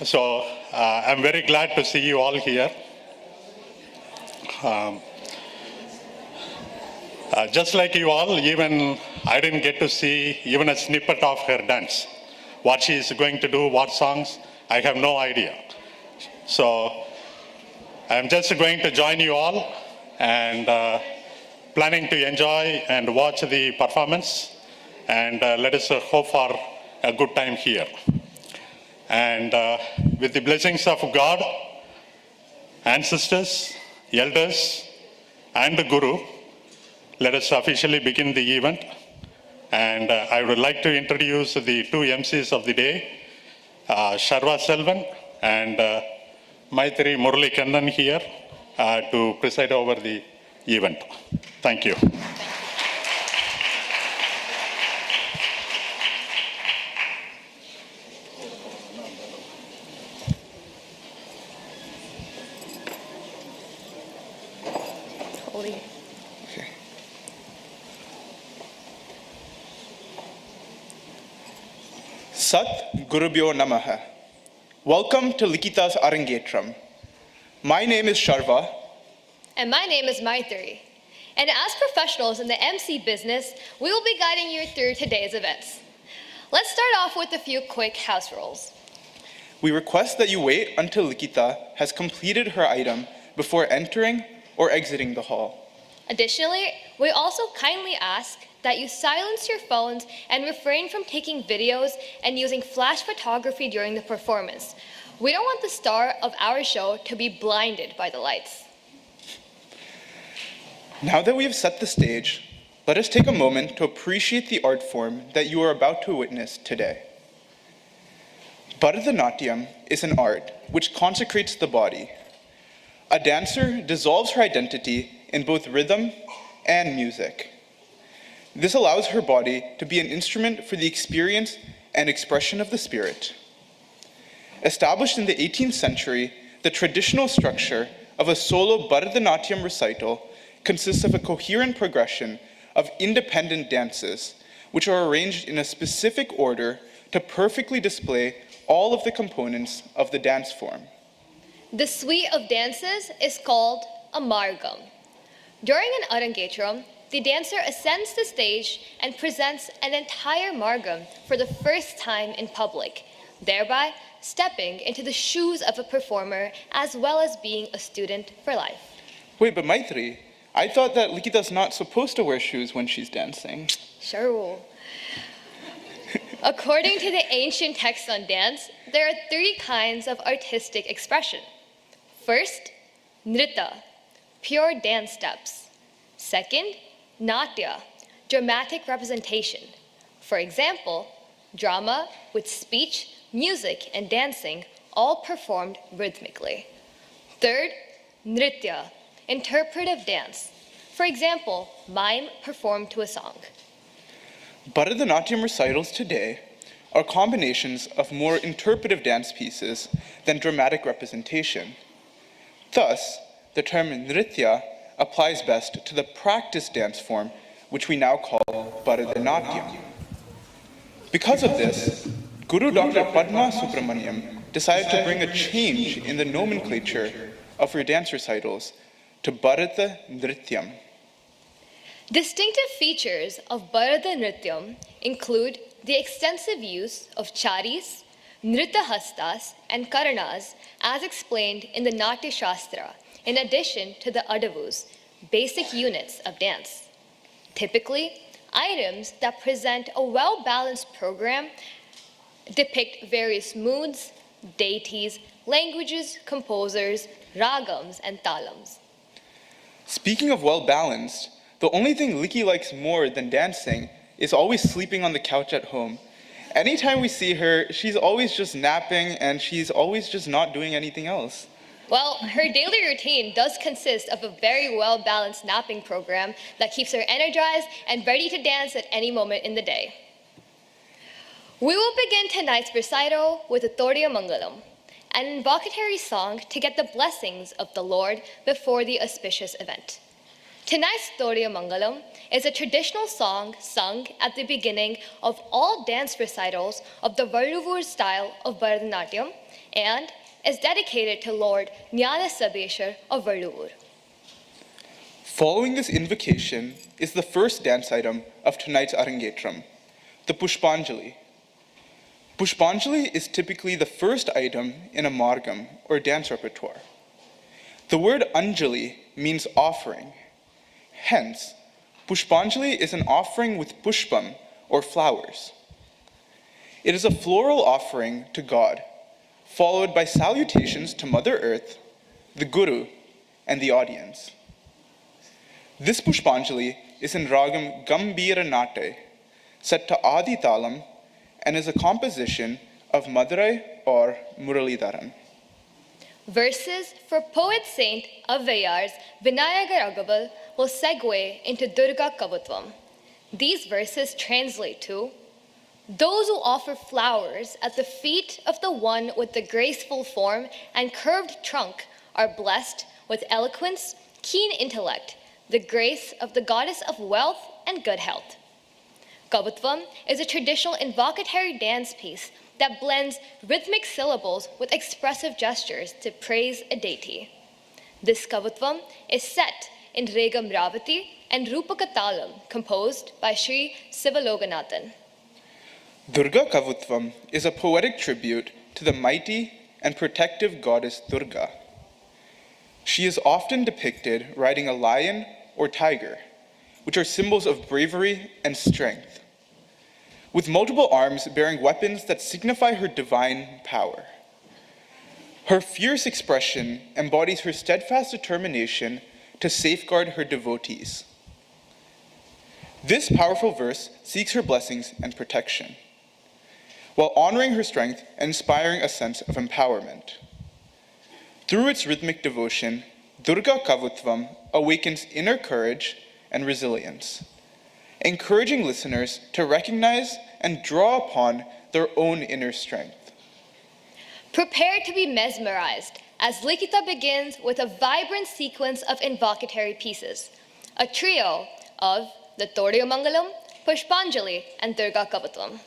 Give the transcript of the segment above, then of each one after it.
So I'm very glad to see you all here. Just like you all, even I didn't get to see even a snippet of her dance. What she is going to do, what songs, I have no idea. So I'm just going to join you all and planning to enjoy and watch the performance, and let us hope for a good time here. And with the blessings of God, ancestors, elders, and the Guru, let us officially begin the event. And I would like to introduce the two MCs of the day, Sharva Selvan and Maitri Murali Kannan here to preside over the event. Thank you. Sat Gurubhyo Namaha. Welcome to Likhitha's Arangetram. My name is Sharva. And my name is Maitri. And as professionals in the MC business, we will be guiding you through today's events. Let's start off with a few quick house rules. We request that you wait until Likhitha has completed her item before entering or exiting the hall. Additionally, we also kindly ask that you silence your phones and refrain from taking videos and using flash photography during the performance. We don't want the star of our show to be blinded by the lights. Now that we have set the stage, let us take a moment to appreciate the art form that you are about to witness today. Bharatanrityam is an art which consecrates the body. A dancer dissolves her identity in both rhythm and music. This allows her body to be an instrument for the experience and expression of the spirit. Established in the 18th century, the traditional structure of a solo Bharatanrityam recital consists of a coherent progression of independent dances, which are arranged in a specific order to perfectly display all of the components of the dance form. The suite of dances is called a margam. During an Arangetram, the dancer ascends the stage and presents an entire margam for the first time in public, thereby stepping into the shoes of a performer as well as being a student for life. Wait, but Maitri, I thought that Likhitha's not supposed to wear shoes when she's dancing. Sure. According to the ancient texts on dance, there are 3 kinds of artistic expression. First, nritta, pure dance steps. Second, natya, dramatic representation. For example, drama with speech, music, and dancing, all performed rhythmically. Third, nritya, interpretive dance. For example, mime performed to a song. Bharatanrityam recitals today are combinations of more interpretive dance pieces than dramatic representation. Thus, the term nritya applies best to the practice dance form, which we now call Bharatanrityam. Because of this, Guru Dr. Padma Subramaniam decided to bring a change in the nomenclature of her dance recitals to Bharatanrityam. Distinctive features of Bharatanrityam include the extensive use of charis, nritahastas, and karanas as explained in the Natya Shastra, in addition to the adavus, basic units of dance. Typically, items that present a well-balanced program depict various moods, deities, languages, composers, ragams, and talams. Speaking of well-balanced, the only thing Likhi likes more than dancing is always sleeping on the couch at home. Anytime we see her, she's always just napping and she's always just not doing anything else. Well, her daily routine does consist of a very well-balanced napping program that keeps her energized and ready to dance at any moment in the day. We will begin tonight's recital with a Torya Mangalam, an invocatory song to get the blessings of the Lord before the auspicious event. Tonight's Torya Mangalam is a traditional song sung at the beginning of all dance recitals of the Valluvur style of Bharatanatyam and is dedicated to Lord Jnana Sabeshwar of Valluvur. Following this invocation is the first dance item of tonight's Arangetram, the Pushpanjali. Pushpanjali is typically the first item in a margam or dance repertoire. The word Anjali means offering. Hence, Pushpanjali is an offering with pushpam or flowers. It is a floral offering to God, followed by salutations to Mother Earth, the Guru, and the audience. This Pushpanjali is in ragam Gambhira Nate, set to Adi Talam, and is a composition of Madurai or Muralidharan. Verses for poet saint Avvayar's Vinayaka Raghaval will segue into Durga Kavutvam. These verses translate to, those who offer flowers at the feet of the one with the graceful form and curved trunk are blessed with eloquence, keen intellect, the grace of the goddess of wealth and good health. Kavutvam is a traditional invocatory dance piece that blends rhythmic syllables with expressive gestures to praise a deity. This Kavutvam is set in Regam Ravati and Rupaka Talam, composed by Sri Sivaloganathan. Durga Kavutvam is a poetic tribute to the mighty and protective goddess Durga. She is often depicted riding a lion or tiger, which are symbols of bravery and strength, with multiple arms bearing weapons that signify her divine power. Her fierce expression embodies her steadfast determination to safeguard her devotees. This powerful verse seeks her blessings and protection, while honoring her strength and inspiring a sense of empowerment. Through its rhythmic devotion, Durga Kavutvam awakens inner courage and resilience, encouraging listeners to recognize and draw upon their own inner strength. Prepare to be mesmerized as Likhitha begins with a vibrant sequence of invocatory pieces, a trio of the Toryo Mangalam, Pushpanjali, and Durga Kavutvam.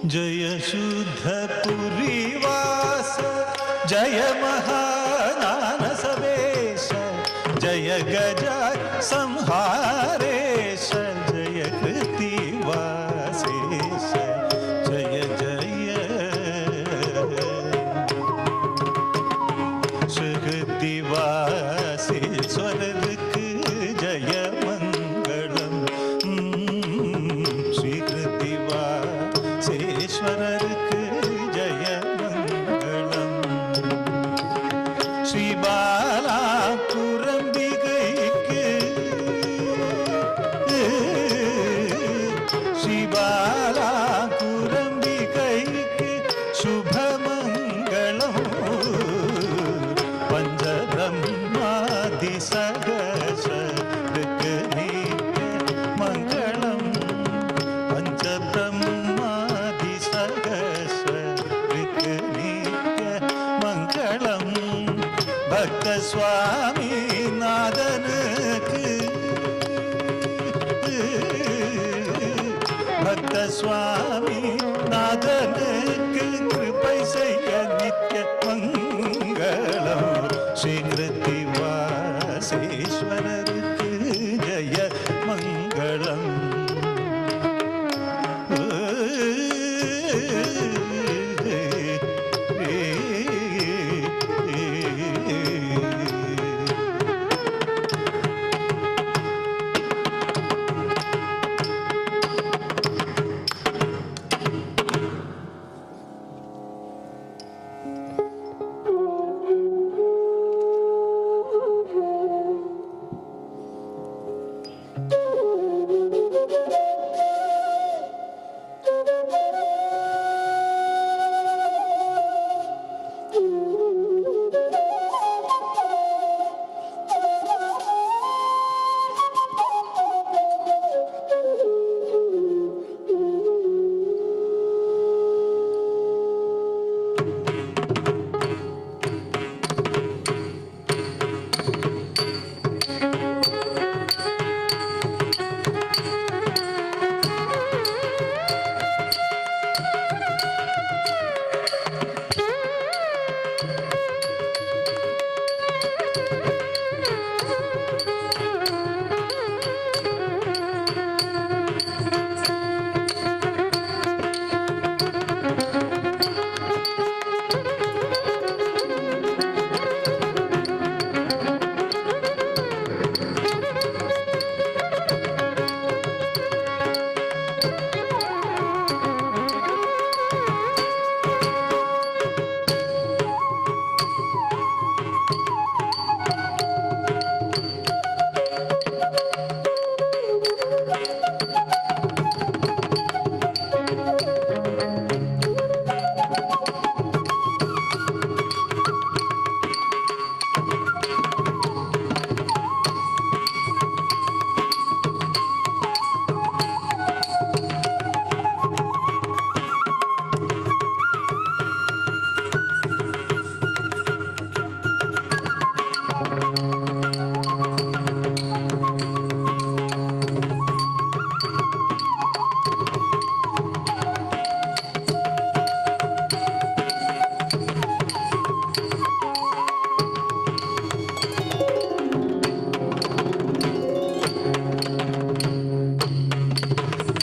जय शुद्ध पुरीवास जय महानानसवेश जय गजा संहारेश जय कृतिवासेश जय जय सुकृतिवासेश्वरருக்கு जय मंगलम ஸ்ரீகிருத்திவாசேஸ்வரருக்கு ஜய மங்களம் ஸ்ரீபாலாபுரம்பிகைக்கு ஸ்ரீபாலாபுரம்பிகைக்கு சுபமங்களம் பஞ்சபிரம்மாதி சகசருக்கு நித்ய மங்களம் பஞ்சபிரம்மாதி சகசருக்கு நித்ய மங்களம் பக்த சுவாமி நாதனுக்கு பக்த சுவாமி நாதனுக்கு கிருபை செய்ய நித்ய மங்களம் ஸ்ரீகிருத்திவாசேஸ்வரருக்கு ஜய மங்களம்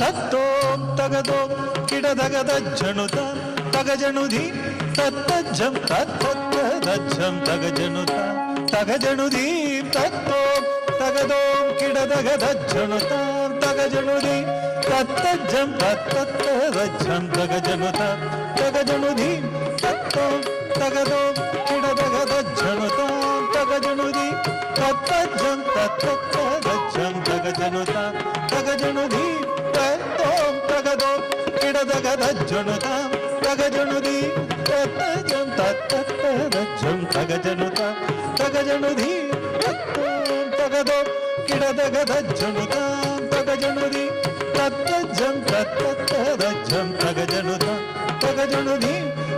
ತತ್ತೋಂ ತಗದೋಂ ಕಿಡದಗದ ಜಣುತ ತಗಜಣುಧಿ ತತ್ತಜ್ಜಂ ತತ್ತಜ್ಜಂ ತಗಜಣುತ ತಗಜಣುಧಿ ತತ್ತೋಂ ತಗದೋಂ ಕಿಡದಗದ ಜಣುತ ತಗಜಣುಧಿ ತತ್ತಜ್ಜಂ ತತ್ತಜ್ಜಂ ತಗಜಣುತ ತಗಜಣುಧಿ ತತ್ತೋಂ ತಗದೋಂ ಕಿಡದಗದ ಜಣುತ ತಗಜಣುಧಿ ತತ್ತಜ್ಜಂ ತತ್ತಜ್ಜಂ ತಗಜಣುತ ತಗಜಣುಧಿ ತತ್ತೋಂ ತಗದೋಂ ಕಿಡದಗದ ಜಣುತ ತಗಜಣುಧಿ ತತ್ತಜ್ಜಂ ತತ್ತಜ್ಜಂ ತಗಜಣುತ ತಗಜಣುಧಿ ತತ್ತೋಂ ತಗದೋಂ ಕಿಡದಗದ ಜಣುತ ತಗಜಣುಧಿ ತತ್ತಜ್ಜಂ ತತ್ತಜ್ಜಂ ತಗಜಣುತ ತಗಜಣುಧಿ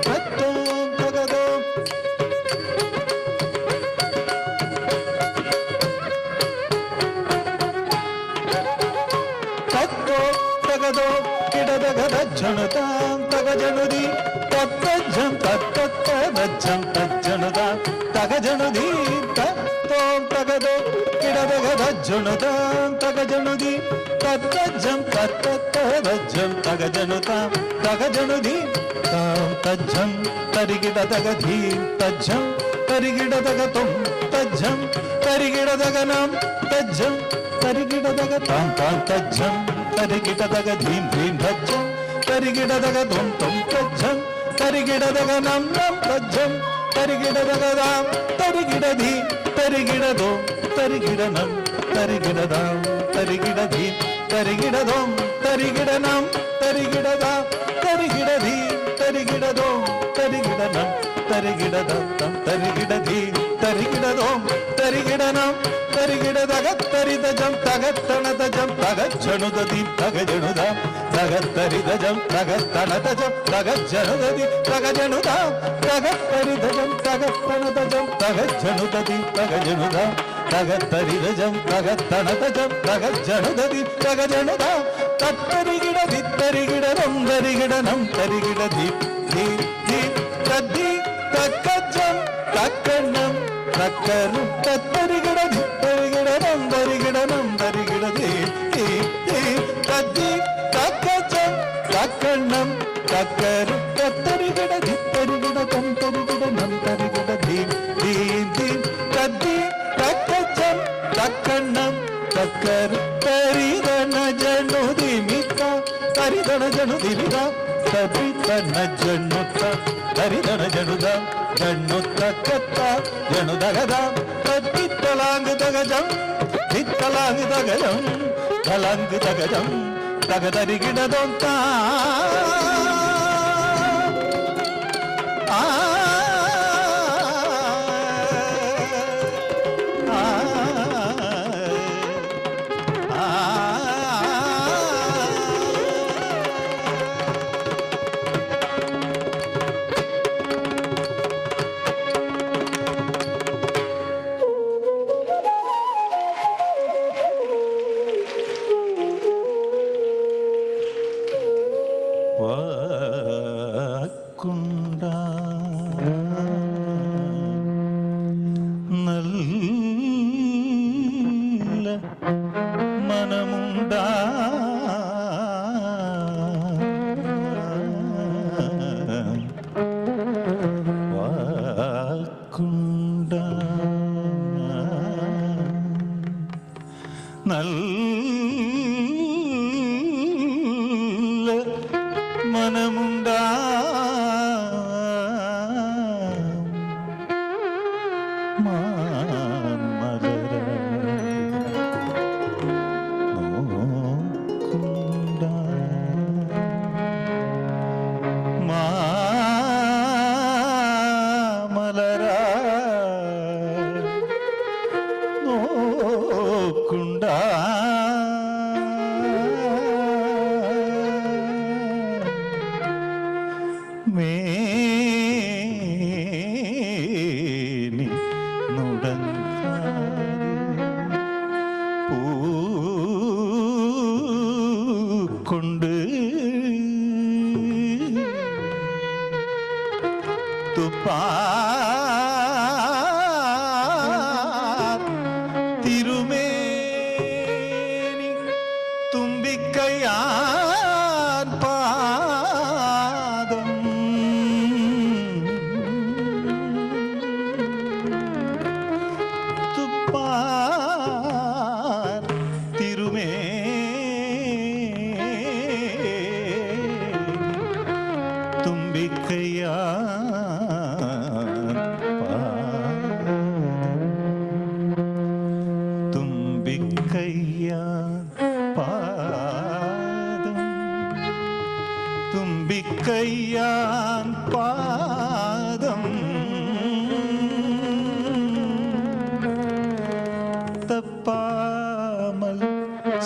ತತ್ತೋಂ ತಗದೋಂ ತತ್ತೋಂ ತಗದೋಂ కిడదగదజ్జనుతాం తగజనుది తత్తజ్జం తత్తత్తదజ్జం తజ్జనుతాం తగజనుది తత్తోం తగదో కిడదగదజ్జనుతాం తగజనుది తత్తజ్జం తత్తత్తదజ్జం తగజనుతాం తగజనుది తాం తజ్జం తరిగిడదగధీం తజ్జం తరిగిడదగతుం తజ్జం తరిగిడదగనం తజ్జం తరిగిడదగ తాం తాం తజ్జం తరిగిడదగ ధీం ధీం తజ్జం తరిగిడదగ తుం తుం తజ్జం తరిగిడదగ నం నం తజ్జం తరిగిడదగదాం తరిగిడధీ తరిగిడదో తరిగిడనం తరిగిడదాం తరిగిడధీ తరిగిడదోం తరిగిడనం తరిగిడదాం తరిగిడధీ తరిగిడదో తరిగిడనం తరిగిడదం తరిగిడధీ తరిగిడదోం తరిగిడనం తరిగిడదగ తరిదజం తగత్తణదజం తగజ్జనుదది తగజనుదాం తగత్తరిదజం తగత్తణదజం తగజ్జనుదది తగజనుదాం తగత్తరిదజం తగత్తణదజం తగజ్జనుదది తగజనుదాం తగత్తరిదజం తగత్తణదజం తగజ్జనుదది తగజనుదాం తత్తరిగిడది తరిగిడదం తరిగిడనం తరిగిడది ధీ ధీ తద్ధి తక్కజ్జం తక్కణం తక్కరు తత్తరిగిడది తరిగిడనం తరిగిడనం తరిగిడది తద్ధి తక్కజ్జం తక్కణం తక్కరు తత్తరిగిడది తరిగిడతం తరిగిడనం తరిగిడది ధీ ధీ తద్ధి తక్కజ్జం తక్కణం తక్కరు తరిదన జనుది మిత తరిదన జనుది మిత తరిదన జనుత తరిదన జనుద జనుత కత్త జనుదగద తరితలాంగ్ దగజం తిత్తలాంగ్ దగజం తలాంగ్ దగజం తగదరిగిడదొంత ఆ വാക്കുണ്ടാ നല്ല മനമുണ്ടാ വാക്കുണ്ടാ നല്ല മനമുണ്ടാ മാമലര നോക്കുണ്ടാ മാമലര നോക്കുണ്ടാ മേനി നുടങ്ങാതെ പൂക്കൊണ്ട് തുപ്പാർ തിരുമേനി തുമ്പിക്കൈയാൻ പാദം തുപ്പാർ തിരുമേനി തുമ്പിക്കൈയാൻ പാദം തുമ്പിക്കൈയാൻ പാദം തുമ്പിക്കൈയാൻ പാദം തപ്പാമൽ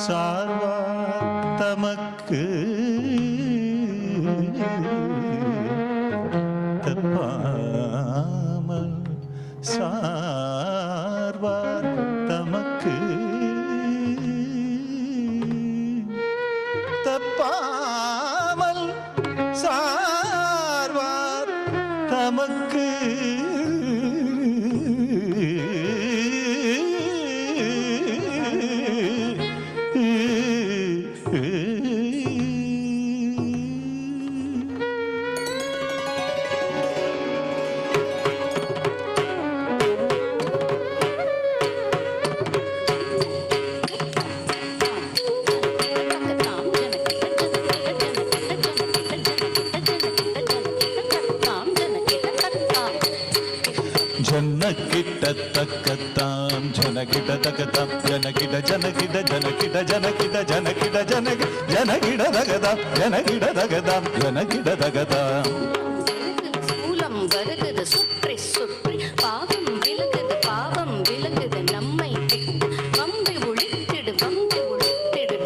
സാർവാ തമക്ക് തപ്പാമൽ സാർവാ തമക്ക് തപ്പാ ஜனகிட தக்கத்தாம் ஜனகிட தக்கத்தாம் ஜனகிட ஜனகிட ஜனகிட ஜனகிட ஜனகிட ஜனகிட ஜனகிட தகதாம் ஜனகிட தகதாம் ஜனகிட தகதாம். சூலம் வருகுது சுற்றி சுற்றி பாவம் விலகுது பாவம் விலகுது நம்மை விட்டு வம்பை ஒழித்திடு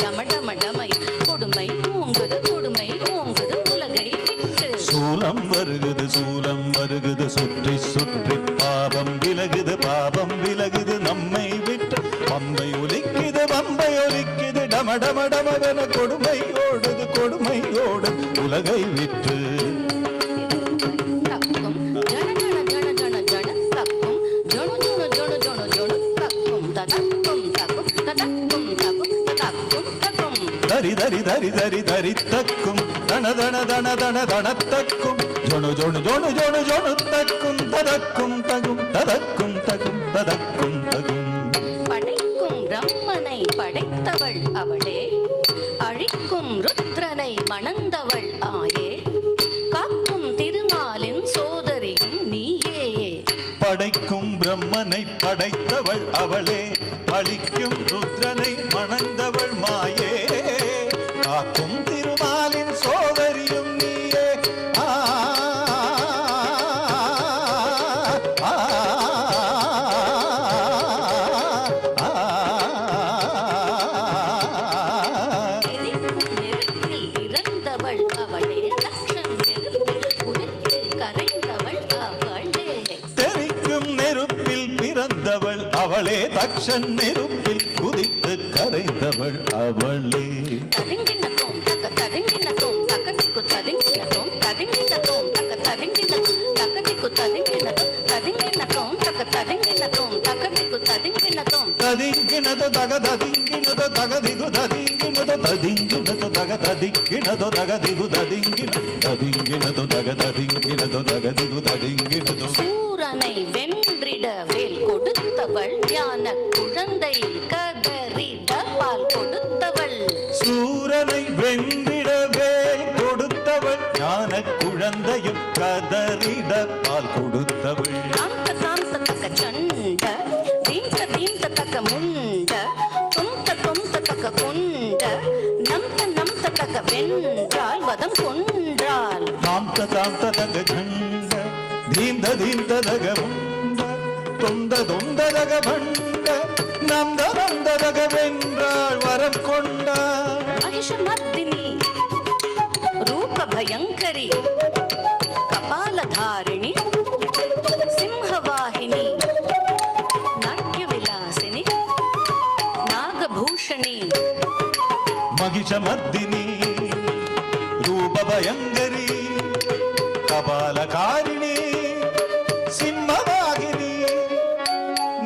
டமடமடமை கொடுமை ஓங்குது உலகை விட்டு. சூலம் வருகுது சுற்றி சுற்றி பாவம் விலகுது நம்மை விட்டு பம்பை ஒலிக்குது டமடமடமன கொடுமை ஓடுது உலகை விட்டு. தக்கும் ஜன ஜன ஜன ஜன ஜன தக்கும் ஜொணு ஜொணு ஜொணு ஜொணு ஜொணு தக்கும் ததக்கும் தக்கும் ததக்கும் தக்கும் ததக்கும் தக்கும். தரி தரி தரி தரி தரி தக்கும் தன தன தன தன தன தக்கும் ஜொணு ஜொணு ஜொணு ஜொணு ஜொணு தக்கும் ததக்கும் தகும் ததக்கும் தகும் ததக்கும் தகும். படைக்கும் பிரம்மனை படைத்தவள் அவளே அழிக்கும் ருத்ரனை மணந்தவள் ஆயே காக்கும் திருமாலின் சோதரியும் நீயே. படைக்கும் பிரம்மனை படைத்தவள் அவளே அழிக்கும் ருத்ரனை மணந்தவள் மாயே காக்கும் திருமாலின் சோதரியும் நீயே. ஆ ஆ, ஆ, எரிக்கும் நெருப்பில் இறந்தவள் அவளே லட்சம் நெருப்பில் உதித்து கரைந்தவள் அவளே. தெரிக்கும் நெருப்பில் பிறந்தவள் அவளே தக்ஷன் நெருப்பில் குதித்து கரைந்தவள் அவளே. ததிங்கினத்தோம் தக்க ததிங்கினத்தோம் தக்கதிக்கு ததிங்கினத்தோம் ததிங்கினத்தோம் தக்க ததிங்கினத்தோம் தக்கதிக்கு ததிங்கினத்தோம் ததிங்கினத்தோம் தக்க ததிங்கினத்தோம் தக்கதிக்கு ததிங்கினத்தோம். ததிங்கினது தகதிங்கினது தகதிகு ததிங்கினது ததிங்கினது தகதிங்கினது தகதிகு ததிங்கினது தகதிங்கினது தகதிகு ததிங்கினது. சூரனை வென்றிட வேல் கொடுத்தவள் ஞான குழந்தை கதறிட பால் கொடுத்தவள். சூரனை வென்றிடவே கொடுத்தவள் ஞான குழந்தையும் கதறிட பால் கொடுத்தவள். காந்த காந்த தக்க சண்ட தீந்த தீந்த தக்க முண்ட தொந்த தொந்த தக்க கொண்ட நம்த நம்த தக்க வென்றால் வதம் கொன்றாள். தாம்த தாம்த தக ஜண்ட தீந்த தீந்த தக முண்ட தொந்த தொந்த தக பண்ட நந்த நந்த தக வென்றாள் வரம் கொண்டாள். மகிஷமர்தினி ரூப பயங்கரி கபாலಧಾರಿಣಿ ಸಿಂಹವಾಹಿನಿ ನಾಟ್ಯ ವಿಲಾಸಿನಿ ನಾಗಭೂಷಣಿ. மகிஷமர்தினி ரூபபயங்கரி கபாலகாரிணி சிம்மவாகினி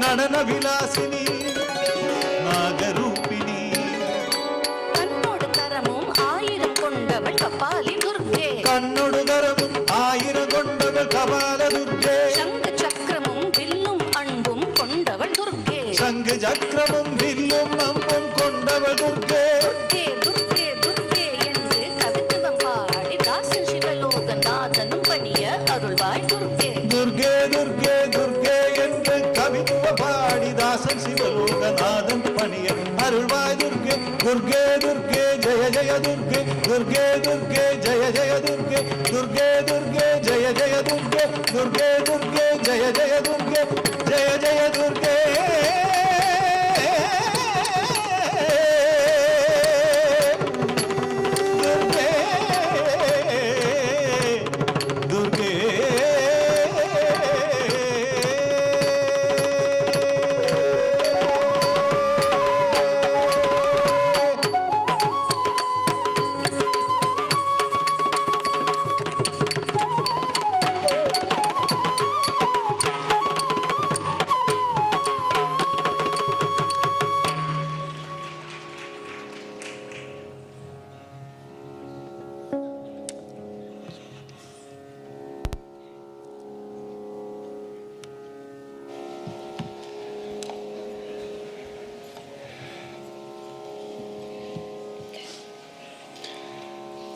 நடன விலாசினி நாகரூபிணி. கண்ணோடு கரமும் ஆயிரம் கொண்டவள் கபாலி துர்க்கே. கண்ணொடு கரமும் ஆயிரம் கொண்டவள் கபால துர்க்கே. சங்கு சக்கரமும் வில்லும் அன்பும் கொண்டவள் துர்க்கே. சங்கு சக்கரமும் வில்லும் அம்பும் கொண்டவள் துர்க்கே. துர்க்கே துர்க்கே துர்க்கே என்று கவித்துவம் பாடி தாசன் சிவலோகநாதனும் பணிய அருள்வாய் துர்க்கே. துர்க்கே துர்க்கே துர்க்கே என்று கவித்துவ பாடிதாசன் சிவலோகநாதன் பணிய அருள்வாய் துர்க்கே. துர்க்கே துர்க்கே Jaya Jaya துர்க்கே துர்க்கே துர்க்கே Jaya Jaya துர்க்கே துர்க்கே துர்க்கே Jaya Jaya துர்க்கே துர்க்கே துர்க்கே Jaya Jaya துர்க்கே Jaya Jaya துர்க்கே. துர்க்கே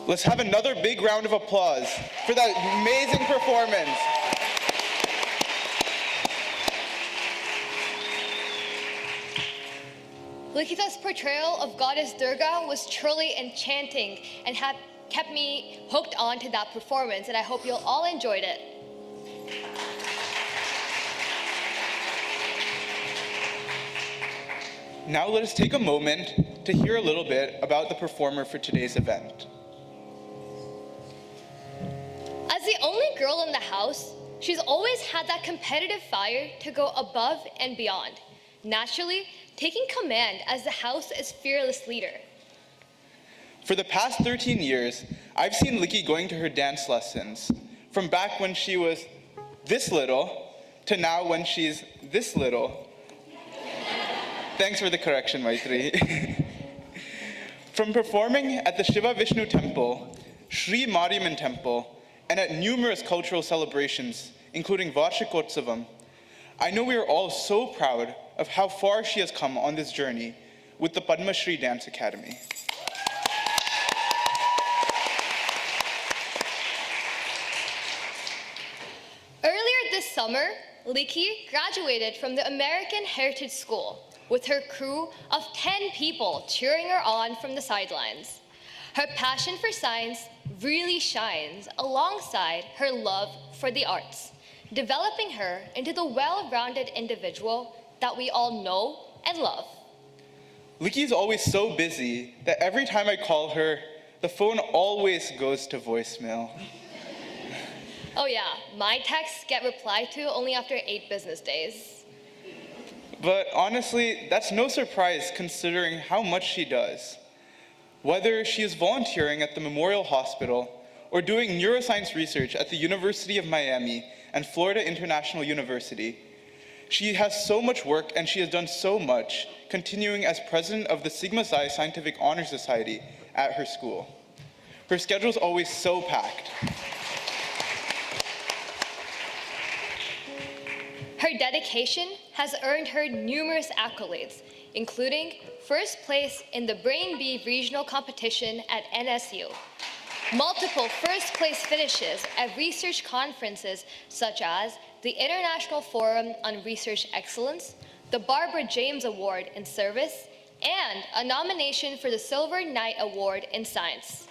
Let's have another big round of applause for that amazing performance. Likhitha's portrayal of Goddess Durga was truly enchanting and kept me hooked on to that performance, and I hope you'll all enjoyed it. Now let us take a moment to hear a little bit about the performer for today's event. As the only girl in the house, she's always had that competitive fire to go above and beyond, naturally taking command as the house's fearless leader. For the past 13 years, I've seen Likhi going to her dance lessons, from back when she was this little to now when she's this little. Thanks for the correction, Maitri. From performing at the Shiva Vishnu Temple, Sri Mariamman Temple, and at numerous cultural celebrations, including Varshikotsavam, I know we are all so proud of how far she has come on this journey with the Padma Shri Dance Academy. Earlier this summer, Likhi graduated from the American Heritage School with her crew of 10 people cheering her on from the sidelines. Her passion for science really shines alongside her love for the arts, developing her into the well-rounded individual that we all know and love. Likhi is always so busy that every time I call her, the phone always goes to voicemail. Oh yeah, my texts get replied to only after 8 business days. But honestly, that's no surprise considering how much she does. Whether she is volunteering at the Memorial Hospital or doing neuroscience research at the University of Miami and Florida International University, she has so much work and she has done so much, continuing as president of the Sigma Xi Scientific Honor Society at her school. Her schedule is always so packed. Her dedication has earned her numerous accolades, including first place in the Brain Bee regional competition at NSU, multiple first place finishes at research conferences such as the International Forum on Research Excellence, the Barbara James Award in Service, and a nomination for the Silver Knight Award in Science.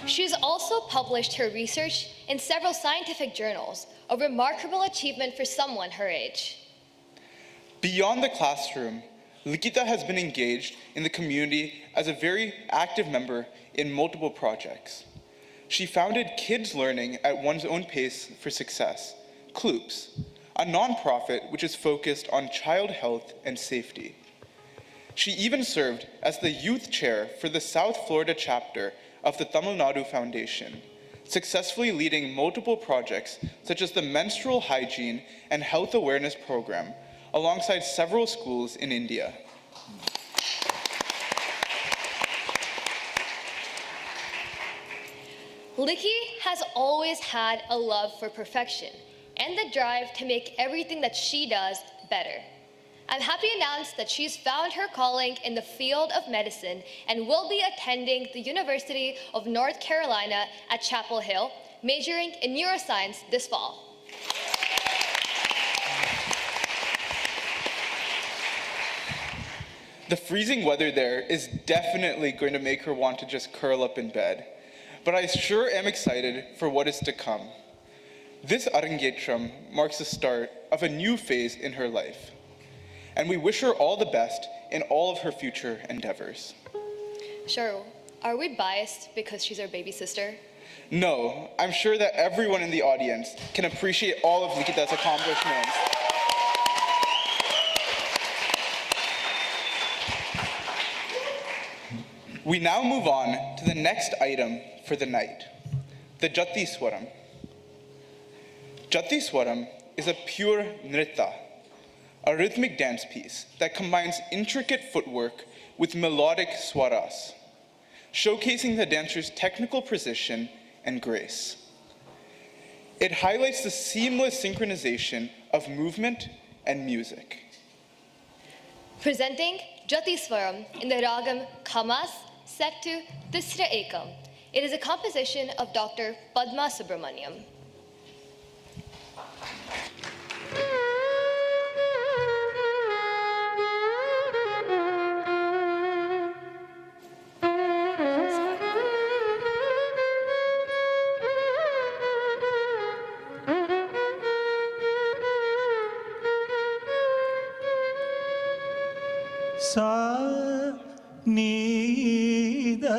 She has also published her research in several scientific journals, a remarkable achievement for someone her age. Beyond the classroom, Likhitha has been engaged in the community as a very active member in multiple projects. She founded Kids Learning at One's Own Pace for Success, CLOOPS, a nonprofit which is focused on child health and safety. She even served as the youth chair for the South Florida chapter of the Tamil Nadu Foundation, successfully leading multiple projects such as the Menstrual Hygiene and Health Awareness Program, alongside several schools in India. Likhi has always had a love for perfection and the drive to make everything that she does better. I'm happy to announce that she's found her calling in the field of medicine and will be attending the University of North Carolina at Chapel Hill, majoring in neuroscience this fall. The freezing weather there is definitely going to make her want to just curl up in bed, but I sure am excited for what is to come. This Arangetram marks the start of a new phase in her life, and we wish her all the best in all of her future endeavors. Sure, are we biased because she's our baby sister? No, I'm sure that everyone in the audience can appreciate all of Likhitha's accomplishments. We now move on to the next item for the night, the Jati Swaram. Jati Swaram is a pure nritta, a rhythmic dance piece that combines intricate footwork with melodic swaras, showcasing the dancer's technical precision and grace. It highlights the seamless synchronization of movement and music. Presenting Jyotiswaram in the ragam Khamas set to Tisra Ekam. It is a composition of Dr. Padma Subramaniam. sa ni da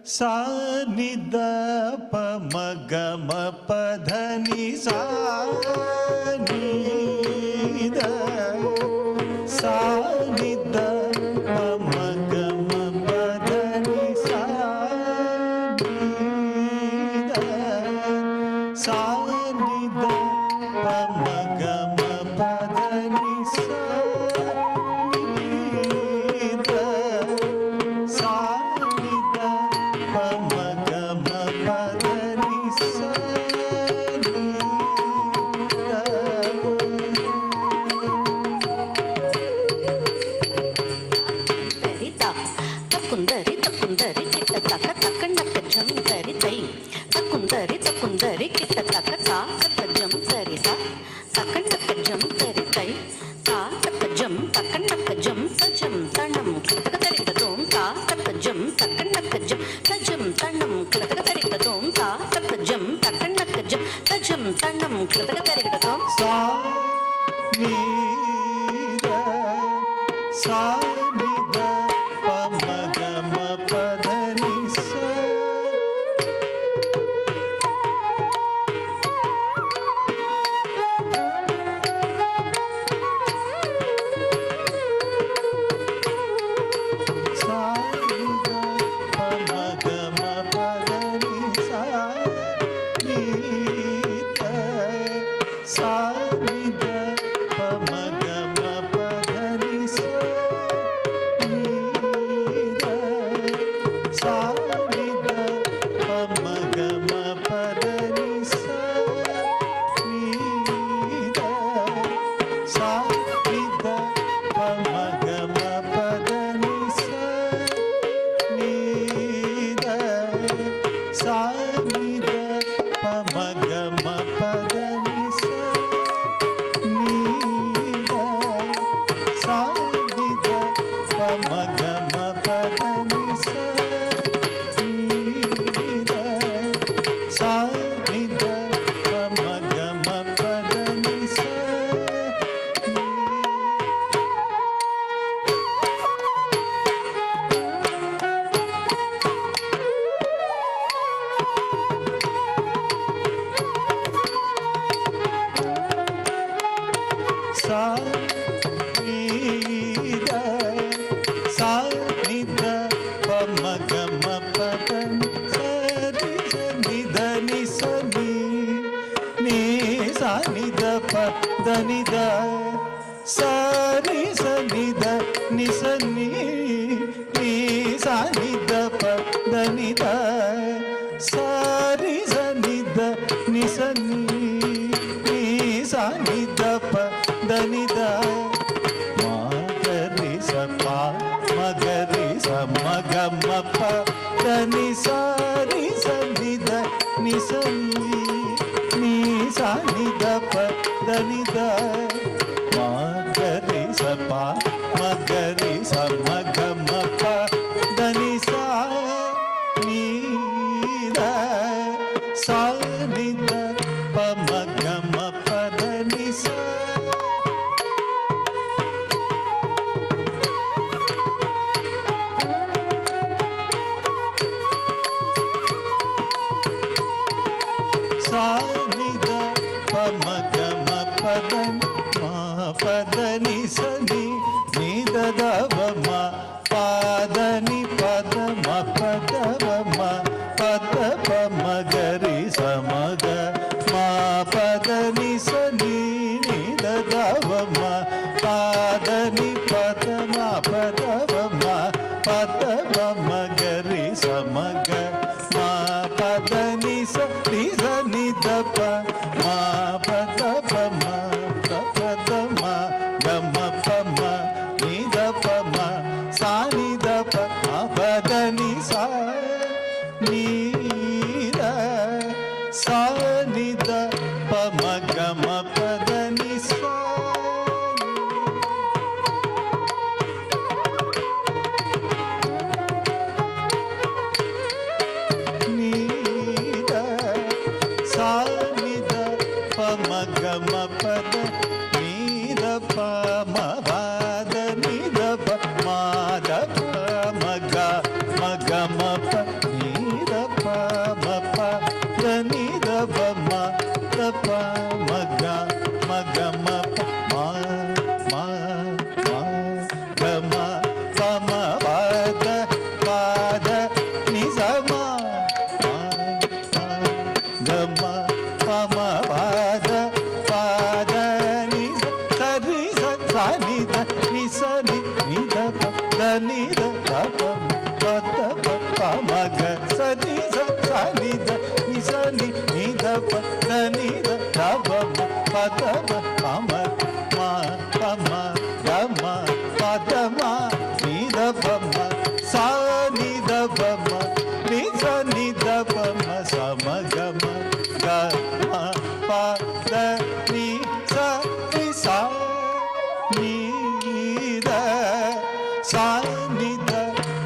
sa ni da pa ma ga ma pa dha ni sa ni da sa ni da pa ma ga ma pa dha ni sa ni da sa ni da pa ma ga ma pa dha ni sa కుందరి కిట్ట తక తాక జం సరిత తకన్ తక జం సరితై తాక జం తకన్ తక జం సజం తణం కిటక తరిగ దోం తాక జం తకన్ తక జం సజం తణం కిటక తరిగ దోం తాక జం తకన్ తక జం సజం తణం కిటక తరిగ దోం sa ni da sa ni da pa ma ga ma pa dha ni sa pa ma ni da pa pa pa da pa pa ma ga sa ni sa ni da ni sa ni da pa da ni da pa pa da pa ma pa ma ga ma pa da ma ni da pa ma sa ni da pa ma ni sa ni da pa ma sa ma ga ma pa da ni sa ni da sa ni da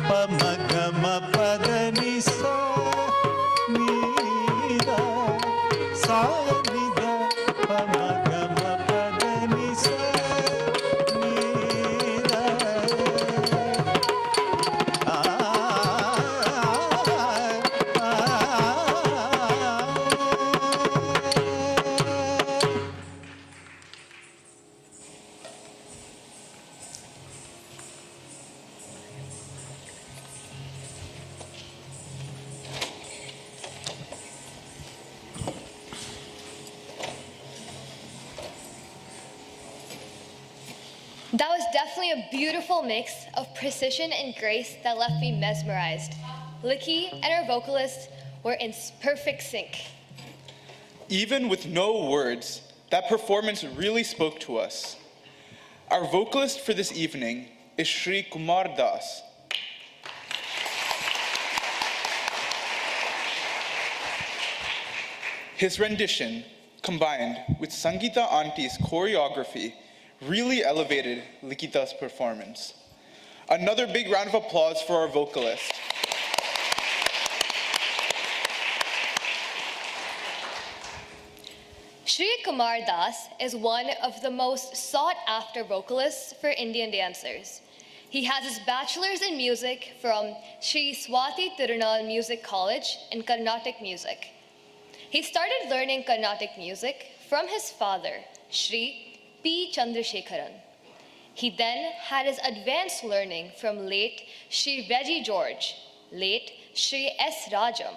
pa ma ga ma pa da ni sa ni da sa ni da pa ma ga ma pa da ni sa ni da That was definitely a beautiful mix of precision and grace that left me mesmerized. Likhi and her vocalists were in perfect sync. Even with no words, that performance really spoke to us. Our vocalist for this evening is Shri Kumar Das. His rendition, combined with Sangeeta Auntie's choreography, really elevated Likhitha's performance. Another big round of applause for our vocalist. Shri Kumar Das is one of the most sought-after vocalists for Indian dancers. He has his bachelor's in music from Sri Swati Tirunal Music College in Carnatic music. He started learning Carnatic music from his father, Sri P. Chandrasekharan. He then had his advanced learning from late Sri Reggie George, late Sri S. Rajam,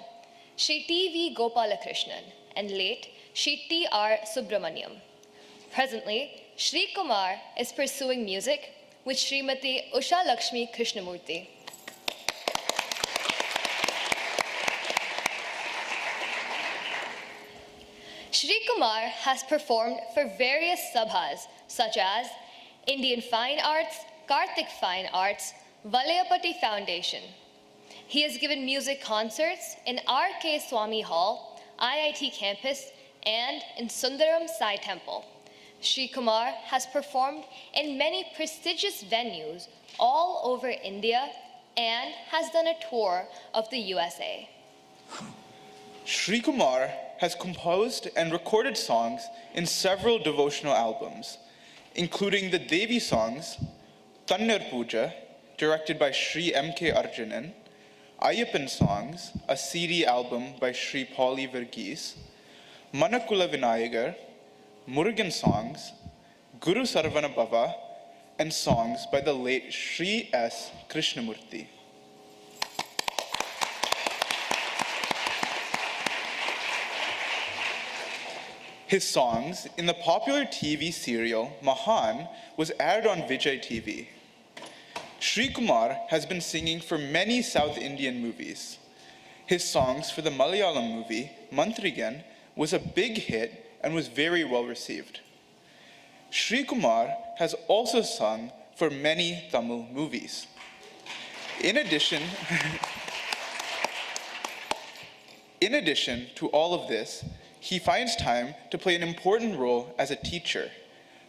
Sri T. V. Gopalakrishnan, and late Sri T. R. Subramaniam. Presently, Shri Kumar is pursuing music with Srimati Usha Lakshmi Krishnamurti. Shri Kumar has performed for various sabhas such as Indian Fine Arts, Karthik Fine Arts, Valayapati Foundation. He has given music concerts in R.K. Swami Hall, IIT campus, and in Sundaram Sai Temple. Shri Kumar has performed in many prestigious venues all over India and has done a tour of the USA. Shri Kumar has composed and recorded songs in several devotional albums, including the Devi songs, Tannar Puja, directed by Shri M.K. Arjunan, Ayyappan Songs, a CD album by Shri Pauli Verghese, Manakula Vinayagar, Murugan Songs, Guru Sarvana Bhava, and songs by the late Shri S. Krishnamurti. His songs in the popular TV serial Mahan was aired on Vijay TV. Shri Kumar has been singing for many South Indian movies. His songs for the Malayalam movie Mantrigan was a big hit and was very well received. Shri Kumar has also sung for many Tamil movies. In addition to all of this, he finds time to play an important role as a teacher,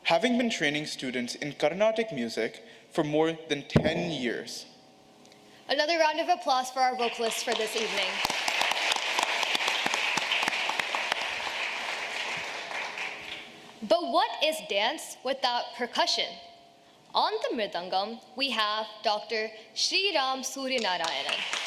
having been training students in Carnatic music for more than 10 years. Another round of applause for our vocalists for this evening. But what is dance without percussion? On the mridangam, we have Dr. Sri Ram Suryanarayanan.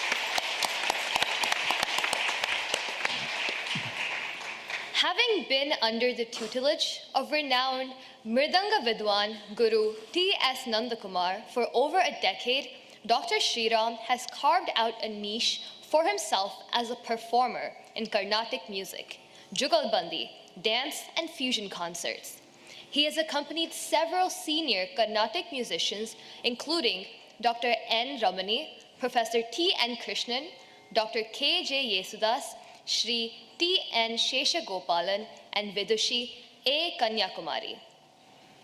Having been under the tutelage of renowned Mridanga Vidwan Guru T.S. Nandakumar for over a decade, Dr. Sriram has carved out a niche for himself as a performer in Carnatic music, Jugalbandi, dance and fusion concerts. He has accompanied several senior Carnatic musicians, including Dr. N. Ramani, Professor T. N. Krishnan, Dr. K. J. Yesudas, Shri T. N. Sheshagopalan, and Vidushi A. Kanyakumari.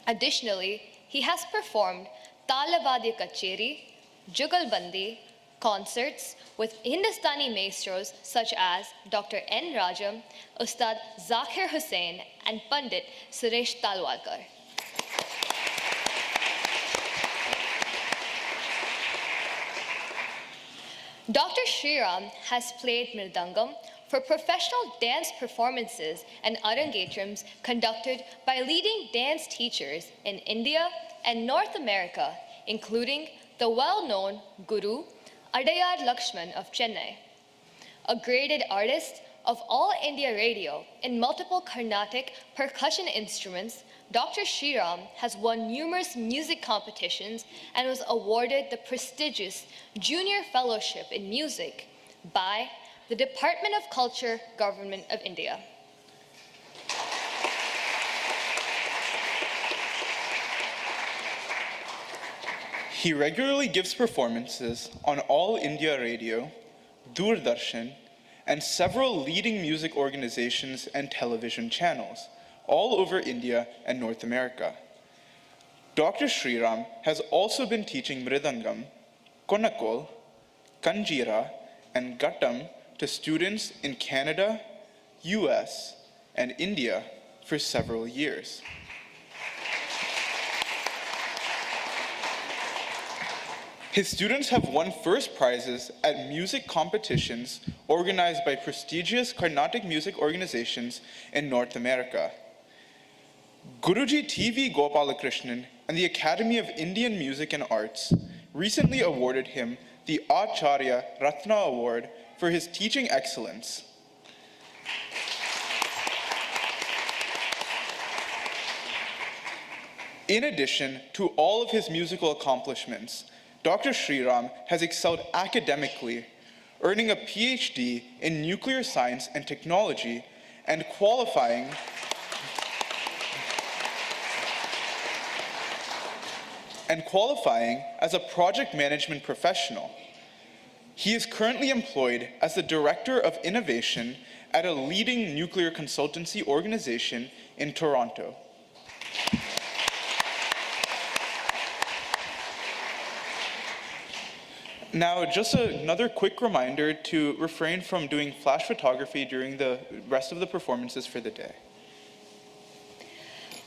Additionally, he has performed Talavadya Kacheri, Jugalbandi, concerts with Hindustani maestros such as Dr. N. Rajam, Ustad Zakir Hussain, and Pandit Suresh Talwalkar. Dr. Sriram has played Mridangam for professional dance performances and Arangetrams conducted by leading dance teachers in India and North America, including the well-known Guru Adayar Lakshman of Chennai. A graded artist of All India Radio in multiple Carnatic percussion instruments, Dr. Sriram has won numerous music competitions and was awarded the prestigious Junior Fellowship in Music by the Department of Culture, Government of India. He regularly gives performances on All India Radio, Doordarshan, and several leading music organizations and television channels all over India and North America. Dr. Sriram has also been teaching Mridangam, Konakol, Kanjira, and Gattam to students in Canada, US, and India for several years. His students have won first prizes at music competitions organized by prestigious Carnatic music organizations in North America. Guruji T.V. Gopalakrishnan and the Academy of Indian Music and Arts recently awarded him the Acharya Ratna Award for his teaching excellence. In addition to all of his musical accomplishments, Dr. Sriram has excelled academically, earning a PhD in nuclear science and technology and qualifying as a project management professional. He is currently employed as the Director of Innovation at a leading nuclear consultancy organization in Toronto. Now, just another quick reminder to refrain from doing flash photography during the rest of the performances for the day.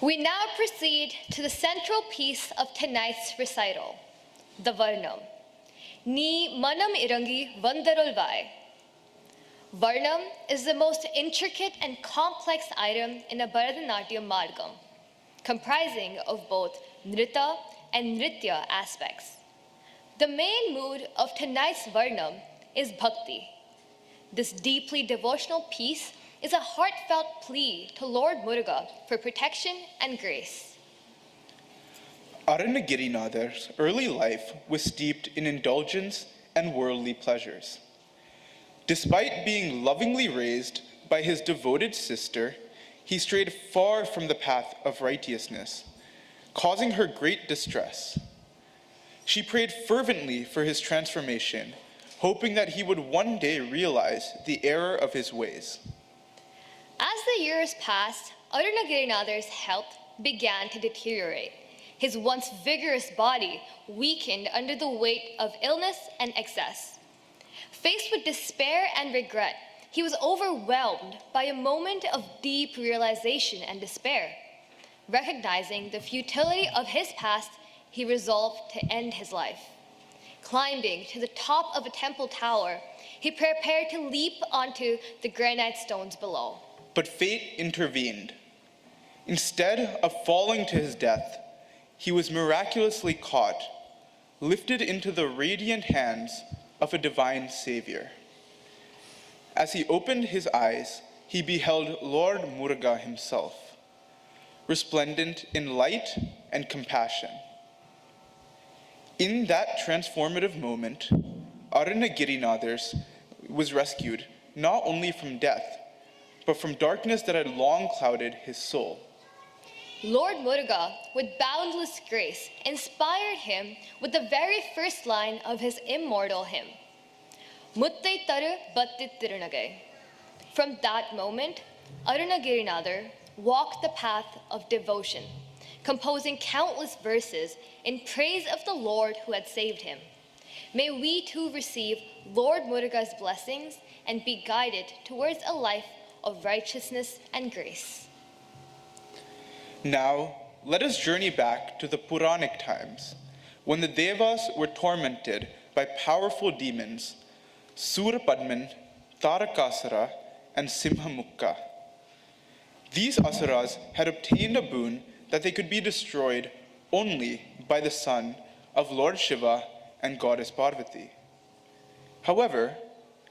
We now proceed to the central piece of tonight's recital, the Varnam. Ni manam irangi vandarul vai. Varnam is the most intricate and complex item in a Bharatanrityam margam, comprising of both nrita and nritya aspects. The main mood of tonight's Varnam is bhakti. This deeply devotional piece is a heartfelt plea to Lord Muruga for protection and grace. Arangetram's early life was steeped in indulgence and worldly pleasures. Despite being lovingly raised by his devoted sister, he strayed far from the path of righteousness, causing her great distress. She prayed fervently for his transformation, hoping that he would one day realize the error of his ways. As the years passed, Arangetram's health began to deteriorate. His once vigorous body weakened under the weight of illness and excess. Faced with despair and regret, he was overwhelmed by a moment of deep realization and despair. Recognizing the futility of his past, he resolved to end his life. Climbing to the top of a temple tower, he prepared to leap onto the granite stones below. But fate intervened. Instead of falling to his death, he was miraculously caught, lifted into the radiant hands of a divine Savior. As he opened his eyes, he beheld Lord Muruga himself, resplendent in light and compassion. In that transformative moment, Arangetram was rescued not only from death, but from darkness that had long clouded his soul. Lord Muruga, with boundless grace, inspired him with the very first line of his immortal hymn, Muttai Taru Batti Tirunage. From that moment, Arunagirinathar walked the path of devotion, composing countless verses in praise of the Lord who had saved him. May we too receive Lord Muruga's blessings and be guided towards a life of righteousness and grace. Now, let us journey back to the Puranic times, when the Devas were tormented by powerful demons, Surapadman, Tarakasura, and Simhamukka. These asuras had obtained a boon that they could be destroyed only by the son of Lord Shiva and goddess Parvati. However,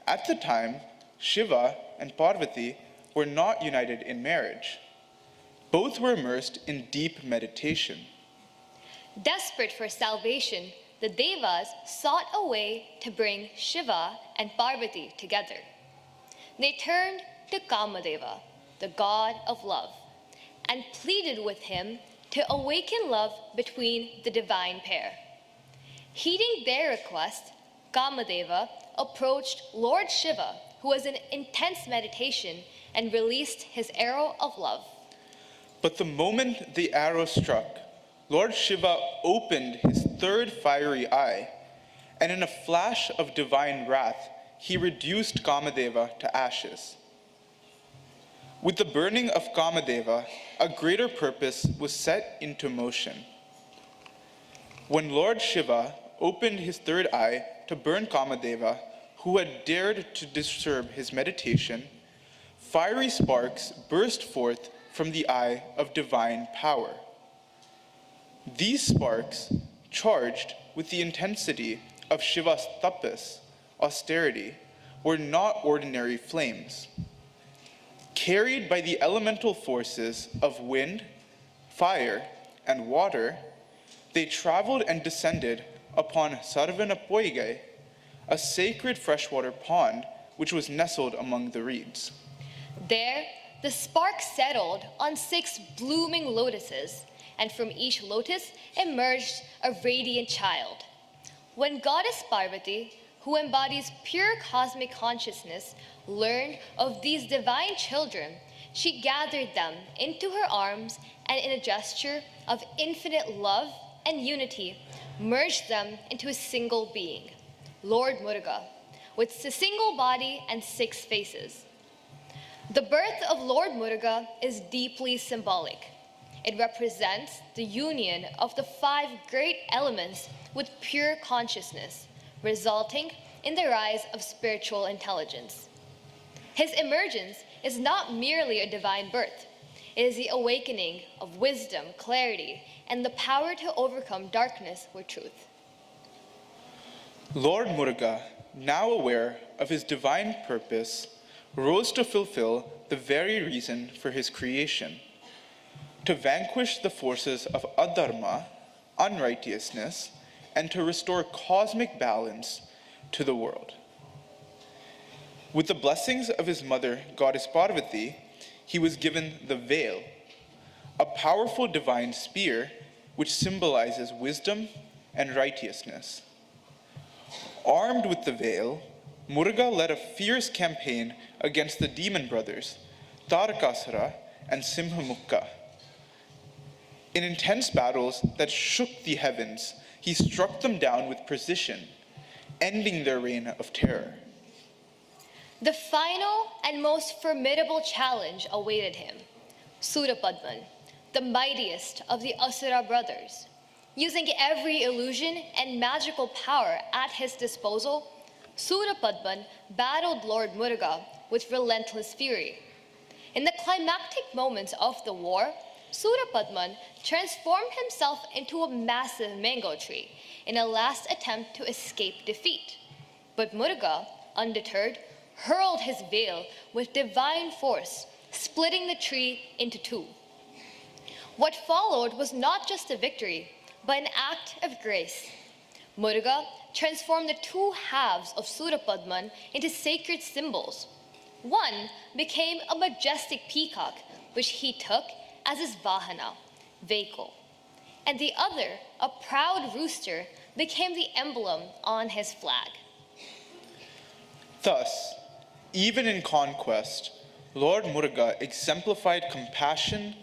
at the time, Shiva and Parvati were not united in marriage. Both were immersed in deep meditation. Desperate for salvation, the Devas sought a way to bring Shiva and Parvati together. They turned to Kamadeva, the god of love, and pleaded with him to awaken love between the divine pair. Heeding their request, Kamadeva approached Lord Shiva, who was in intense meditation, and released his arrow of love. But the moment the arrow struck, Lord Shiva opened his third fiery eye, and in a flash of divine wrath, he reduced Kamadeva to ashes. With the burning of Kamadeva, a greater purpose was set into motion. When Lord Shiva opened his third eye to burn Kamadeva, who had dared to disturb his meditation, fiery sparks burst forth from the eye of divine power. These sparks, charged with the intensity of Shiva's tapas, austerity, were not ordinary flames. Carried by the elemental forces of wind, fire, and water, they traveled and descended upon Sarvanapoigai, a sacred freshwater pond which was nestled among the reeds. There, the spark settled on 6 blooming lotuses, and from each lotus emerged a radiant child. When goddess Parvati, who embodies pure cosmic consciousness, learned of these divine children, she gathered them into her arms and in a gesture of infinite love and unity, merged them into a single being, Lord Muruga, with a single body and 6 faces. The birth of Lord Muruga is deeply symbolic. It represents the union of the 5 great elements with pure consciousness, resulting in the rise of spiritual intelligence. His emergence is not merely a divine birth. It is the awakening of wisdom, clarity, and the power to overcome darkness with truth. Lord Muruga, now aware of his divine purpose, rose to fulfill the very reason for his creation, to vanquish the forces of adharma, unrighteousness, and to restore cosmic balance to the world. With the blessings of his mother, goddess Parvati, he was given the veil, a powerful divine spear which symbolizes wisdom and righteousness. Armed with the veil, Muruga led a fierce campaign against the demon brothers, Tarakasura and Simhamukka. In intense battles that shook the heavens, he struck them down with precision, ending their reign of terror. The final and most formidable challenge awaited him. Surapadman, the mightiest of the Asura brothers. Using every illusion and magical power at his disposal, Surapadman battled Lord Muruga with relentless fury. In the climactic moments of the war, Surapadman transformed himself into a massive mango tree in a last attempt to escape defeat. But Muruga, undeterred, hurled his veil with divine force, splitting the tree into 2. What followed was not just a victory, but an act of grace. Muruga transformed the 2 halves of Surapadman into sacred symbols. One became a majestic peacock, which he took as his vahana, vehicle, and the other, a proud rooster, became the emblem on his flag. Thus, even in conquest, Lord Muruga exemplified compassion,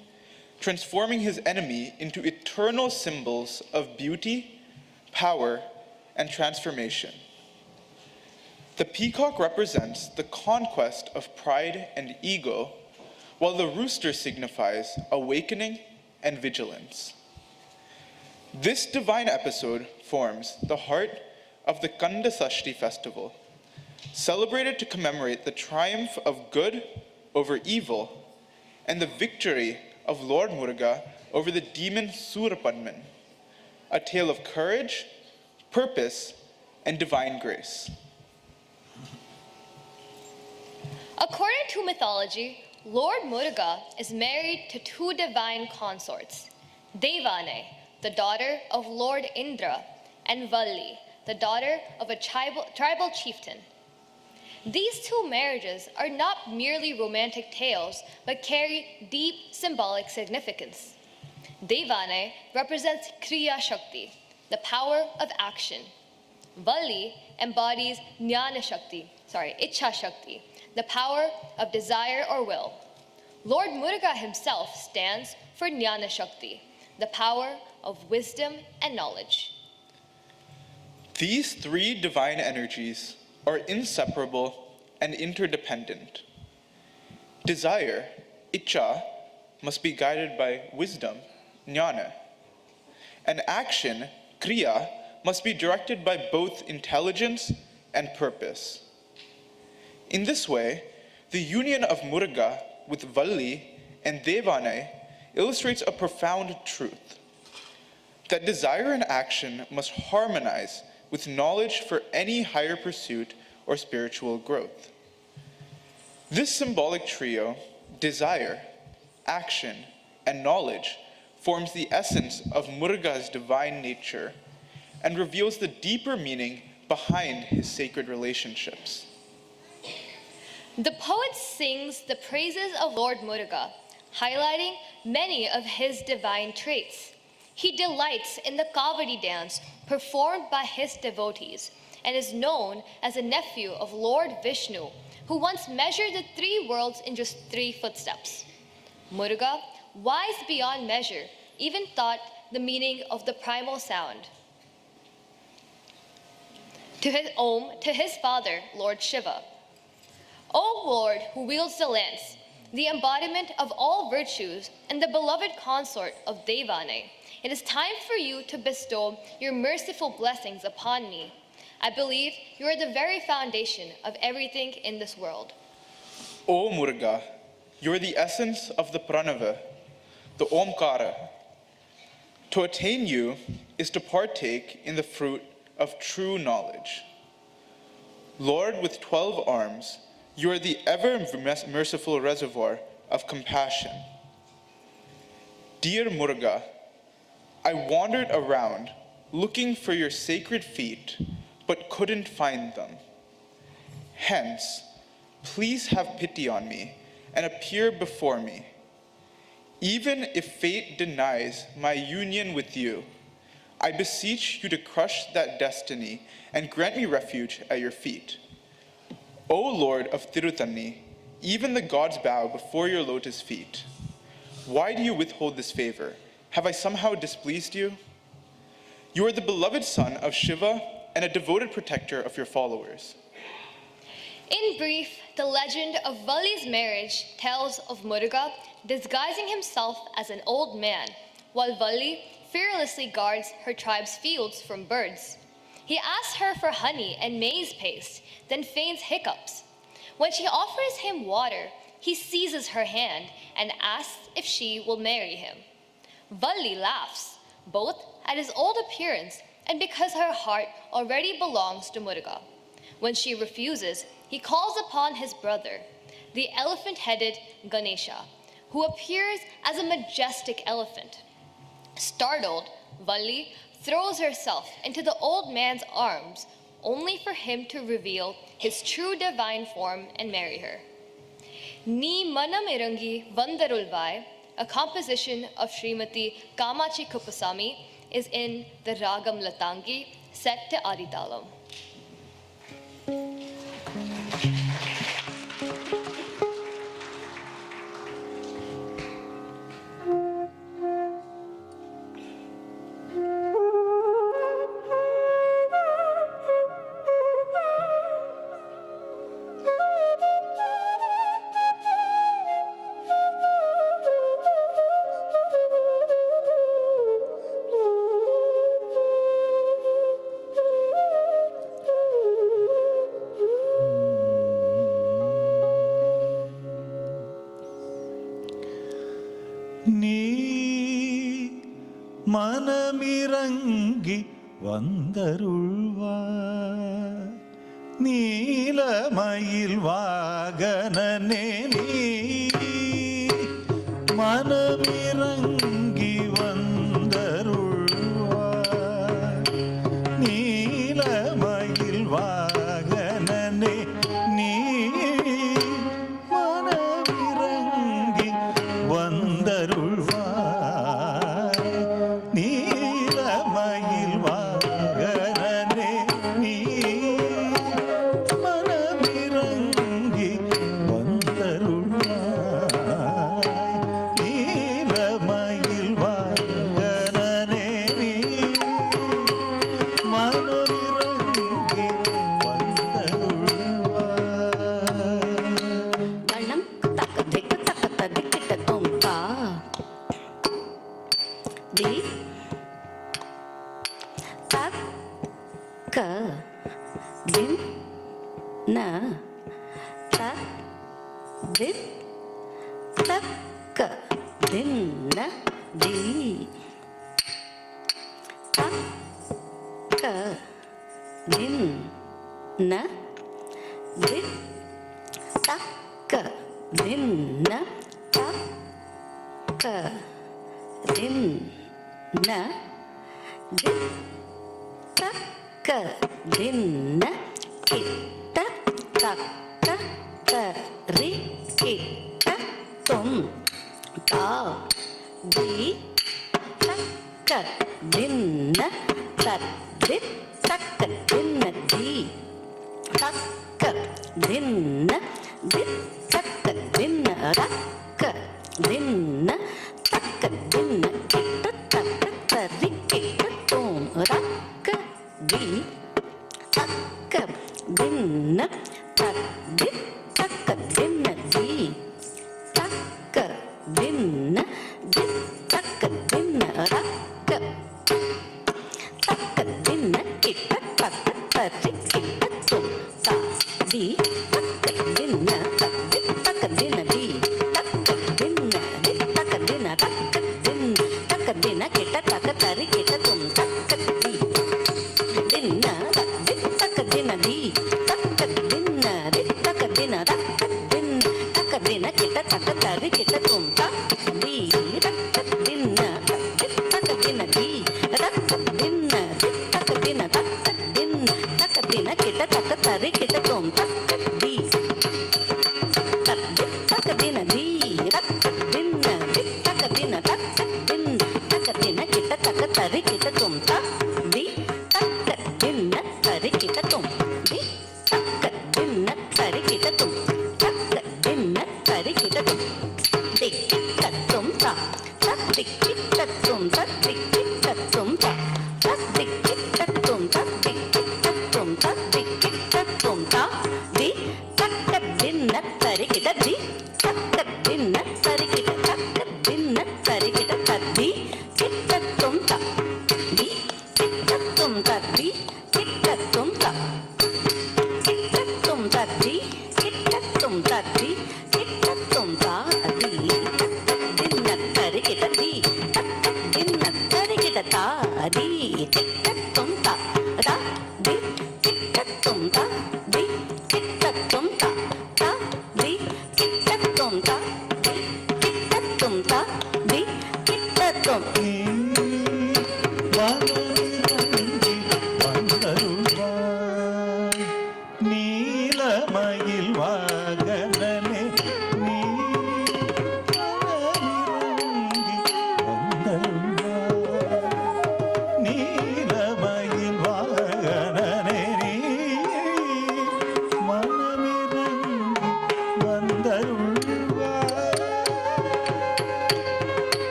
transforming his enemy into eternal symbols of beauty, power, and transformation. The peacock represents the conquest of pride and ego, while the rooster signifies awakening and vigilance. This divine episode forms the heart of the Kanda Sashti festival, celebrated to commemorate the triumph of good over evil and the victory of Lord Muruga over the demon Surapadman, a tale of courage, purpose, and divine grace. According to mythology, Lord Muruga is married to two divine consorts, Devane, the daughter of Lord Indra, and Valli, the daughter of a tribal chieftain. These two marriages are not merely romantic tales, but carry deep symbolic significance. Devane represents Kriya Shakti, the power of action. Valli embodies Ichha Shakti, the power of desire or will. Lord Muruga himself stands for Jnana Shakti, the power of wisdom and knowledge. These three divine energies are inseparable and interdependent. Desire, Ichha, must be guided by wisdom, Jnana, and action, Kriya, must be directed by both intelligence and purpose. In this way, the union of Muruga with Valli and Devane illustrates a profound truth, that desire and action must harmonize with knowledge for any higher pursuit or spiritual growth. This symbolic trio, desire, action, and knowledge, forms the essence of Muruga's divine nature and reveals the deeper meaning behind his sacred relationships. The poet sings the praises of Lord Muruga, highlighting many of his divine traits. He delights in the Kavadi dance performed by his devotees and is known as a nephew of Lord Vishnu, who once measured the three worlds in just 3 footsteps. Muruga, wise beyond measure, even thought the meaning of the primal sound. To his father, Lord Shiva. O Lord, who wields the lance, the embodiment of all virtues and the beloved consort of Devane, it is time for you to bestow your merciful blessings upon me. I believe you are the very foundation of everything in this world. O Muruga, you are the essence of the Pranava, the Omkara. To attain you is to partake in the fruit of true knowledge. Lord with 12 arms, you are the ever-merciful reservoir of compassion. Dear Muruga, I wandered around looking for your sacred feet, but couldn't find them. Hence, please have pity on me and appear before me. Even if fate denies my union with you, I beseech you to crush that destiny and grant me refuge at your feet. O Lord of Tirutani, even the gods bow before your lotus feet. Why do you withhold this favor? Have I somehow displeased you? You are the beloved son of Shiva and a devoted protector of your followers. In brief, the legend of Valli's marriage tells of Muruga disguising himself as an old man, while Valli fearlessly guards her tribe's fields from birds. He asks her for honey and maize paste, then feigns hiccups. When she offers him water, he seizes her hand and asks if she will marry him. Valli laughs, both at his old appearance and because her heart already belongs to Muruga. When she refuses, he calls upon his brother, the elephant-headed Ganesha, who appears as a majestic elephant. Startled, Valli throws herself into the old man's arms, only for him to reveal his true divine form and marry her. Ni manam irangi vandarulvai, a composition of Srimati Kamachi Kuppasamy, is in the Ragam Latangi, set to Aditalam. நீ மனமிறங்கி வந்தருள்வாய் நீலமயில் வாகனனே நீ மனமிறங்கி வந்தருள்வாய் நீலமயில் வாகனனே நீ மனமிறங்கி வந்தருள்வாய் நீலமயில் வாகனனே நீ மனமிறங்கி வந்தருள்வாய் நீலமயில் வாகனனே நீ மனமிறங்கி வந்தருள்வாய் கணம் தக்க திக்க தக்க ததிக்கிட்ட தொம்பா தி தக்க தின் ந த தித் தக்க தின் ந தி தக்க தின் ந தித் தக்க தின் ந தக்க தின் ந தித் தக்க தின் ந கிட்ட தக்க தரி கிட்ட தும் தா தி தக்க தின் ந தத்தித் தக்க தின் ந தி தக்க தின் ந தித் தக்க தின் ந ரக்க தின் ந தக்க தின் ந கிட்ட தக்க தரி கிட்ட தும் ரக்க தி தக்க தின் ந தத்தித் தக்க தின் ந தி தக்க தின் ந தித் தக்க தின் ந ரக்க தக்க தின் ந கிட்ட தக்க தரி கிட்ட தும் தா தி தக்க தின் ந தத்தித் தக்க தின் ந தி தக்க தின் ந தித் தக்க தின் ந தக்க தின் தக்க தின் ந கிட்ட தக்க தரி கிட்ட தும் தக்க தி தின் ந தத்தித் தக்க தின் ந தி தக்க தின் ந தித் தக்க தின் ந தக்க தின் தக்க தின் ந கிட்ட தக்க தரி கிட்ட தும் தக்க தி தக்க தின் ந தத்தித் தக்க தின் ந தி தக்க தின் ந தித் தக்க தின் ந தக்க தின் தக்க தின் ந கிட்ட தக்க தரி கிட்ட தும் தக்க தி தத்தித் தக்க தின் ந தி தக்க தின் ந தித் தக்க தின் ந தக்க தின் தக்க தின் ந கிட்ட தக்க தரி கிட்ட தும் தக்க தி தக்க தின் ந தரி கிட்ட தும் தி தக்க தின் ந தரி கிட்ட தும் தக்க தின் ந தரி கிட்ட தும் தி கிட்ட தும் தா தத்தி கிட்ட தும் தத்தி கிட்ட தும் தா தத்தி கிட்ட தும் தத்தி கிட்ட தும் தத்தி கிட்ட தும்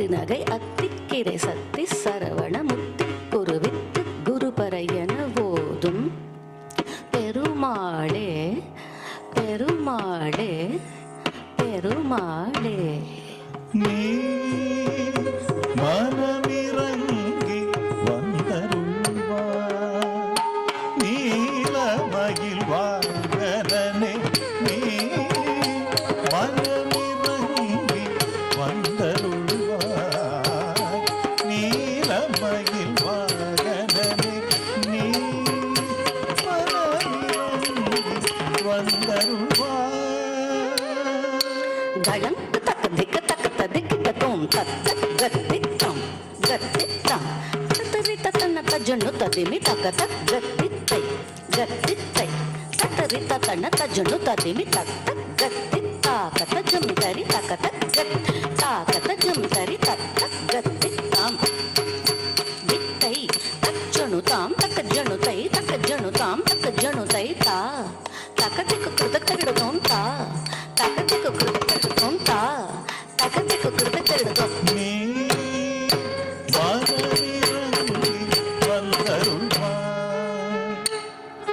திருநகை அத்திக்கிரை சத்தி சரவண முத்தி குருவித்து குருபரையன போதும் பெருமாளே பெருமாளே பெருமாளே. நீ மனமிறங்கி வந்தருள்வாய் நீலமயில் வாகனனே. நீ மனமிறங்கி வந்தருள்வாய் நீலமயில் வாகனனே. நீ மனமிறங்கி வந்தருள்வாய். தளங்கு தக்க திக்க தக்க ததிக்கிட்ட தோம் தத்த கத்தித்தம் கத்தித்தம் தத்தரி தத்தன தஜுன்னு ததிமி தக்க தக் கத்தித்தை கத்தித்தை தத்தரி தத்தன தஜுன்னு ததிமி தக் தக் கத்தித்தா கத்த ஜும்தரி தக்க தக் கத் தா கத்த ஜும்தரி தக் தக் கத்தித்தாம் வித்தை தஜுன்னு தாம் தக்க ஜனுதை தக்க ஜனு தாம் தக்க ஜனுதை தா தக்கத்திக்கு கிருதக்கெடுதோம் தா தக்கத்திக்கு கிருதக்கெடுதோம் தா தக்கத்திக்கு கிருதக்கெடுதோம். நீ மனமிறங்கி வந்தருள்வாய்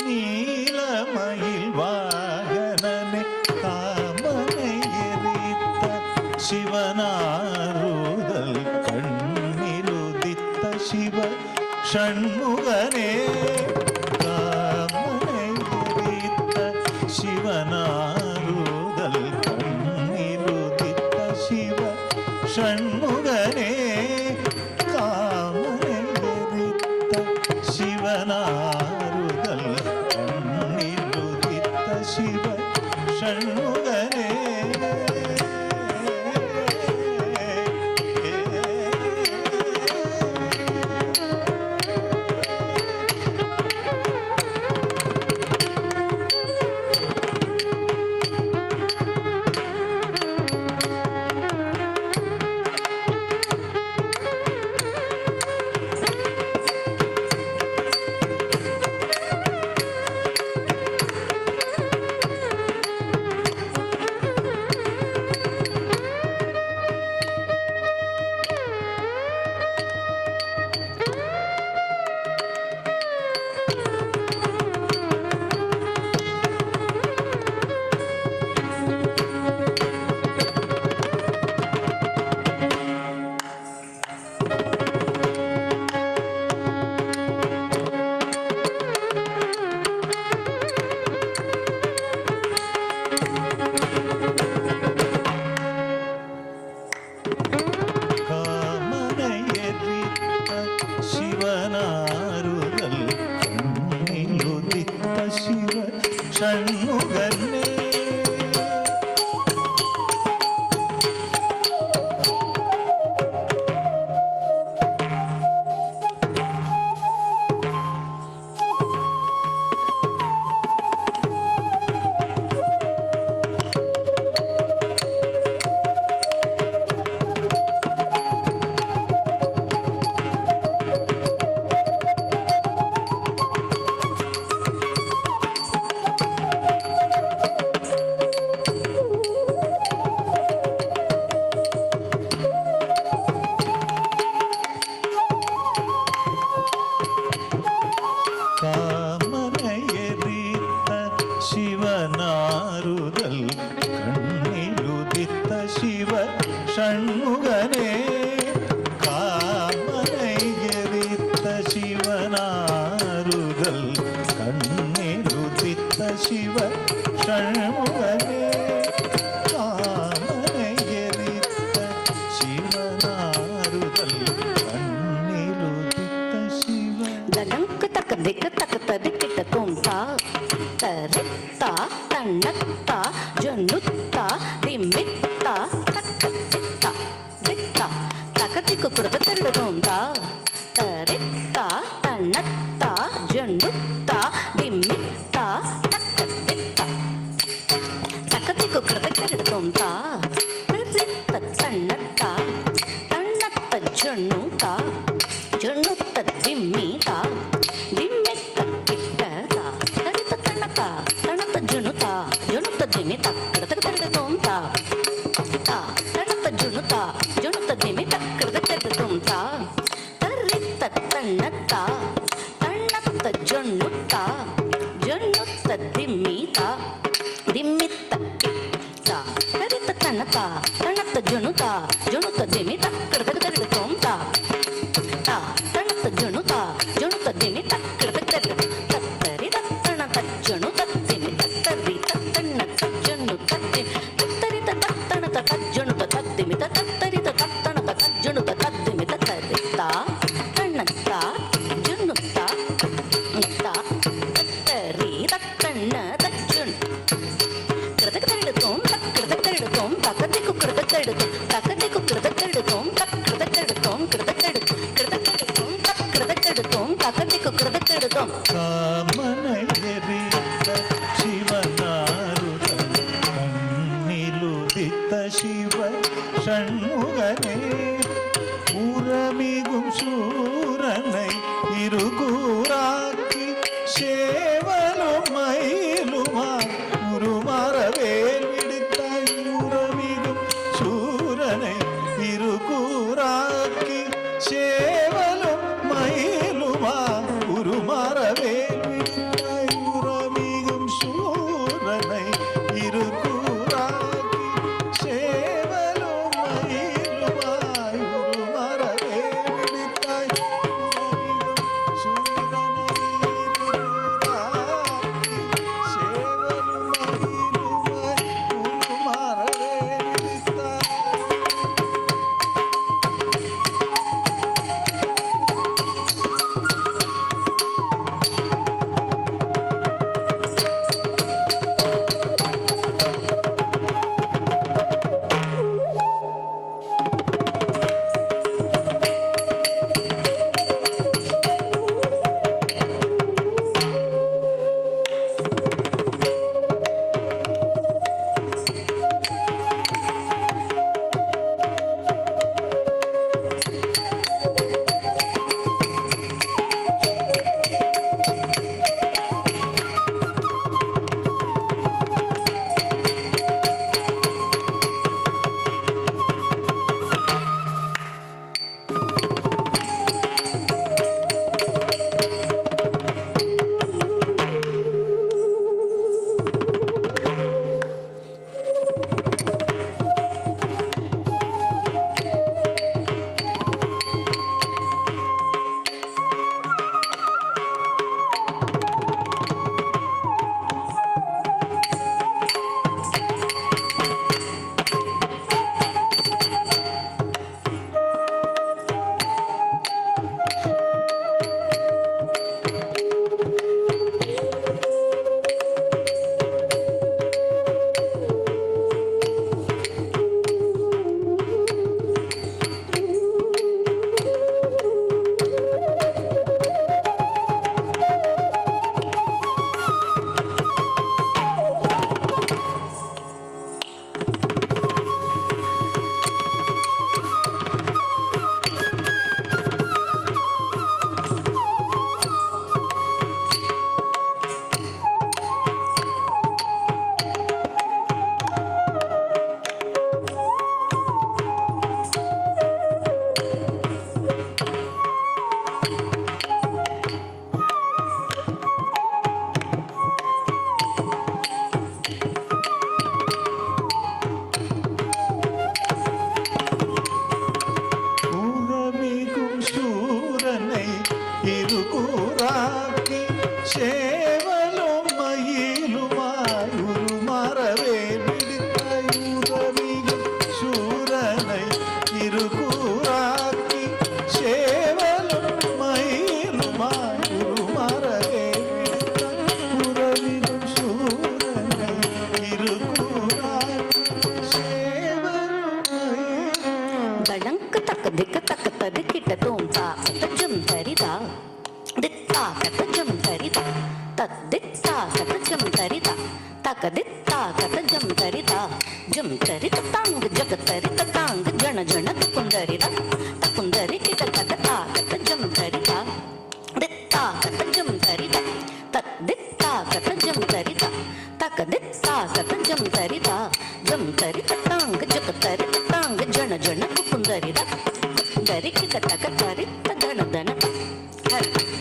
நீலமயில் வாகனனே. காமனை எரித்த சிவனாருதல் கண்ணிலுதித்த சிவ ஷண்முகனே. காமனை எரித்த சிவனாருதல் கண்ணிலுதித்த சிவ ஷண்முகனே. காமனை எரித்த சிவனாருதல் கண்ணிலுதித்த சிவ ஷண்முகனே. காமனை எரித்த சிவனாருதல் கண்ணிலுதித்த சிவ ஷண்முகனே. காமனை எரித்த சிவனாருதல் கண்ணிலுதித்த சிவ ஷண்முகனே. காமனை எரித்த சிவனாருதல் கண்ணிலுதித்த சிவ ஷண்முகனே. காமனை எரித்த சிவனாருதல் கண்ணிலுதித்த சிவ. தளங்கு தக்க திக்க தக்க ததிக்கிட்ட தோம் தா தரித்தா தன்னத்தா ஜனுத்தா திமித்தா தக்கத்தித்தா தித்தா தக்கத்திக்கு கிருதக்கெடுதோம் தா தரித்தா தன்னத்தா ஜனுத்தா திமித்தா தக்கத்தித்தா தக்கத்திக்கு கிருதக்கெடுதோம் தா தரித்த தன்னத்தா தன்னத்த ஜனுத்தா ஜனுத்த திமித்தா திமித்த கிட்டதா தரித்த தன்னத்தா தன்னத்த ஜனுத்தா ஜனுத்த திமித்தா கிருதக்கெடுதோம் தா தன்னத்த ஜனுத்தா ஜனுத்த திமித்தா ತಣತ ಜುಣುತ ಜುಣುತ ದಿಮಿ ತಕ್ಕಡದ ಕರಡು ತೋಂತ ತಾ ತಣತ ಜುಣುತ ಜುಣುತ ದಿಮಿ ತಕ್ಕಡದ ಕರಡು ತತ್ತರಿ ತತ್ತಣ ತಜ್ಜುಣು ತತ್ತಿಮಿ ತತ್ತರಿ ತತ್ತಣ್ಣ ತಜ್ಜುಣು ತತ್ತಿ ತತ್ತರಿ ತತ್ತಣ ತಜ್ಜುಣು ತತ್ತಿಮಿ ತತ್ತರಿ ತತ್ತಣ ತಜ್ಜುಣು ತತ್ತಿಮಿ ತತ್ತರಿ ತಾ ತಣ್ಣತ್ತ ಜುಣುತ್ತ ತಾ ತತ್ತರಿ ತತ್ತಣ್ಣ ತಜ್ಜುಣು ಕೃತಕ ತರಡುತ್ತೋಂ ತಕ್ಕೃತ ತರಡುತ್ತೋಂ ತಕತಿಕು ಕೃತ ತರಡುತ್ತೋಂ ತಕತಿಕು ಕೃತ ತರಡುತ್ತೋಂ ತಕ್ಕೃತ ತರಡುತ್ತೋಂ ಕೃತ ತರಡು ಕೃತ ತರಡುತ್ತೋಂ ತಕ್ಕೃತ ತರಡುತ್ತೋಂ ತಕತಿಕು ಕೃತ ತರಡುತ್ತೋಂ ಕಾಮನಯರಿತ ಶಿವನಾರುತ ಕಣ್ಣಿಲುದಿತ್ತ ಶಿವ ஷண்முகனே உரமிகும் சூரனை இருகூறாக்கி சேவலும் மயிலுமா உருமரவேல் விடுத்தாய் உரமிகும் சூரனை இருகூறாக்கி சேவலும் மயிலுமா உருமரவேல் விடுத்தாய் உரமிகும் சூரனை இருகூறாக்கி சேவலும் மயிலுமாய் உருமரவேல் விடுத்தாய் உரமிகும் சூரனை இருகூறாக்கி சேவலும் மயிலுமாய் உருமரவேல் விடுத்தாய். உரமிகும் சூரனை இருகூறாக்கி சேவலும் மயிலுமாய் உருமரவேல் விடுத்தாய் உரமிகும் சூரனை இருகூறாக்கி சேவலும் மயிலுமாய் உருமரவேல் விடுத்தாய் உரமிகும் சூரனை இருகூறாக்கி சேவலும் மயில் தடங்கு தக்க திக்கு தக்க தது கிட்ட தோம்தா தஜம் தரிதா தித்தா கதஜம் தரிதா தத்தித்தா கதஜம் தரிதா தக்க தித்தா கதஜம் தரிதா ஜம் தரித தாங்க ஜக தரித தாங்க ஜன ஜன தக்குந்தரிதா தக்குந்தரி கிட்ட கததா கதஜம் தரிதா தித்தா கதஜம் தரிதா தத்தித்தா கதஜம் தரிதா தக்க தித்தா கதஜம் தரிதா ஜம் தரித தாங்க ஜக தரித தாங்க ஜன ஜன தக்குந்தரிதா தரிக்கிட்ட தக்க தரித்த தன தன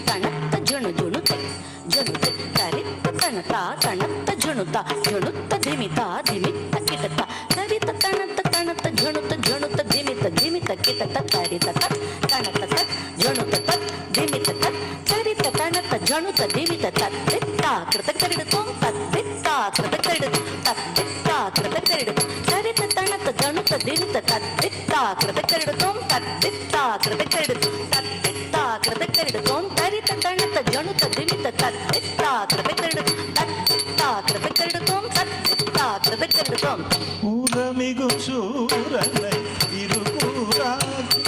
தனத்த ஜுணு ஜுணுತೆ ಜುಣುತೆ ತರಿತ್ತ ತನತ ತಣತ್ತ ಜುಣುತ ಜುಣುತ್ತ ಧಿಮಿತ ಧಿಮಿತ್ತ ಕಿಟತ ತರಿತ ತಣತ್ತ ತಣತ್ತ ಜುಣುತ దిక్కిత తరిత తణత జణుత దిమిత తరిత తణత జణుత దిమిత తత్తిత్తా కృతకరిడుతోం తత్తిత్తా కృతకరిడు తత్తిత్తా కృతకరిడు తరిత తణత జణుత దిమిత తత్తిత్తా కృతకరిడుతోం తత్తిత్తా కృతకరిడు తత్తిత్తా కృతకరిడుతోం తరిత తణత జణుత దిమిత తత్తిత్తా కృతకరిడు తత్తిత్తా కృతకరిడుతోం తత్తిత్తా కృతకరిడుతోం ஊரமிகும் சூரனை இருபூராகி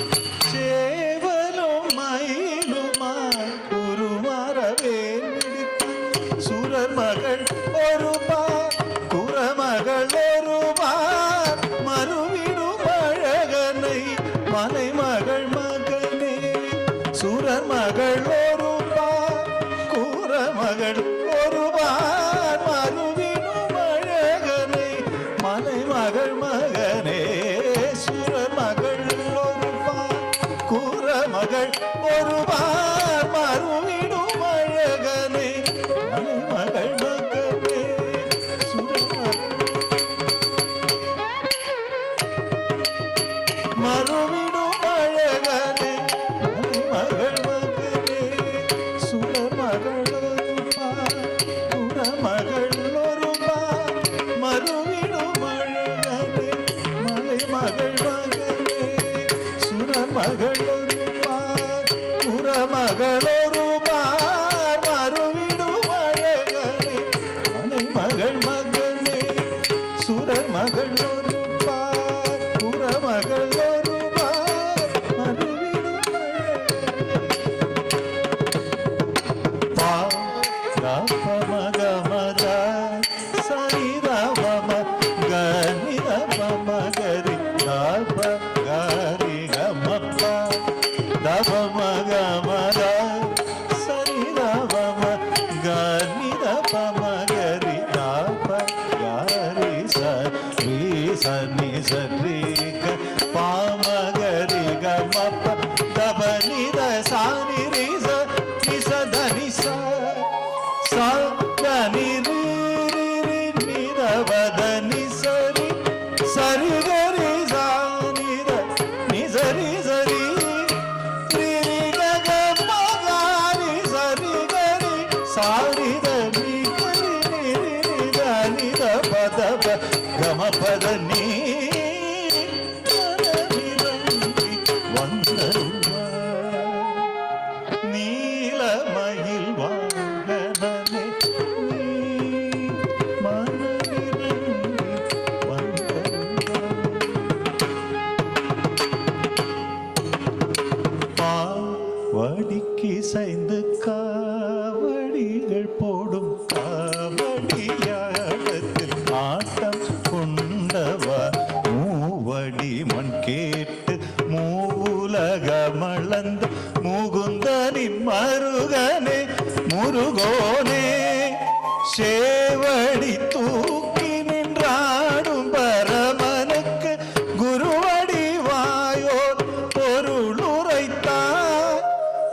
சேவலும் மயிலுமாய் குருமரவேல் விடுத்தான் சுரர் மகள் ஒரு பார் குரமகள் ஒரு பார் மறுவிடும் அழகனை மலைமகள் மகனே சுரர் மகள் ஒரு பார் குரமகள் ஒரு பார் மறுவிடும் அழகனை மலைமகள் மகனே சுரர் மகள் ஒரு பார் குரமகள் ஒரு பார் மறுவிடும் அழகனே மலைமகள் மகனே சுரர் மறுவிடும் அழகனே மலைமகள் மகனே சுரர் மகள் ஒரு பார் குரமகள் ஒரு பார் மறுவிடும் அழகனே மலைமகள் மகனே சுரர் மகள் ஒரு பார் குரமகள் ஒரு பார் மறுவிடும் அழகனே மலைமகள் மகனே சுரர் மகள் ஒரு பார் குரமகள் ஒரு பார் மறுவிடும் பா ரப மக மத சரி ரப ம கரி ரப மகரி ரப கரி கமப்ப ரப மக மத சரி ரப ம கரி ரப மகரி ரப கரி சரி சனி சரி க பாமகரி கமப்ப தப நித சானி ரிச நிச தனி ச சனி ரி ரி ரி நித வத நிசரி சரி கரி சானி ர நிசரி சரி ரி ரி கக மகாரி சரி கரி சாரி த நி கரி நி ரி ரி த நி த பத ப கம பத நீ மனமிரங்கி வந்தருள்வாய். நீலமயில் வாகனனே நீ மனமிரங்கி வந்தருள்வாய். பாவடிக்கு சைந்து காவடிகள் போடும் காவடியாடத்தில் ஆட்டம் கொண்டவா மூவடி மண் கேட்டு மூவுலகமளந்த முகுந்தனின் மருகனே முருகோனே சேவடி தூக்கி நின்றாடும் பரமனுக்கு குருவடி வாயோர் பொருளுரைத்தார்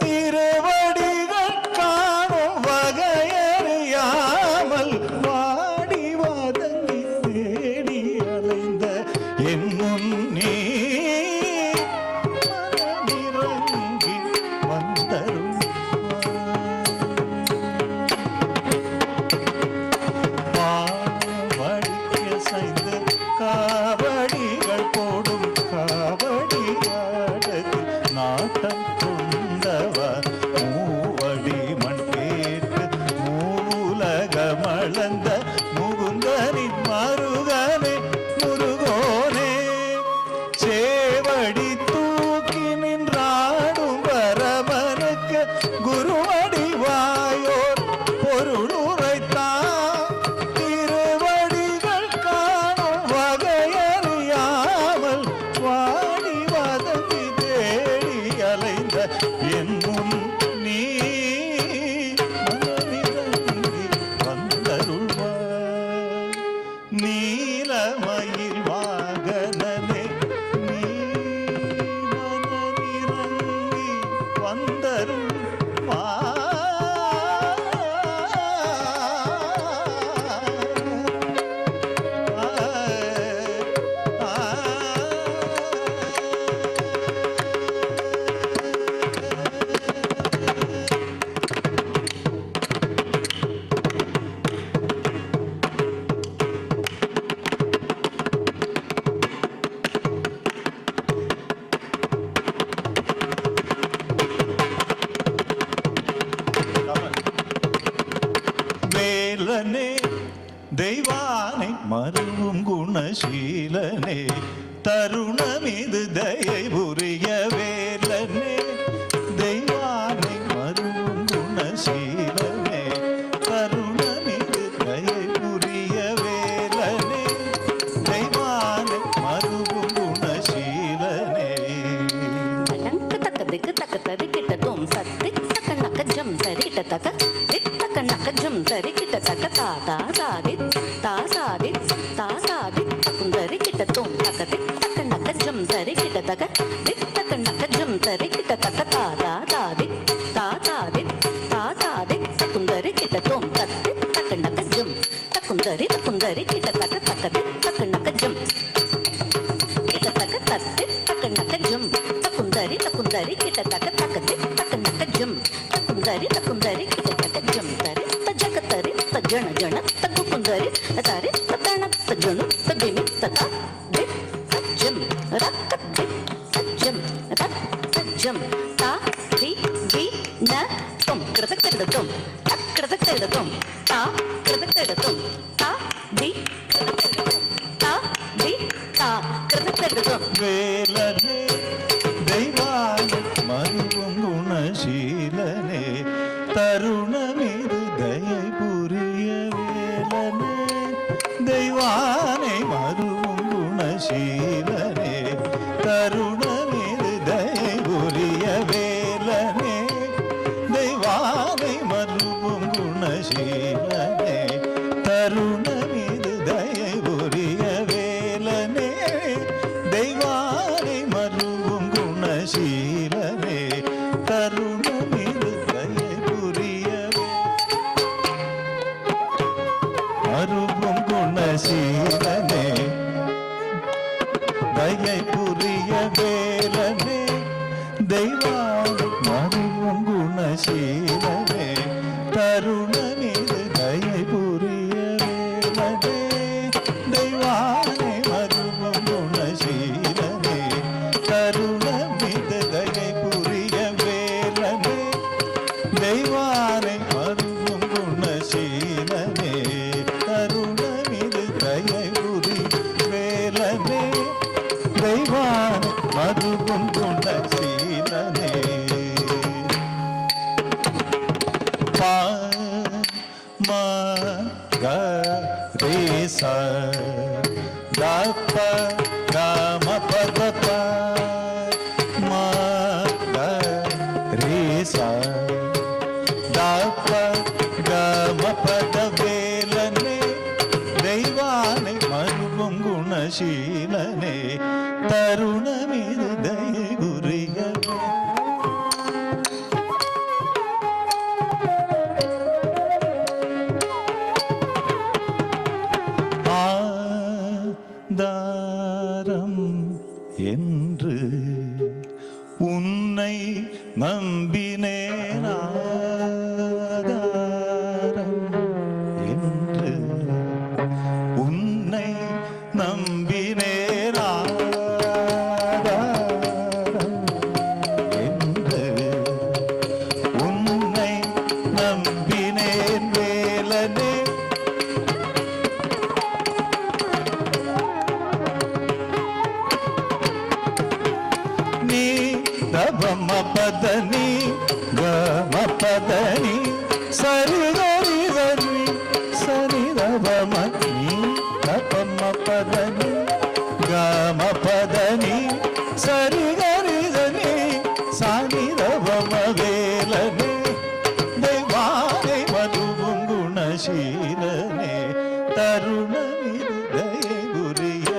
திருவடிகள் காணும் வகையறியாமல் வாடி வதங்கி தேடி அலைந்த என் முன்னே மனமிரங்கி வந்தருள்வாய். தருணமிது தயை புரிய வேலனே தெய்வானை மருவும் குணசீலனே தருணமிது தயை புரிய வேலனே தெய்வானை மருவும் குணசீலனே தடங்கு தக்க திக்கு தக்க தரி கிட்ட தோம் சத்தி தக்க நக்க ஜம் தரி கிட்ட தக்க திக் தக்க நக்க ஜம் தரி கிட்ட தக்க தா சாதி தக்குந்தரி கிட்ட தோம் தக்க திக் தக்க நக்க ஜம் தரி கிட்ட தக்க திக் தக்க நக்க ஜம் தரி கிட்ட தக்க தாதி தக்குந்தரி கிட்ட தோம் தத்தி தக்க நக்க ஜம் தக்குந்தரி கிட்ட தக்க தக்க திக் தக்க நக்க ஜம் கிட்ட தக்க தத்தி தக்க நக்க ஜம் தக்குந்தரி கிட்ட தக்க தக்க திக் தக்க நக்க ஜம் தக்குந்தரி கிட்ட தக்க ஜம் தரி தஜக தரி தஜன ஜன தக்குந்தரி தரி தத்தன தஜனு ததிமி ததா திக் தஜம் ரக்க திக் தஜம் தஜம் தா தி தி ந தொம் கிருதக்கிருதம் அக்கிருதக்கிருதம் தா கிருதக்கிருதம் தா தி கிருதக்கிருதம் தா தி தா கிருதக்கிருதம் வேலனே தெய்வானை மருவும் குணசீலனே தருணமிது தயை புரிய வேலனே தெய்வானை மருவும் குணசீலனே தருணமிது தயை புரிய வேலனே தெய்வானை மருவும் குணசீலனே தருணமிது தயை புரிய வேலனே தெய்வானை மருவும் குணசீலனே தருணமிது தயை புரிய மருவும் குணசீலனே தயை புரிய வேலனே தெய்வானை மருவும் குணசீலனே தருணமிது தயை புரிய வேலனே தெய்வானை மருவும் குணசீலனே தருணமிது தயை புரிய வேலனே தெய்வானை மருவும் குணசீலனே தருணமிது தயை புரி வேலனே தெய்வானை மருவும் குணசீலனே பா மா க ரே ச த ப க ம ப த ப மா க ரே ச த ப க ம ப த வேலனே தெய்வானை மருவும் குணசீலனே தருணமிது தயை புரிய ஆதாரம் என்று உன்னை நம்பினேன் ஆதாரம் என்று உன்னை நம்பினேன் ஆதாரம் என்று உன்னை நம்பினேன் வேலனே நீ தபம பதனி கம பதனி சரி கரி சரி சரி தபம நீ தபம பதனி கம பதனி சரி கரி சரி சானி தபம வேலனே தெய்வானை மருவும் குணசீலனே தருணமிது தயை புரிய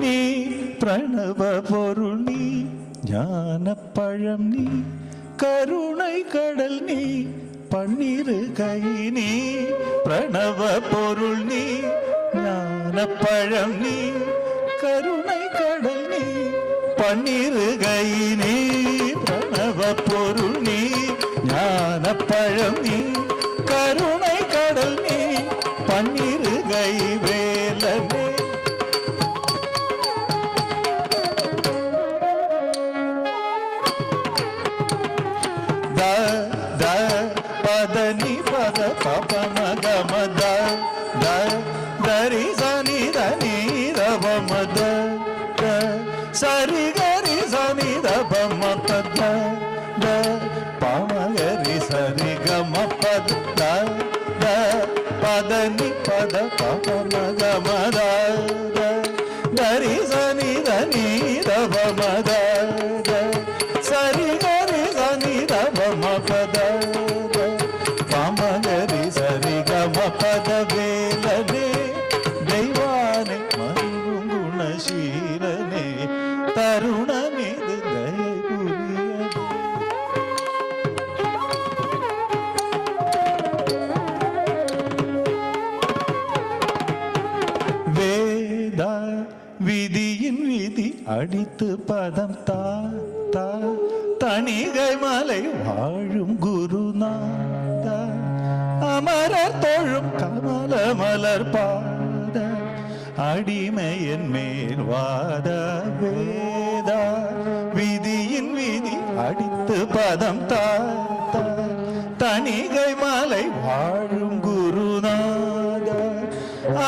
நீ பிரணவ பொருள் நீ ஞான பழம் நீ கருணை கடல் நீ பன்னிரு கை நீ பிரணவ பொருள் நீ ஞான பழம் நீ கருணை கடல் நீ பன்னிரு கை நீ பிரணவ பொருள் நீ ஞான பழம் நீ கருணை கடல் நீ பன்னிரு கை வேலனே பத ni pada papa maga mada da dari sani da ni da ba mada da sari gari sani da ba mada da pa magari sari ga ma pada da pada ni pada papa maga mada da dari sani da ni da ba mada da sari gari sani da ba ma pada da pa magari sari ga ma pada velane Deivanai மருங்கும் குணசீலனே தருணமிது தயை புரிய வேதா விதியின் விதி அடித்து பதம் தா தா தணிகை மலை வாழும் குருநாதா அமரர் தொழும் கமல மலர் பாத அடிமையின் மேல் வாத வேதா விதியின் விதி அடித்து பதம் தாத்த தணிகை மலை வாழும் குருநாத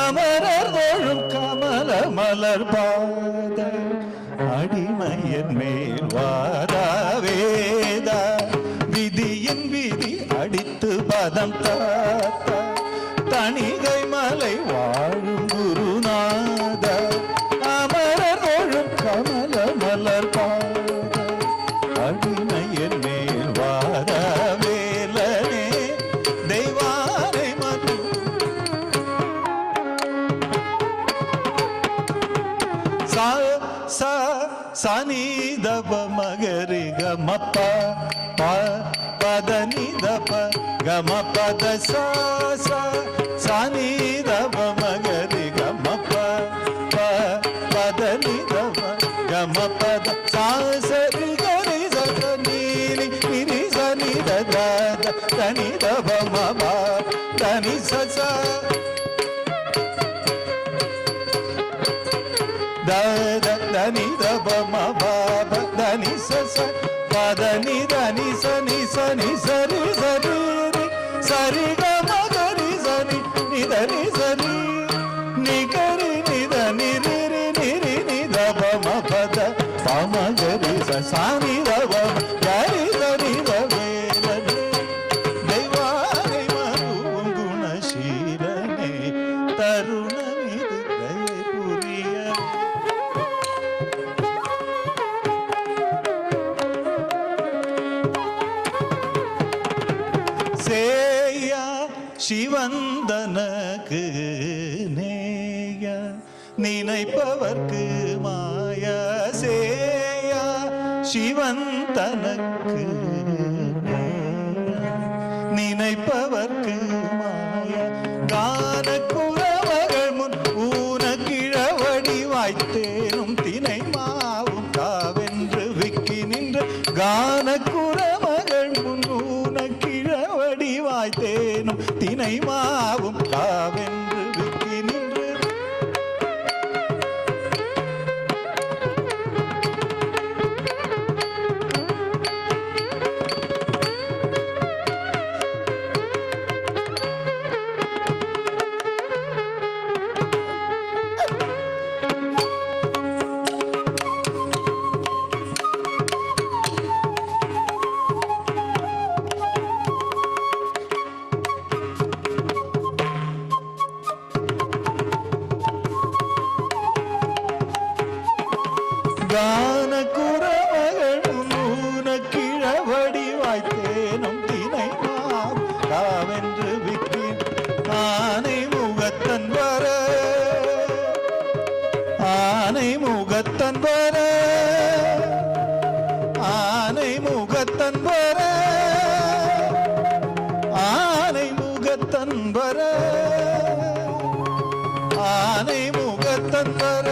அமரர் தொழும் கமல மலர் பாத அடிமையின் மேல் வாத வேதா விதியின் விதி அடித்து பதம் தாத்த தணிகை மலை வாழும் குருநாத அமரர் தொழும் கமல மலர் பாத அடிமையின் மேல் வாத வேலனே தெய்வானை மது சா சா சனி தப மகரி கமப்ப பதனி தப கம பத சா சா சனி தப மகரி கமப்ப பதனி தப கம பத சா சரி கரி சத நீரி நிரி சனி தத தனி தப மப தனி சசா தனி தப மப தனி சச பதனி தனி சனி சனி சரி சரி சரி கம கரி சனி நிதனி சரி நிகரி நித நிரி நிரி நித பம பத பம கரி சனி தப கரி சனி தவேலனே தெய்வானை மருவும் குணசீலனே தருணமிது தயை புரிய சேயா சிவந்தனக்கு நேய நினைப்பவர்க்கு மாய சேயா சிவந்தனக்கு நேய நினைப்பவர்க்கு மாய கான குறவர்கள் முன் ஊன கிழவடி வாய்த்தேனும் தினை மாவும் காவென்று விக்கி நின்று கான குறவர்கள் முன் ஊன கிழவடி வாய்த்தேனும் தினை மாவும் காவென்று விக்கி நின்று கான குறவகள் முன்னூன கிழவடி வாய்த்தேனும் தினை மாம் காவென்று விக்கின் ஆனை முகத்தன் வர ஆனை முகத்தன் வர ஆனை முகத்தன் வர ஆனை முகத்தன் வர ஆனை முகத்தன் வர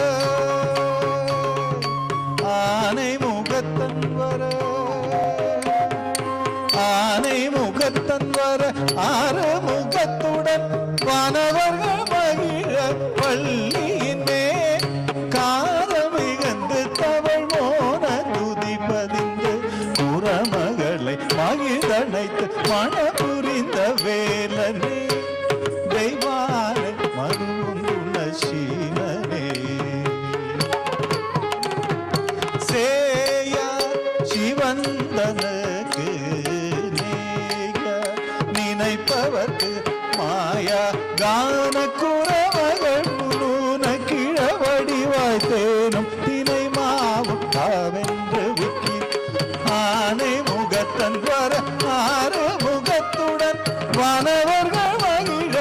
ஆனை முகத்தன் வர ஆனை முகத்தன் வர ஆறு முகத்துடன் வானவர்கள் மகிழ பள்ளியின் மேல் காதமிகந்து தவள் மோன துதிப்பதிந்து குறமகளை மகிழ்ந்தனைத்து மன புரிந்த குணசீலனே தெய்வானை மருவும் குணசீலனே சேயா சிவந்தனுக்கு நேய நினைப்பவர்க்கு மாயா கான குறவர்கள் புலூன கிழவடி வாய்த்தேனும் தினை மாவும் தாவென்று விக்கி ஆனை முகத்தன் வர ஆறு முகத்துடன் வானவர்கள் மகிழ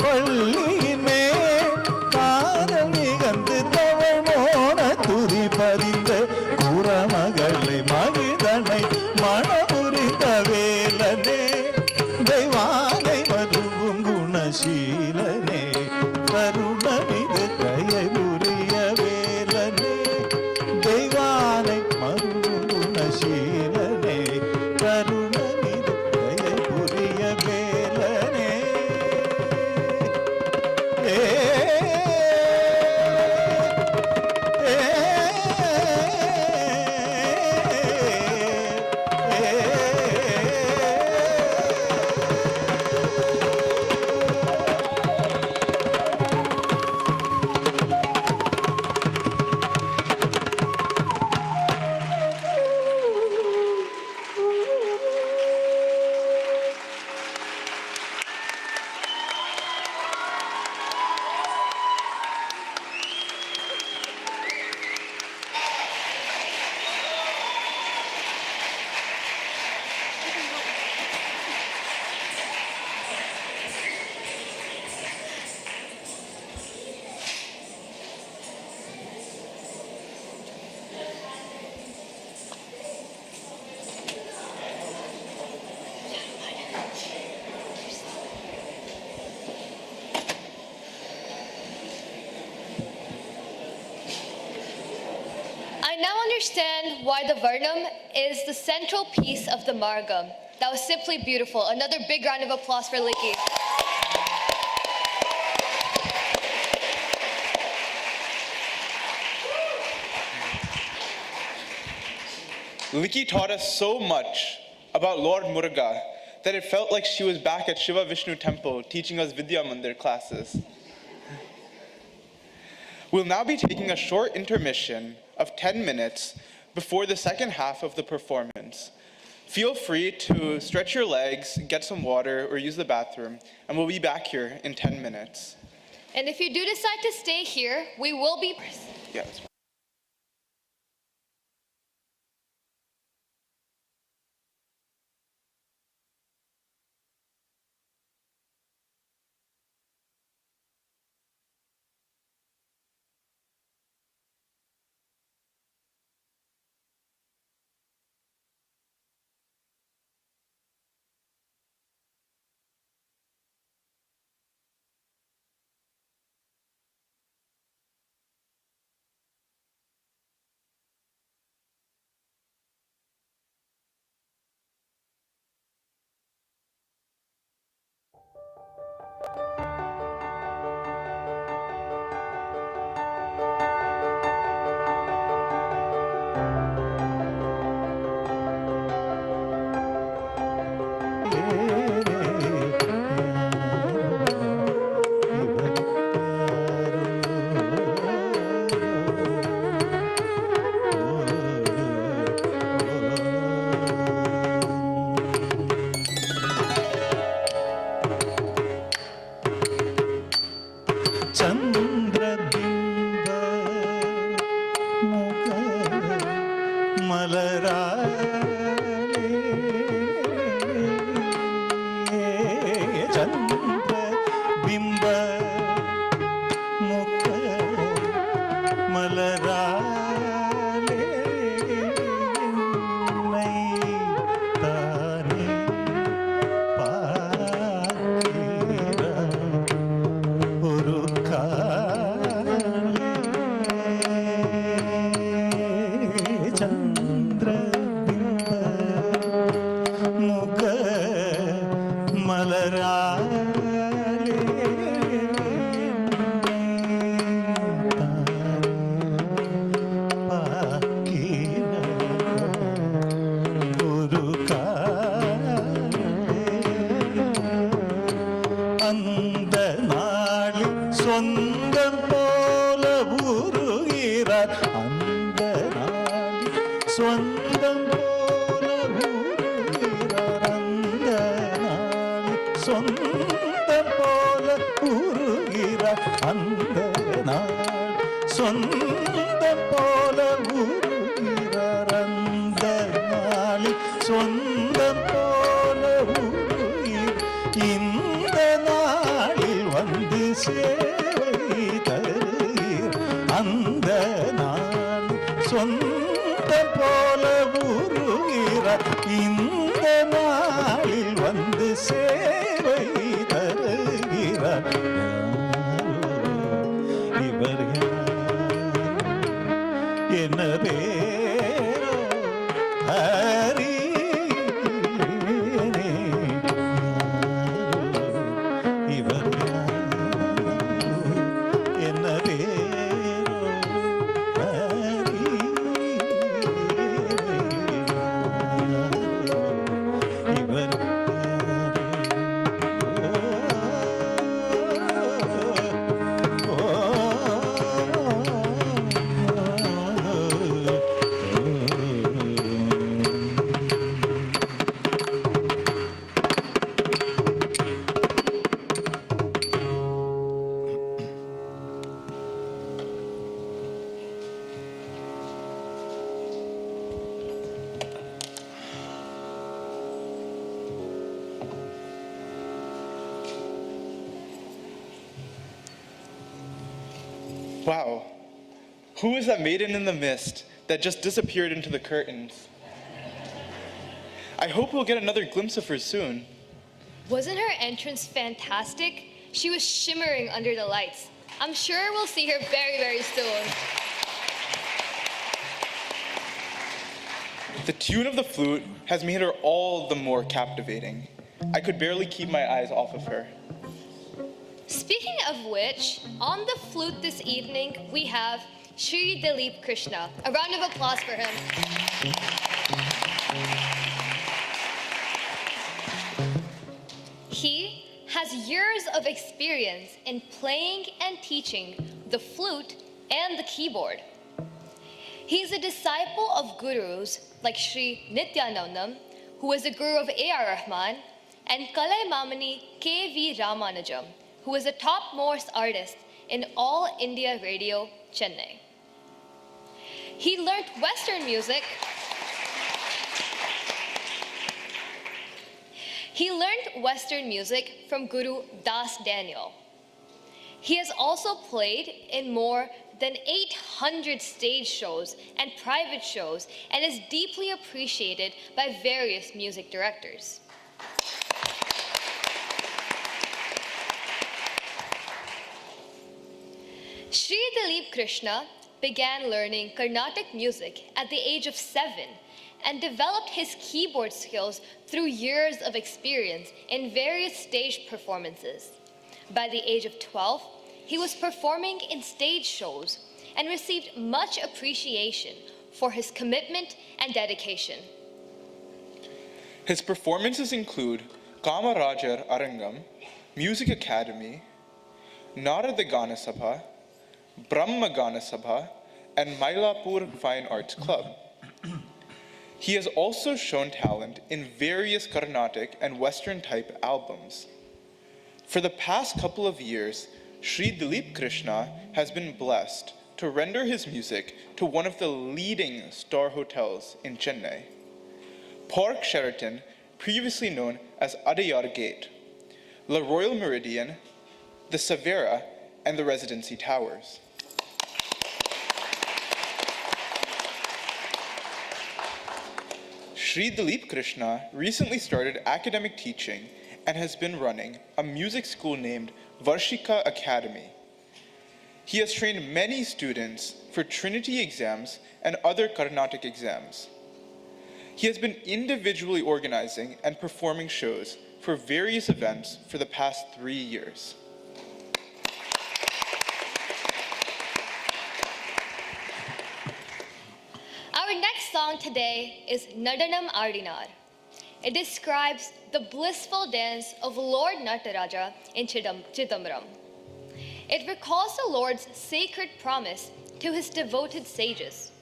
பள்ளியின் மேல் காதல் நிகழ்ந்து தவள் மோன துதி பதிந்த குறமகளை மகிதனை மணமுறிந்த வேலனே தெய்வானை மருவும் குணசீலனே கருணமிகு தயை புரிய வேலனே தெய்வானை மருவும் குணசீலனே கருணமிகு தயை புரிய வேலனே ஏ I now understand why the Varnam is the central piece of the Margam. That was simply beautiful. Another big round of applause for Likhi. Likhi taught us so much about Lord Muruga that it felt like she was back at Shiva Vishnu Temple teaching us Vidya Mandir classes. We'll now be taking a short intermission of 10 minutes before the second half of the performance. Feel free to stretch your legs, get some water, or use the bathroom, and we'll be back here in 10 minutes. And if you do decide to stay here, we will be... Yeah, that's fine. அந்த நாளில் சொந்தம் போல உருகிறார். அந்த நாளில் சொந்தம் போல உருகிறார். அந்த நாளில் சொந்தம் போல உருகிறார். அந்த நாள் சொந்தம் போல உருகிறார். அந்த நாளில் சொந்தம் போல உருகிறார். இந்த நாளில் வந்து சேவை தருகிறார். அந்த நாள் சொந்தம் போல உருகிறார். இந்த நாளில் வந்து சேவை தருகிறார். இவர் என்ன பேரோ அறியேனே. இவர் என்ன பேரோ அறியேனே. இவர் Wow, who is that maiden in the mist that just disappeared into the curtains? I hope we'll get another glimpse of her soon. Wasn't her entrance fantastic? She was shimmering under the lights. I'm sure we'll see her very, very soon. The tune of the flute has made her all the more captivating. I could barely keep my eyes off of her. Speaking of which, on the flute this evening, we have Shri Dilip Krishna. A round of applause for him. He has years of experience in playing and teaching the flute and the keyboard. He is a disciple of gurus like Sri Nityanandam, who was a guru of A.R. Rahman, and Kalai Mamani K.V. Ramanujam, who is a topmost artist in All India Radio, Chennai. He learned Western music. He learned Western music from Guru Das Daniel. He has also played in more than 800 stage shows and private shows and is deeply appreciated by various music directors. Sri Dilip Krishna began learning Carnatic music at the age of 7 and developed his keyboard skills through years of experience in various stage performances. By the age of 12, he was performing in stage shows and received much appreciation for his commitment and dedication. His performances include Kamarajar Arangam, Music Academy, Narada Gana Sabha, Brahma Gana Sabha, and Mylapore Fine Arts Club. He has also shown talent in various Carnatic and Western type albums. For the past couple of years, Sri Dilip Krishna has been blessed to render his music to one of the leading star hotels in Chennai, Park Sheraton, previously known as Adayar Gate, La Royal Meridian, the Savera, and the Residency Towers. Sri Dilip Krishna recently started academic teaching and has been running a music school named Varshika Academy. He has trained many students for Trinity exams and other Carnatic exams. He has been individually organizing and performing shows for various events for the past 3 years. Our next song today is Nadanam Ardinar. it describes the blissful dance of Lord Nataraja in Chidambaram. It recalls the Lord's sacred promise to his devoted sages,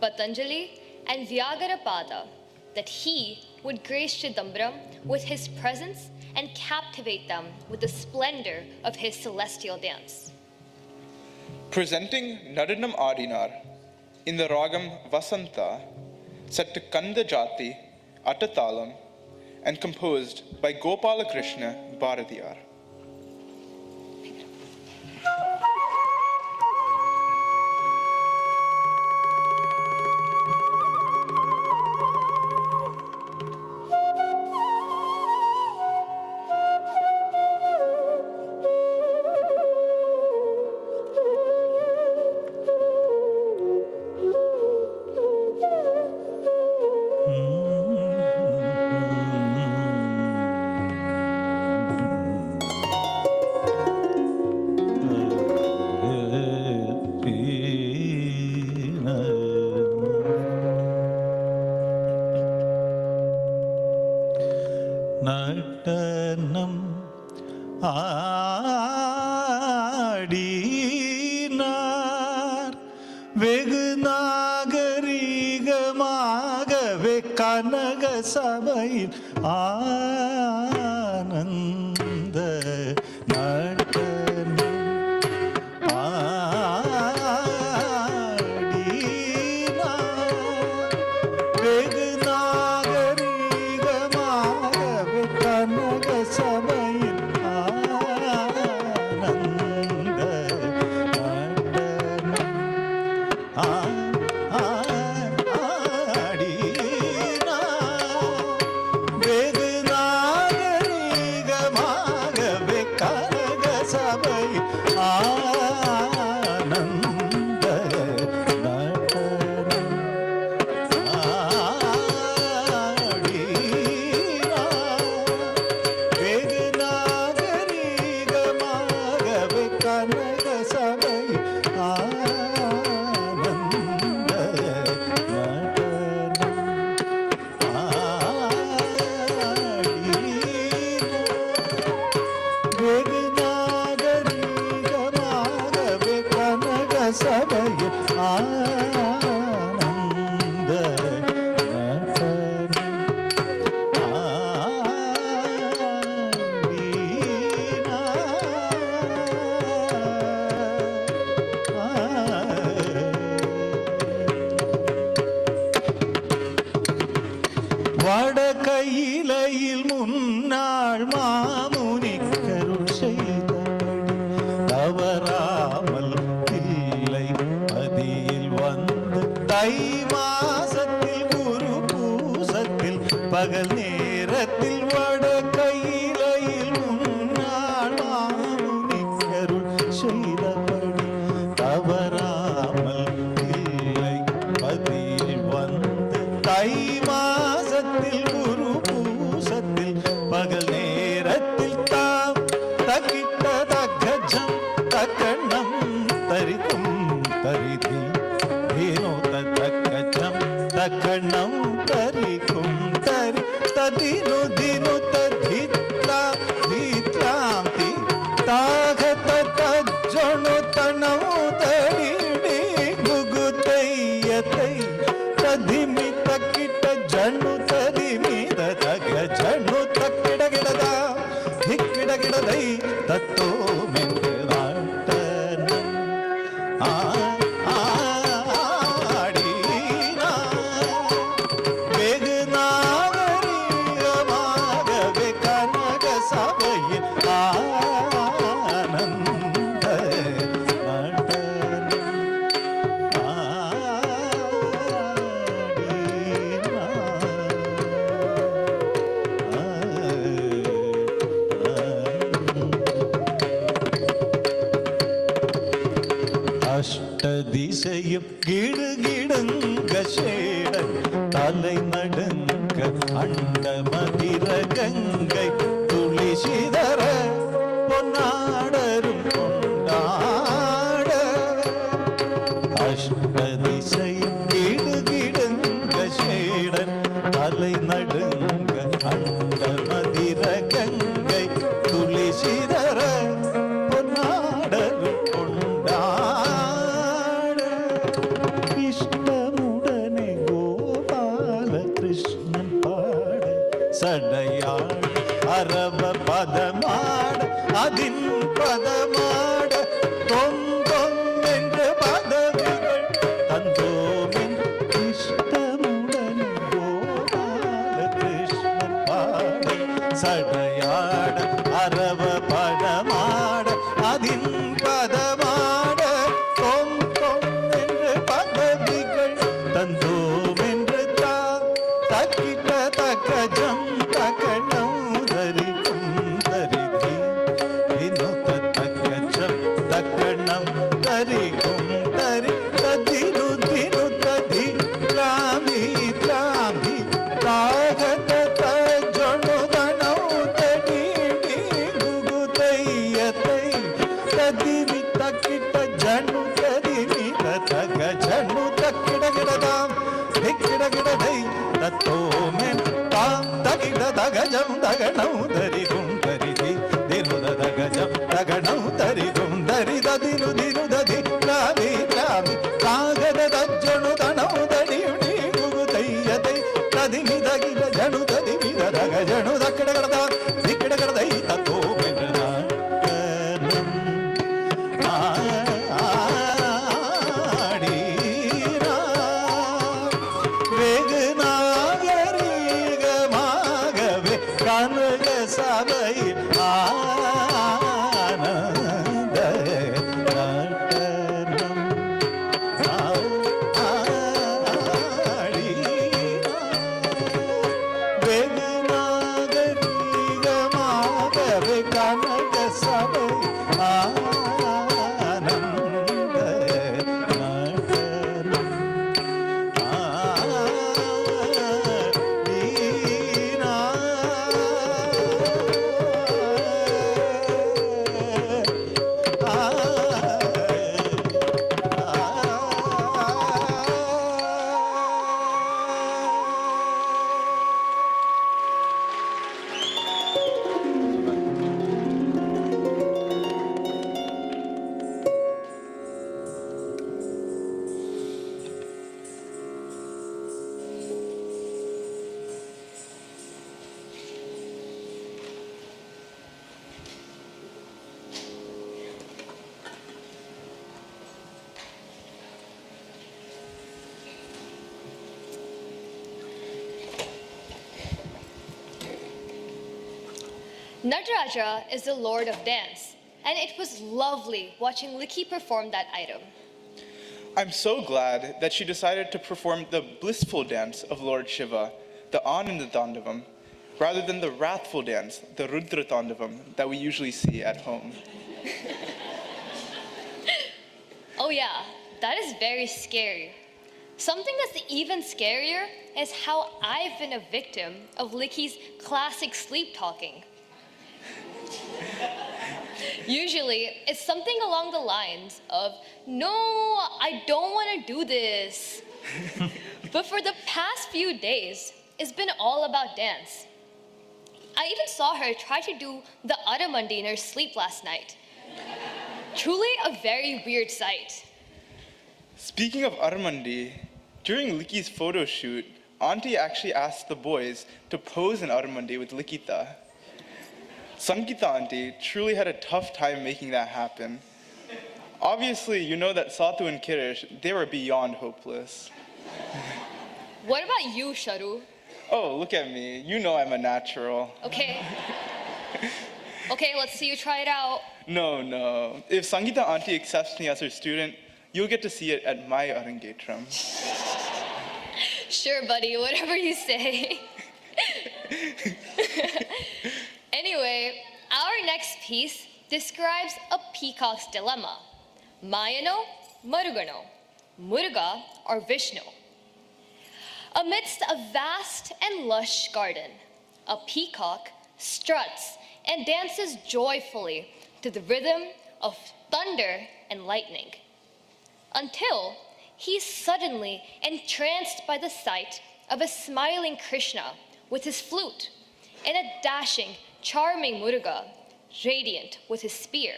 Patanjali and Vyagarapada, that he would grace Chidambaram with his presence and captivate them with the splendor of his celestial dance. Presenting Nadanam Adinar in the ragam Vasanta, set to Kanda Jati, Atatalam, and composed by Gopala Krishna Bharatiyar. நடனம் ஆடினார் வெகு நாகரிகமாகவே கனக சபையில் ஆனந்த நடனம் ஆடினார் வெகு நாகரிகமாகவே கனக சபையில் ஆனந்த நடனம் ஆடினார் வெகு நாகரிகமாகவே கனக சபையில் ஆனந்த நடனம் வெகு நாகரிகமாகவே கனக சபை ஆனந்த நடனம் வெகு நாகரிகமாகவே கனக சபை ஆனந்த நடனம் வட கையிலையில் முன்னாள் மாமுனிக்கருள் செய்தபடி தவறாமல் இல்லை பதியில் வந்து தை மாசத்தில் குரு பூசத்தில் பகல் நேரத்தில் வட கையிலையில் முன்னாள் மாமுனிக்கருள் செய்தபடி தவறாமல் இல்லை பதியில் வந்து தை மாசத்தில் குரு பூசத்தில் பகல் நேரத்தில் தாம் தக்கிட்ட தக்கஜம் தக்கண்ணம் தரிக்கும் தரிதி ஏனோத தக்கஜம் தக்கண்ணம் தரிக்கும் தரி ததினு தினு ததித்லா தீத்லாம் தி தாகத தஜ்ஜணு தனவு தரிடி குகுதையதை ததிமி தக்கிட்ட ஜಣ್ಣು ತದಿಮಿದ ತಗ ಜಣ್ಣು ತಕ್ಕಿಡಗಿಡದ ಹಿಕ್ಕಿಡಗಿಡದೈ ತತ್ತೋ ಮೆಂದಿರಾಟನ ಆಡಿನ வெகு நாகரிகமாகவே கனக சபையில் ஆனந்த நடனம் அஷ்டதிசையும் கிடுகிடுங்க சேடன் தலை நடுங்க அண்ட மதிர கங்கை துளி சிதற பொன்னாடரும் கொண்டாட அஷ்டதிசையும் கிடுகிடுங்க சேடன் தலை நடுங்க വിതര പൊന്നാടലും കൊണ്ടാട ഇഷ്ടമുടനെ ഗോപാലകൃഷ്ണൻ പാട സടയാട് அரவ பதமாட அதின் பதமாட தொந்தொந்தென்று பதவிகள் தந்தோமின் இஷ்டமுடன் கோபால கிருஷ்ணன் பாட சடையாட அரவ பதமாட அதின் பதமாட தொந்தொந்தென்று பதவிகள் தந்தோமென்று தான் தக்கிட்ட தக்கஜம் தக்கணம் தகஜம் தகணம் தரி கும் தரி தி தினுத தகஜம் தகணம் தரி கும் தரி தினு தினு ததி ராமி ராமி காகத தஜ்ஜணு தனவு தடியுடி குகு தையதை ததிமி தகில ஜணு ததி மித தகஜணு தக்கிடகடத திக்கிடகடதை தத்தோ மென்றனா Nataraja is the lord of dance, and it was lovely watching Likhi perform that item. I'm so glad that she decided to perform the blissful dance of Lord Shiva, the Ananda Tandavam, rather than the wrathful dance, the Rudra Tandavam, that we usually see at home. Oh yeah, that is very scary. Something that's even scarier is how I've been a victim of Likhi's classic sleep talking. Usually, it's something along the lines of, no, I don't want to do this. But for the past few days, it's been all about dance. I even saw her try to do the Aramandi in her sleep last night. Truly a very weird sight. Speaking of Aramandi, during Likhi's photo shoot, Auntie actually asked the boys to pose in Aramandi with Likhitha. Sangeeta Auntie truly had a tough time making that happen. Obviously, you know that Sathu and Kirish, they were beyond hopeless. What about you, Sharu? Oh, look at me. You know I'm a natural. Okay. Okay, let's see you try it out. No. If Sangeeta Auntie accepts me as her student, you'll get to see it at my Arangetram. Sure, buddy, whatever you say. Anyway, our next piece describes a peacock's dilemma. Mayano, Marugano, Muruga or Vishnu. Amidst a vast and lush garden, a peacock struts and dances joyfully to the rhythm of thunder and lightning, until he's suddenly entranced by the sight of a smiling Krishna with his flute and a dashing, charming Muruga radiant with his spear.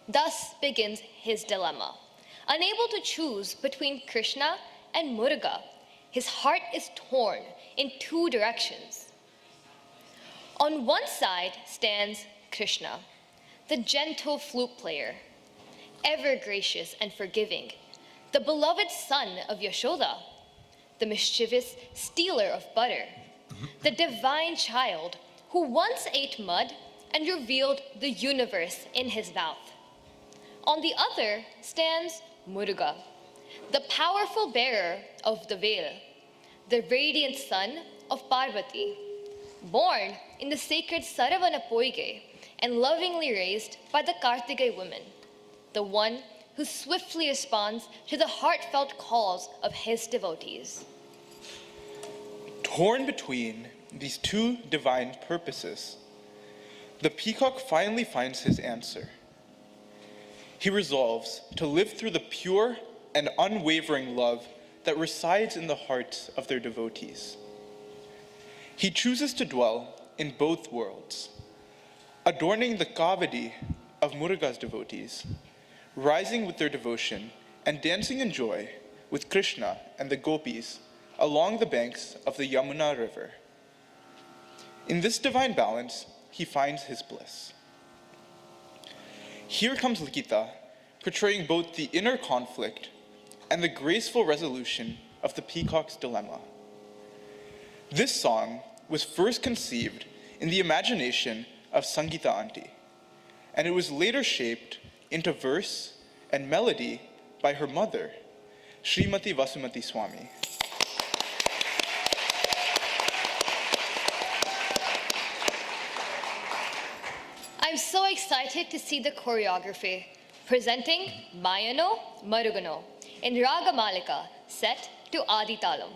Thus begins his dilemma. Unable to choose between Krishna and Muruga, his heart is torn in two directions. On one side stands Krishna, the gentle flute player, ever gracious and forgiving, the beloved son of Yashoda, the mischievous stealer of butter, the divine child who once ate mud and revealed the universe in his mouth. On the other stands Muruga, the powerful bearer of the veil, the radiant son of Parvati, born in the sacred Saravana Poige and lovingly raised by the Kartige women, the one who swiftly responds to the heartfelt calls of his devotees. Torn between these two divine purposes, the peacock finally finds his answer. He resolves to live through the pure and unwavering love that resides in the hearts of their devotees. He chooses to dwell in both worlds, adorning the kavadi of Muruga's devotees, rising with their devotion and dancing in joy with Krishna and the gopis along the banks of the Yamuna River. In this divine balance, he finds his bliss. Here comes Likhitha, portraying both the inner conflict and the graceful resolution of the peacock's dilemma. This song was first conceived in the imagination of Sangeeta Auntie, and it was later shaped into verse and melody by her mother, Srimati Vasumati Swami. I'm so excited to see the choreography, presenting Mayano Marugano in Raga Malika, set to Adi Talam.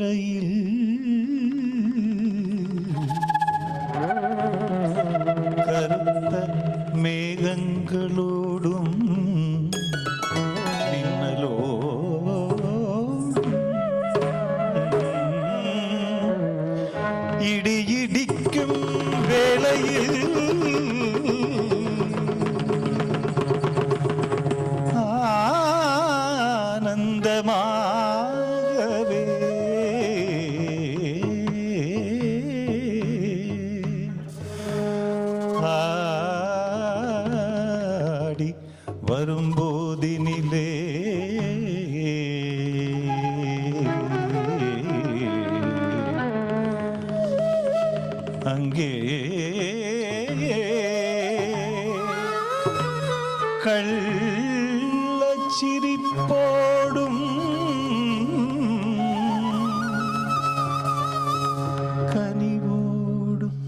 வேளையில் கருத்த மேகங்களோடும் மின்னலோ இடியிடிக்கும் வேளையில் ஆனந்தமாகவே ஆடி வரும்போதினிலே அங்கே கள்ளச்சிரிப்போடும் கனிவோடும்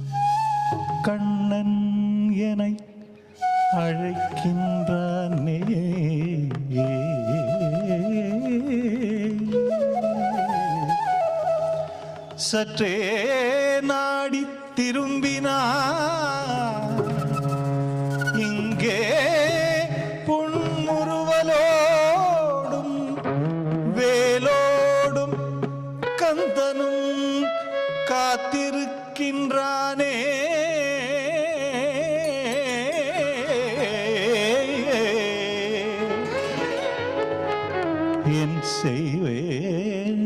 கண்ணன் எனை அழைக்கின்றானே சற்றே நாடி திரும்பினார் இங்கே புன்முறுவலோடும் வேலோடும் கந்தனும் காத்திருக்கின்றானே என் செய்வேன்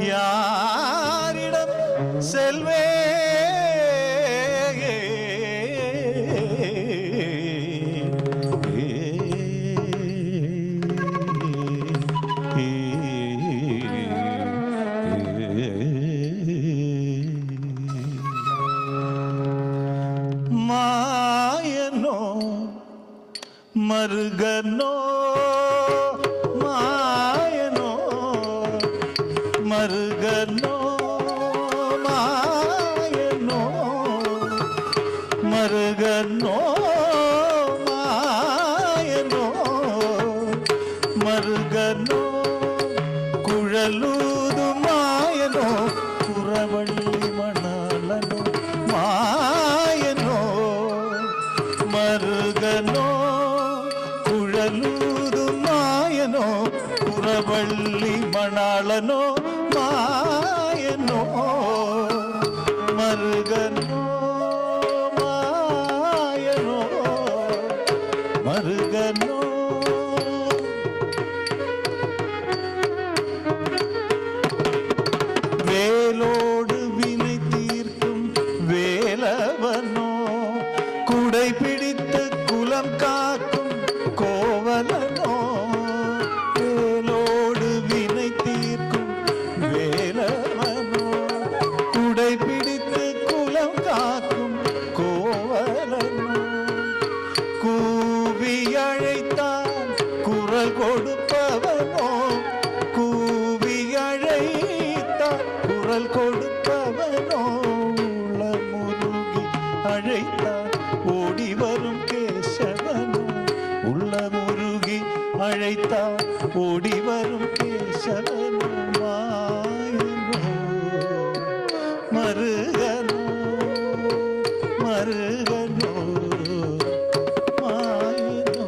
யாரிடம் செல்வே மாயனோ மருகனோ மாயனோ மருகனோ மாயனோ மருகனோ மாயனோ மருகனோ குழலூது மாயனோ குறவள்ளி மணாலனோ மாயனோ மருகனோ குழலூது மாயனோ குறவள்ளி மணாளனோ மாயனோ மருகனோ மாயனோ மருகனோ வேலோடு வினை தீர்க்கும் வேலவனோ குடை பிடித்து குலம் காக்கும் கோவலனோ வேலோடு வினை தீர்க்கும் வேலவனோ குடை பிடித்து குலம் காக்கும் கோவலனோ கூவி அழைத்தான் குரல் கொடுப்பவனோ கூவி அழைத்தான் குரல் கொடுப்பவனோ உளமுருகி அழைத்தான் ஓடி வரும் கேசவனோ உள்ளமுருகி அழைத்தான் ஓடி வரும் கேசவனோ மாயனோ மருகனோ மருகனோ மாயனோ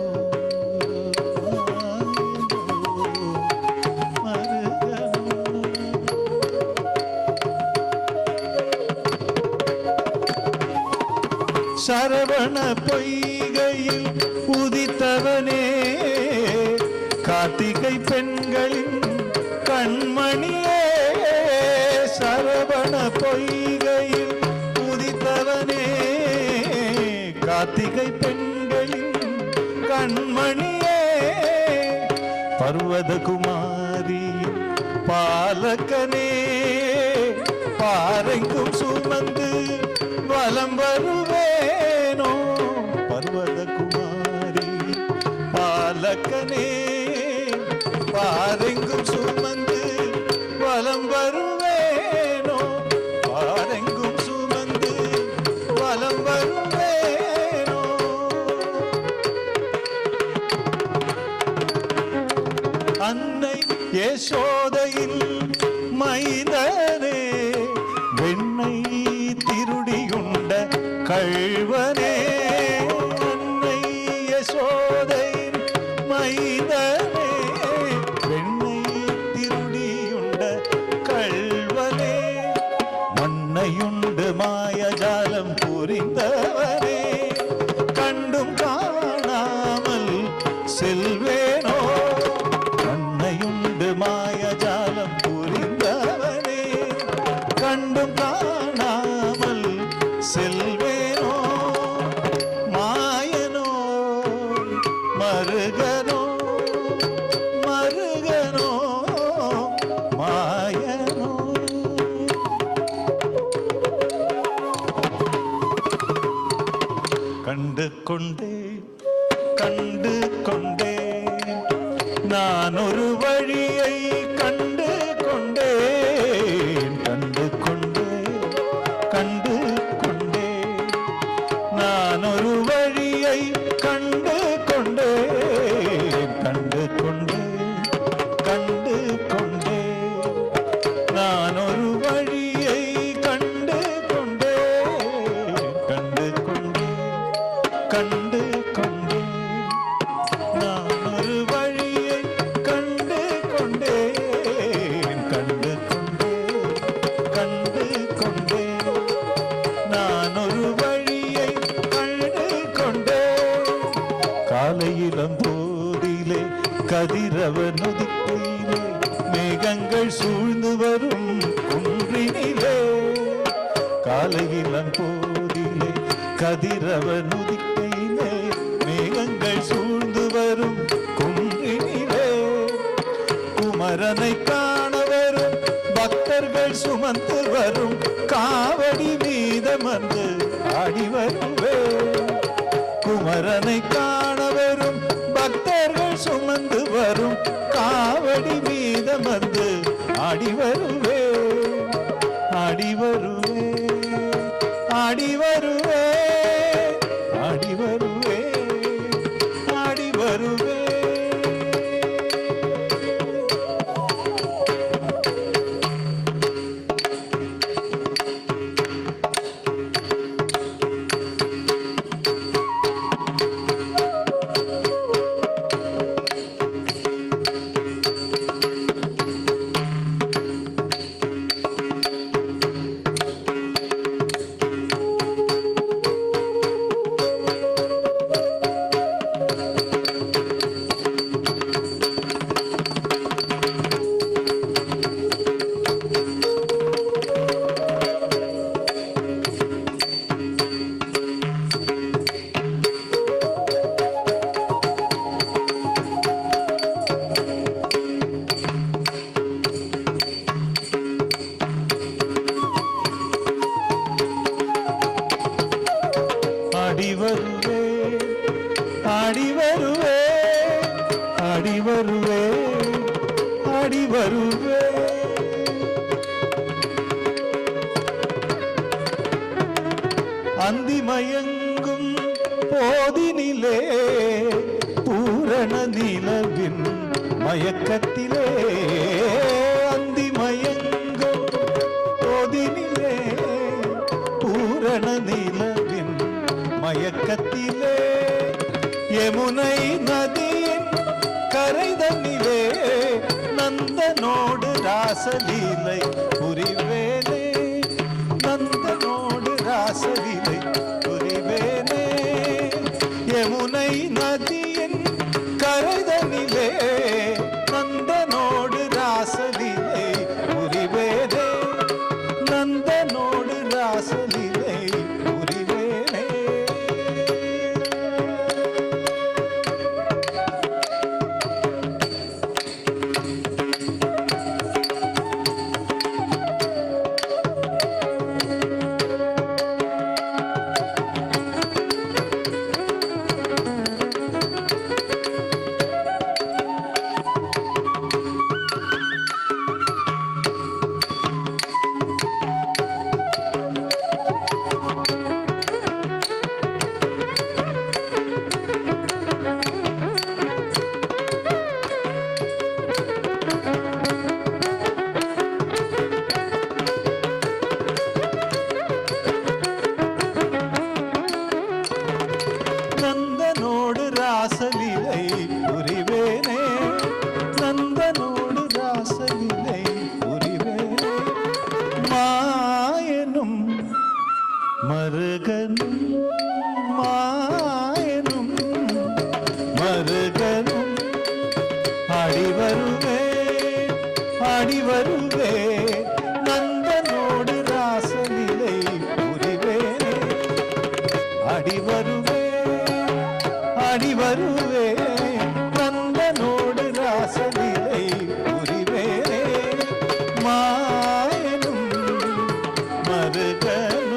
மாயனோ சரவண பொய்கையில் உதித்தவனே கார்த்திகை பெண்களின் கண்மணியே சரவண பொய்கையில் உதித்தவனே கார்த்திகை பெண்களின் கண்மணியே பர்வதகுமாரியின் பாலகனே பாறைக்கும் சுமந்து வலம் வருவேனோ பர்வதகுமாரி பாலகனே பாரெங்கும் சுமந்து வலம் வருவேனோ பாரெங்கும் சுமந்து வலம் வருவேனோ அன்னை யசோதையின் கொண்ட கள்வனே, மண்ணையுண்டு மாயஜாலம் புரிந்தவனே, கண்டும் காணாமல் செல்வேனோ, மண்ணையுண்டு மாயஜாலம் புரிந்தவனே, கண்டும் காணாமல் செல்வேனோ, மாயனோ மருகனோ மருகனோ மாயனோ. கண்டு கொண்டேன் கண்டு கொண்டேன் நான் ஒரு வழியை கண்டு கொண்டேன், கண்டு கொண்டேன் கண்டு கொண்டேன் நான் ஒரு வழியை கண்டு கொண்டேன், கண்டு கொண்டேன் கண்டு கொண்டேன் நான் ஒரு வழியை கண்டு கொண்டேன், கண்டு கொண்டேன் கண்டு கொண்டேன் நான் ஒரு வழியை கண்டு கொண்டேன், கண்டு கொண்டேன் கண்டு கொண்டேன் நான் ஒரு வழியை கண்டு கொண்டேன். காலையிலம் போதிலே கதிரவன் உதிக்கையிலே மேகங்கள் சூழ்ந்து வரும் குன்றினிலே, காலையிலம் போதிலே கதிரவன் உதிக்கையிலே மேகங்கள் சூழ்ந்து வரும் குன்றினிலே, குமரனை காண வரும் பக்தர்கள் சுமந்து வரும் காவடி மீதமர்ந்து ஆடி வருவே, குமரனை காண வரும் பக்தர்கள் சுமந்து வரும் காவடி மீதமர்ந்து ஆடி வருவே, ஆடி வருவே ஆடி வருவே ஆடி வருவே ஆடி வருவே. ஆடி வருவே ஆடி வருவே ஆடி வருவே ஆடி வருவே. அந்தி மயங்கும் போதினிலே பூரண நிலவின் மயக்கத்திலே, அந்தி மயங்கும் போதினிலே பூரண நிலவின் மயக்கத்திலே, யமுனை நதியின் கரைதனிலே நந்தனோடு ராசலீலை புரிவேனே, நந்தனோடு ராசலீலை புரிவேனே, யமுனை நதியின் கரைதனிலே நந்தனோடு ராசலீலை புரிவேனே, நந்தனோடு ராசலீலை புரிவேனே. ஆடி வருவே நந்தனோடு ராசலிலை புரிவேனே ஆடி வருவே நந்தனோடு ராசலிலை புரிவேனே மாயனும் மருகனும்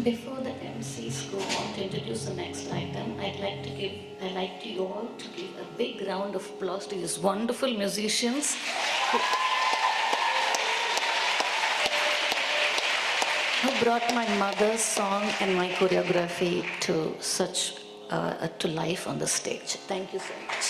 Before the MCs go on to introduce the next item, I'd like you all to give a big round of applause to these wonderful musicians who brought my mother's song and my choreography to to life on the stage. Thank you so much.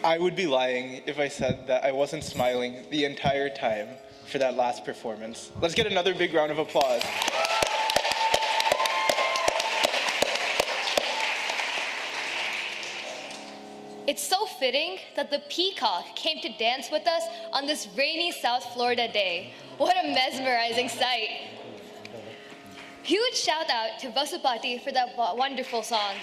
I would be lying if I said that I wasn't smiling the entire time for that last performance. Let's get another big round of applause. It's so fitting that the peacock came to dance with us on this rainy South Florida day. What a mesmerizing sight. Huge shout out to Vasupati for that wonderful song.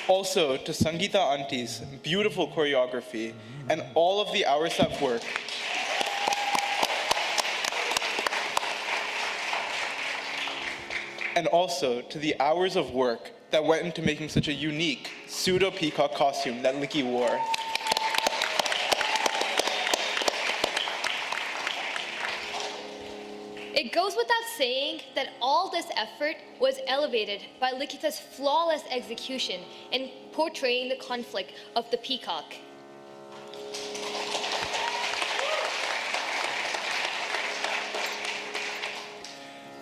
Also to Sangeeta Auntie's beautiful choreography and all of the hours of work. And also to the hours of work that went into making such a unique pseudo peacock costume that Likhi wore. It goes without saying that all this effort was elevated by Likhitha's flawless execution in portraying the conflict of the peacock.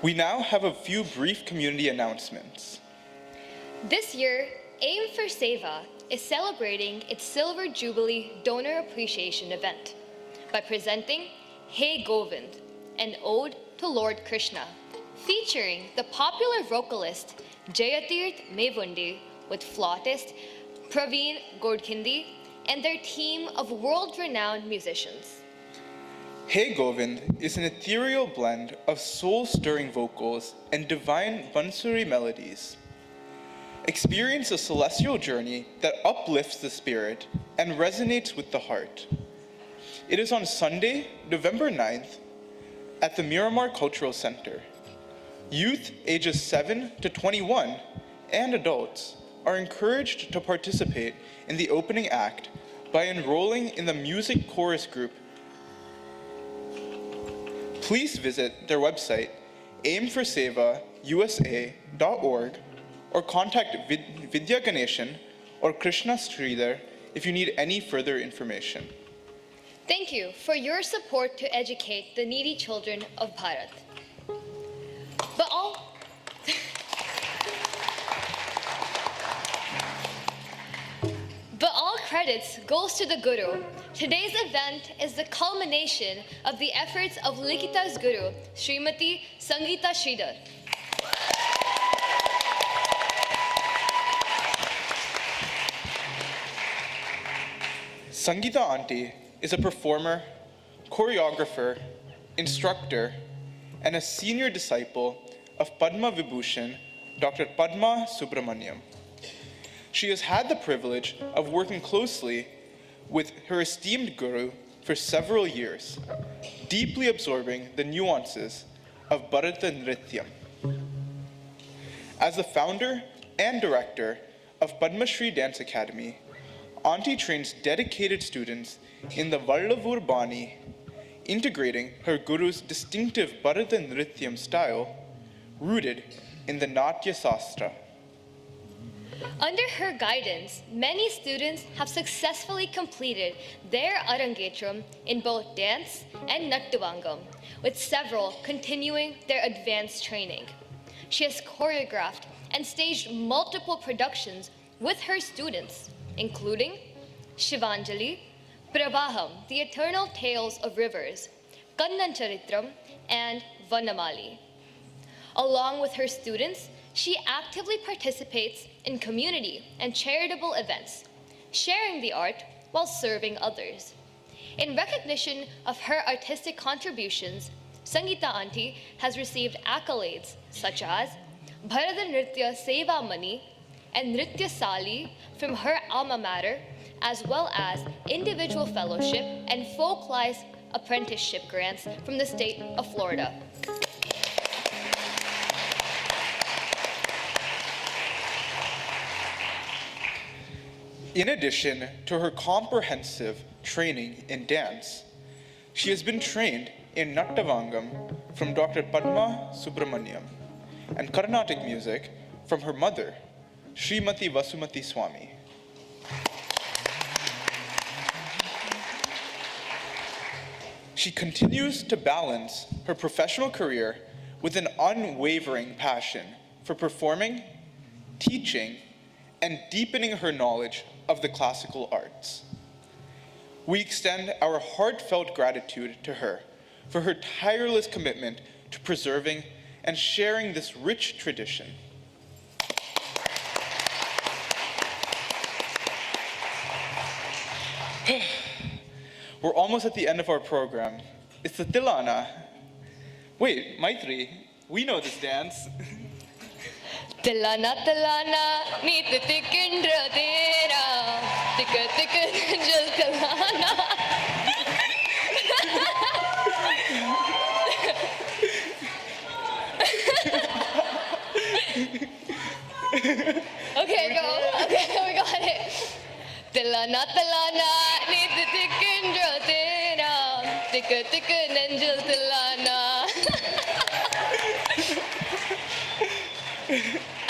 We now have a few brief community announcements. This year, AIM for Seva is celebrating its Silver Jubilee Donor Appreciation event by presenting Hey Govind, an ode to Lord Krishna, featuring the popular vocalist Jayatirth Mevundi with flautist Praveen Godkhindi and their team of world-renowned musicians. Hey Govind is an ethereal blend of soul-stirring vocals and divine Bansuri melodies. Experience a celestial journey that uplifts the spirit and resonates with the heart. It is on Sunday, November 9th, at the Miramar Cultural Center. Youth ages 7 to 21 and adults are encouraged to participate in the opening act by enrolling in the music chorus group. Please visit their website, aimforSeva.usa.org, or contact Vidya Ganeshan or Krishna Sridhar if you need any further information. Thank you for your support to educate the needy children of Bharat. But all credits goes to the Guru. Today's event is the culmination of the efforts of Likhitha's Guru, Srimati Sangeeta Sridhar. Sangeeta Auntie is a performer, choreographer, instructor, and a senior disciple of Padma Vibhushan, Dr. Padma Subramaniam. She has had the privilege of working closely with her esteemed guru for several years, deeply absorbing the nuances of Bharatanrityam. As the founder and director of Padma Shri Dance Academy, Auntie trains dedicated students in the Vallavur Bani, integrating her guru's distinctive Bharatanrityam style, rooted in the Natya Sastra. Under her guidance, many students have successfully completed their Arangetram in both dance and Nattuvangam, with several continuing their advanced training. She has choreographed and staged multiple productions with her students, including Shivanjali, Pravaham, The Eternal Tales of Rivers, Kannancharitram, and Vanamali. Along with her students, she actively participates in community and charitable events, sharing the art while serving others. In recognition of her artistic contributions, Sangeeta Auntie has received accolades such as Bharatanrityam Seva Mani and Nritya Sali from her alma mater, as well as individual fellowship and folklife apprenticeship grants from the state of Florida. In addition to her comprehensive training in dance, she has been trained in Nattavangam from Dr. Padma Subramaniam and Carnatic music from her mother, Srimati Vasumati Swami. She continues to balance her professional career with an unwavering passion for performing, teaching, and deepening her knowledge of the classical arts. We extend our heartfelt gratitude to her for her tireless commitment to preserving and sharing this rich tradition. We're almost at the end of our program. It's the Tilana. Wait, Maitri, we know this dance. Tilana tilana, neet tikindra tera, tika tika jal tilana. Okay, go. Okay, we got it. Tilana tilana, neet tikindra tera, tika tika nanjal tilana.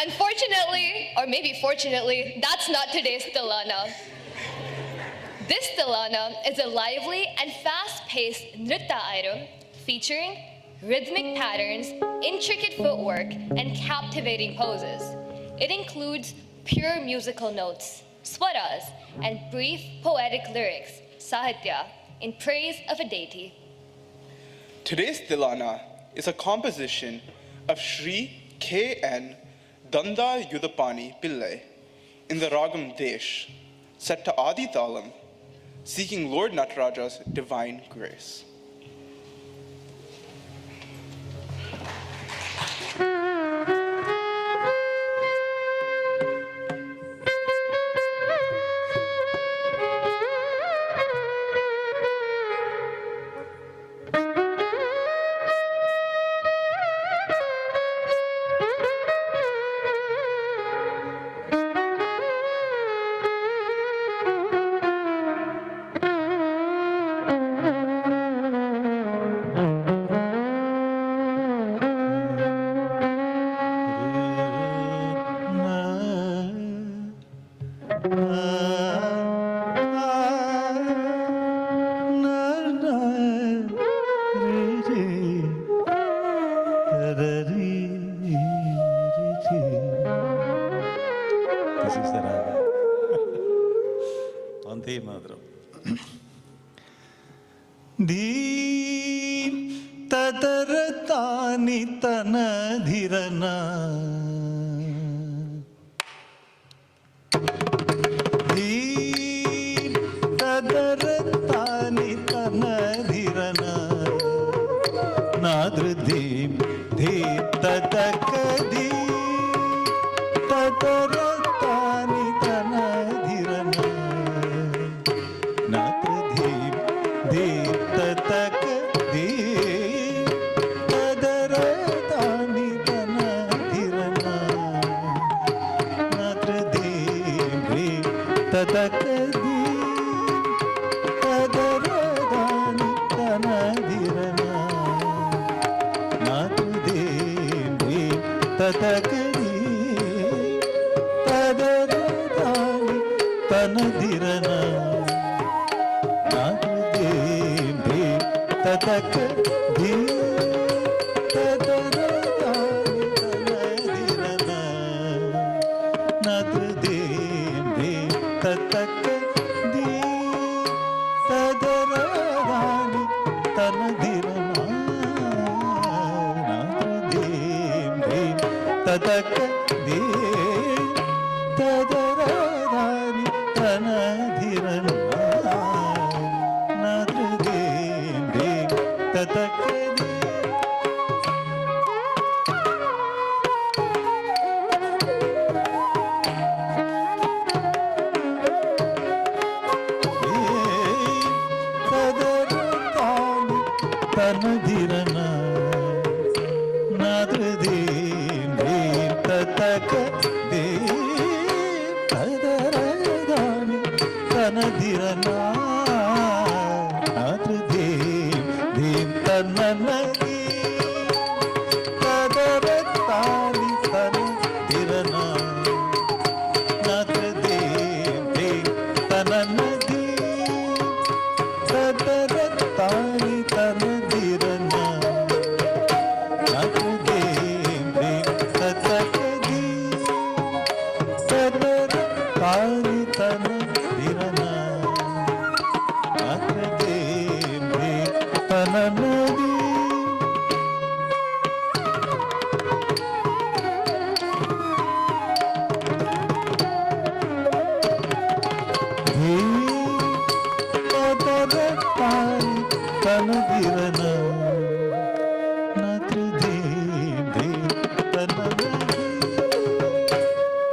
Unfortunately, or maybe fortunately, that's not today's Tilana. This Tilana is a lively and fast-paced nritta item featuring rhythmic patterns, intricate footwork, and captivating poses. It includes pure musical notes, swaras, and brief poetic lyrics, sahitya, in praise of a deity. Today's Tilana is a composition of Sri K.N. Danda Yudapani Pillai in the Ragam Desh, set to Adi Talam, seeking Lord Nataraja's divine grace. This is the raga. Ante madram. Deem tadaratani tanadhirana. Deem tadaratani tanadhirana. Nadrudeem deep tadakadi. Tadaratani tanadhirana. Nadrudeem deep tadakadi. Tadaratani tanadhirana. Nadrudeem deep tadakadi. Tadaratani tanadhirana. Nadrudeem deep tadakadi. Tadaratani ತನದಿರನ ನಾಗದೇ ಭೇ ತತಕ ಧೀ ತದರ ತಾನಿ ತನದಿರನ ನಾಗದೇ ಭೇ ತತಕ ಧೀ ತದರ ತಾನಿ ತನದಿರನ ನಾಗದೇ ಭೇ ತತಕ ಧೀ ತದರಾರಿ ತನಧಿರನ ನಾಗದೇ ಭೇ ತತಕದಿ ತದರತಾನಿ ತನಧಿರನ ನಾಗದೇ ಭೇ ತತಕದಿ ತದರದಾನಿ ತನದಿರನ ನಾಗದೇ ಭೇ ತನನದಿ ತದರತಾನಿ ತನದಿರನ ನಾಗದೇ ಭೇ ತನನದಿ ತದರತಾನಿ ತನದಿರನ ನಾಗದೇ ಭೇ ತತಕದಿ ತದರತಾನಿ ತನದಿರನ ನಾಗದೇ ಭೇ ತನನದಿ ಹೇ ತದರತಾನಿ ತನದಿರನ ನಾಗದೇ ಭೇ ತನನದಿ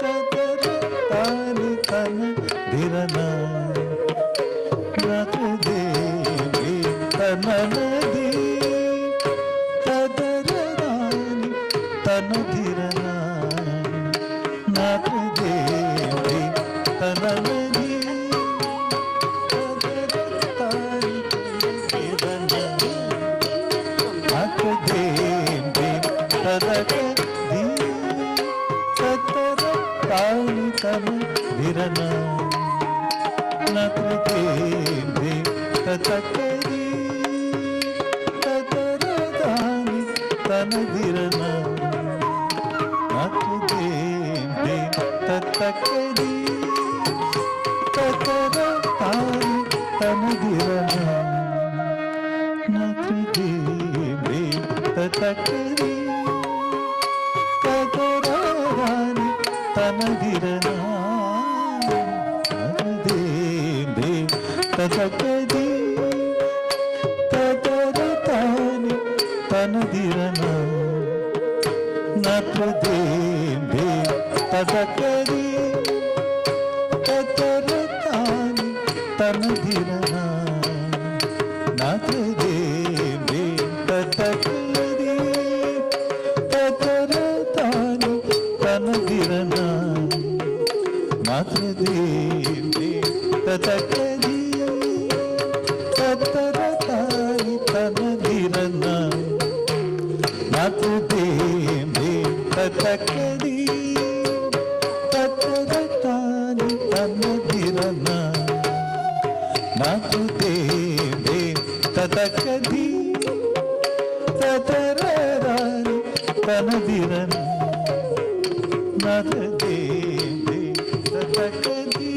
ತದರತಾನಿ ತನದಿರನ ನಾಗದೇ ಭೇ ತನನದಿ ತದರತಾನಿ ತನದಿರನ ನಾಗದೇ ಭೇ ತನನದಿ ತದರತಾನಿ ತನದಿರನ ನಾಗದೇ ಭೇ ತದಕದಿ ತದರತಾನಿ ತನದಿರನ ನಾಗದೇ ಭೇ ತತಕದಿ ತದರತಾನಿ ತನದಿರನ ನಾಗದೇ ಭೇ ತತಕದಿ ತದರತಾನಿ ತನದಿರನ ನಾಗದೇ ಭೇ ತತಕದಿ ತದರತಾನಿ ತನದಿರನ ನಾಗದೇ ಭೇ ತತಕದಿ ತದರತಾನಿ ತನದಿರನ ನಾಗದೇ ಭೇ ತತಕದಿ ತದರತಾನಿ ತನದಿರನ ನಾಗದೇ ಭೇ ತತಕದಿ ತದರತಾನಿ ತನದಿರನ ನಾಗದೇ ಭೇ ತತಕದಿ ತದರತಾನಿ ತನದಿರನ ನಾಗದೇ ಭೇ ತತಕದಿ ತದರತಾನಿ ತನದಿರನ ನಾಗದೇ ಭೇ ತತಕದಿ ತದರತಾನಿ ತನದಿರನ ನಾಗದೇ ಭೇ ತತಕದಿ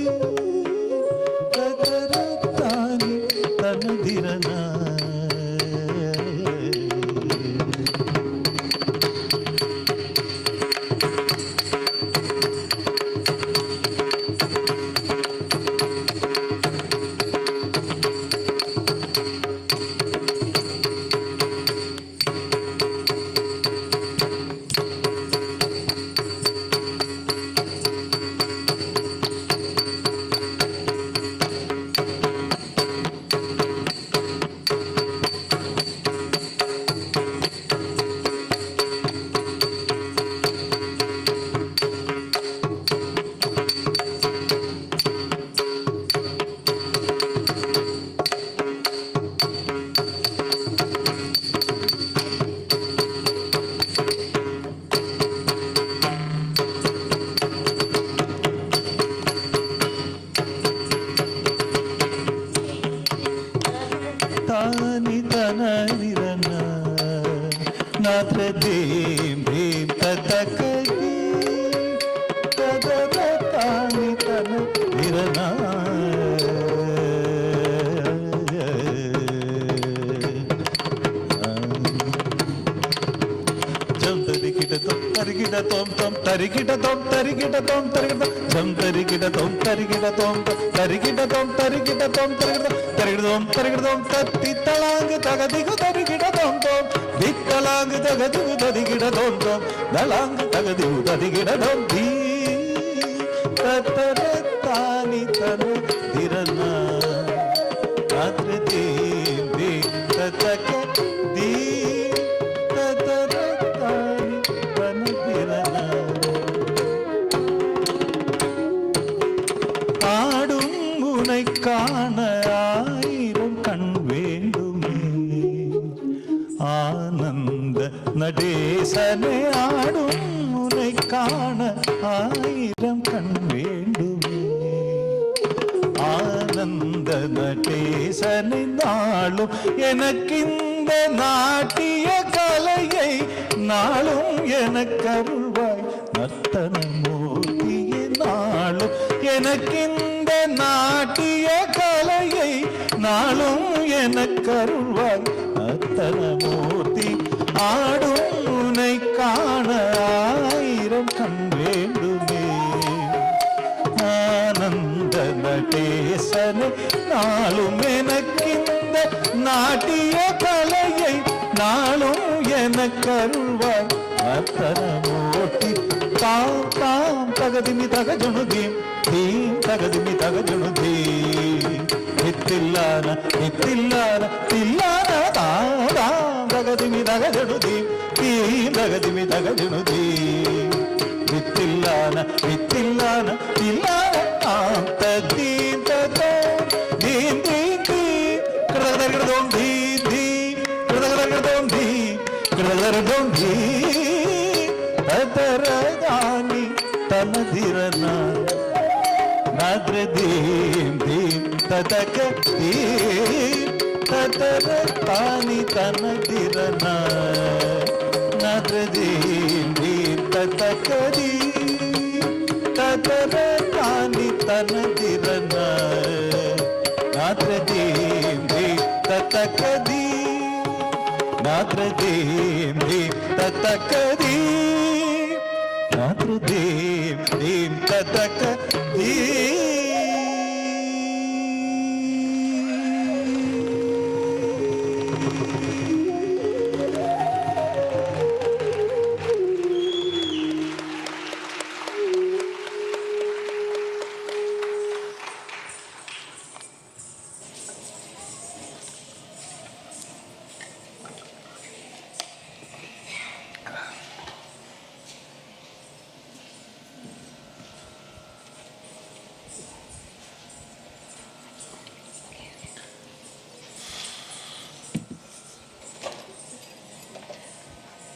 ತದರತಾನಿ ತನದಿರನ ಧೀಂ ಧೀಂ ತತಕ ತದರ ತಾನಿ ತನ ಧಿರನ ತರಿಗಿಡ ತೋಂ ತೋಂ ತರಿಗಿಡ ತೋಂ ತರಿಗಿಡ ತೋಂ ತರಿಗಿಡ ಜಂ ತರಿಗಿಡ ತೋಂ ತರಿಗಿಡ ತೋಂ ತರಿಗಿಡ ತೋಂ ತರಿಗಿಡ ತೋಂ ತರಿಗಿಡ ತರಿಗಿಡ ತೋಂ ತರಿಗಿಡ ತೋಂ ತತ್ತಿ ತಳಾಂಗ ತಗದಿಗು ತರಿಗಿಡ ತೋಂ ತೋಂ ದಿಕ್ಕಲಾಂಗ ತಗದಿಗು ತದಿಗಿಡ ತೋಂ ತೋಂ ದಳಾಂಗ ತಗದಿಗು ತದಿಗಿಡ ತೋಂ ಧೀ ತತರ ತಾನಿ ತನ ಧಿರನ ರಾತ್ರಿ ದೀಂ ದೀಂ ತತಕ ದೀ ತತರ ತಾನಿ ತನ ಧಿರನ ஆடும் உனை காண ஆயிரம் கண் வேண்டுமே ஆனந்த நடேசனே ஆடும் உனை காண ஆயிரம் கண் வேண்டுமே ஆனந்த நடேசனை நாளும் எனக்கிந்த நாட்டிய கலையை நாளும் எனக்கருள்வாய் நர்த்தன மூர்த்தியே நாளும் எனக்கிந்த நாட்டிய கலையை நாளும் எனக்கருள்வாய் நர்த்தன மூர்த்தி ஆடும் உனை காண ஆயிரம் கண் வேண்டுமே ஆனந்த நடேசனை நாளும் எனக்கிந்த நாட்டிய கலையை நாளும் எனக்கருள்வாய் நர்த்தன மூர்த்தி தாம் தாம் தகதிமி தகஜுணு தீம் தீம் தகதிமி தகஜுணு தீம் நித்தில்லான நித்தில்லான தில்லான தாம் தாம் தகதிமி தகஜுணு தீம் தீம் தகதிமி தகஜுணு தீம் நித்தில்லான நித்தில்லான தில்லான தாம் தீம் ததோம் தீம் தீம் தீம் கிருதகிருதோம் தீம் தீம் கிருதகிருதோம் தீம் கிருதகிருதோம் தீம் ததரதானி தனதிரன நத்ர தீம் தீம் ததக தீம் ததரதானி தனதிரன நத்ர தீம் தீம் ததக தீம் ததரதானி தனதிரன நத்ர தீம் தீம் ததக தீம் நத்ர தீம் தீம் ததக தீம் நத்ர தீம் தீம் ததக theme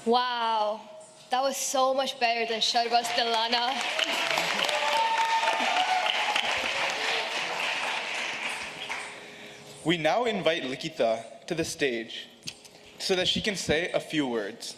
Wow, that was so much better than Sharva Stilana. We now invite Likhitha to the stage so that she can say a few words.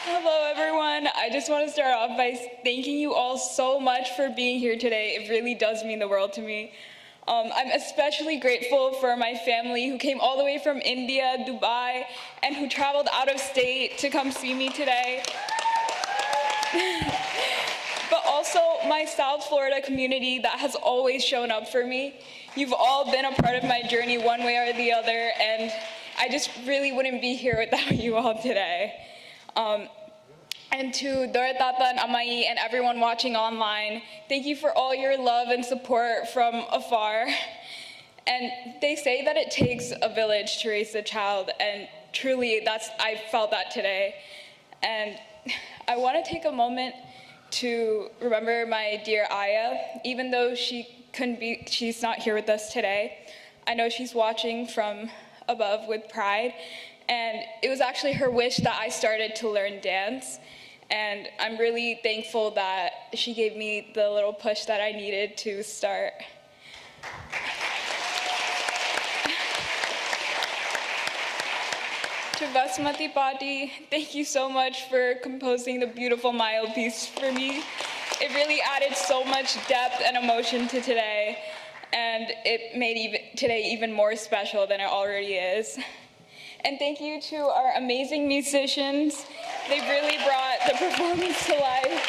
Hello, everyone. I just want to start off by thanking you all so much for being here today. It really does mean the world to me. I'm especially grateful for my family who came all the way from India, Dubai, and who traveled out of state to come see me today. But also my South Florida community that has always shown up for me. You've all been a part of my journey one way or the other, and I just really wouldn't be here without you all today. And to Doratata and Amai and everyone watching online, thank you for all your love and support from afar. And they say that it takes a village to raise a child, and truly I felt that today. And I want to take a moment to remember my dear Aya, even though she's not here with us today. I know she's watching from above with pride, and it was actually her wish that I started to learn dance, and I'm really thankful that she gave me the little push that I needed to start. To Basmati Pati, thank you so much for composing the beautiful Mile piece for me. It really added so much depth and emotion to today, and it made today even more special than it already is. And thank you to our amazing musicians. They really brought the performance to life.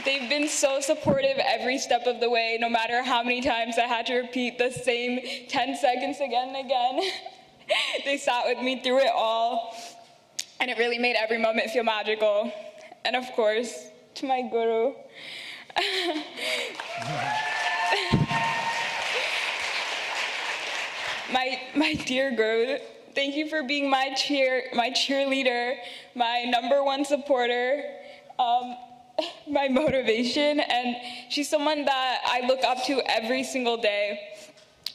They've been so supportive every step of the way, no matter how many times I had to repeat the same 10 seconds again and again. They sat with me through it all, and it really made every moment feel magical. And of course, to my guru. My dear guru, thank you for being my cheerleader, my #1 supporter, my motivation, and she's someone that I look up to every single day.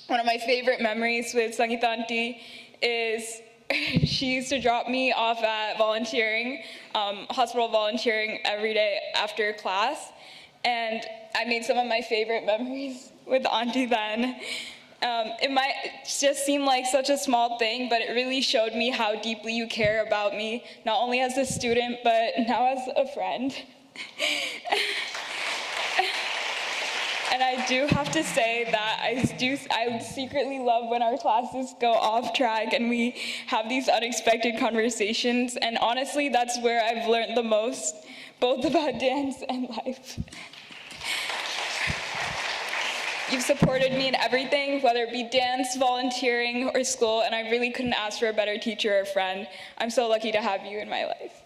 One of my favorite memories with Sangeeta auntie is she used to drop me off at volunteering, hospital volunteering every day after class, and I made some of my favorite memories with auntie then. It might just seem like such a small thing, but it really showed me how deeply you care about me, not only as a student, but now as a friend. And I do have to say that I secretly love when our classes go off track and we have these unexpected conversations, and honestly, that's where I've learned the most, both about dance and life. You've supported me in everything, whether it be dance, volunteering, or school, and I really couldn't ask for a better teacher or friend. I'm so lucky to have you in my life.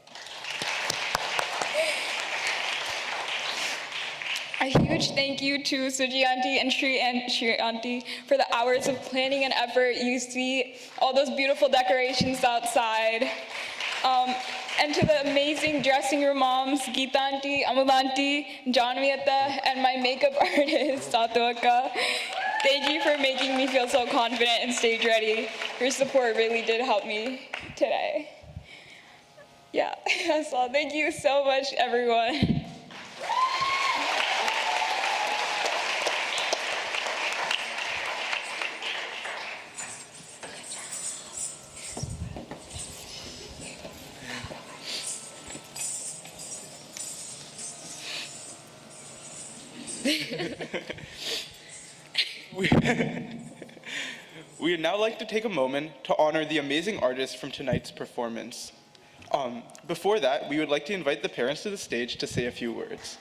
A huge thank you to Suji auntie and Shri auntie for the hours of planning and effort. You see all those beautiful decorations outside. And to the amazing dressing room moms, Geeta auntie, Amul auntie, Janvi atta, and my makeup artist, Satu akka. Thank you for making me feel so confident and stage ready. Your support really did help me today. Yeah, that's all. Thank you so much, everyone. We'd now like to take a moment to honor the amazing artists from tonight's performance. Before that, we would like to invite the parents to the stage to say a few words.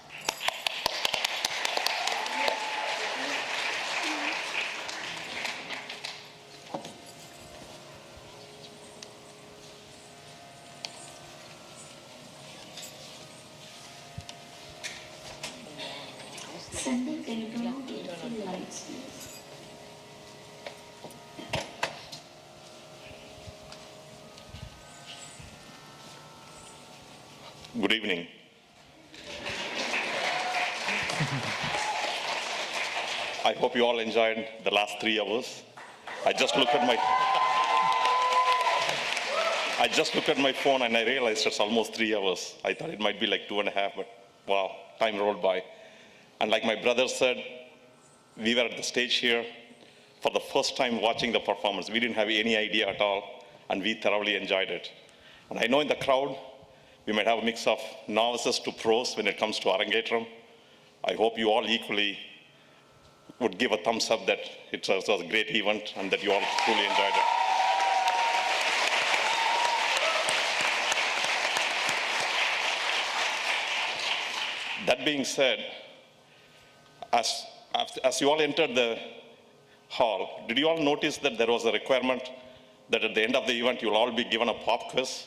Good evening. I hope you all enjoyed the last 3 hours. I just looked at my phone and I realized it's almost 3 hours. I thought it might be like 2.5, but wow, time rolled by. And like my brother said, we were at the stage here for the first time watching the performance. We didn't have any idea at all, and we thoroughly enjoyed it. And I know in the crowd, we might have a mix of novices to pros when it comes to Arangetram. I hope you all equally would give a thumbs up that it was a great event and that you all truly enjoyed it. That being said, as you all entered the hall, did you all notice that there was a requirement that at the end of the event you'll all be given a pop quiz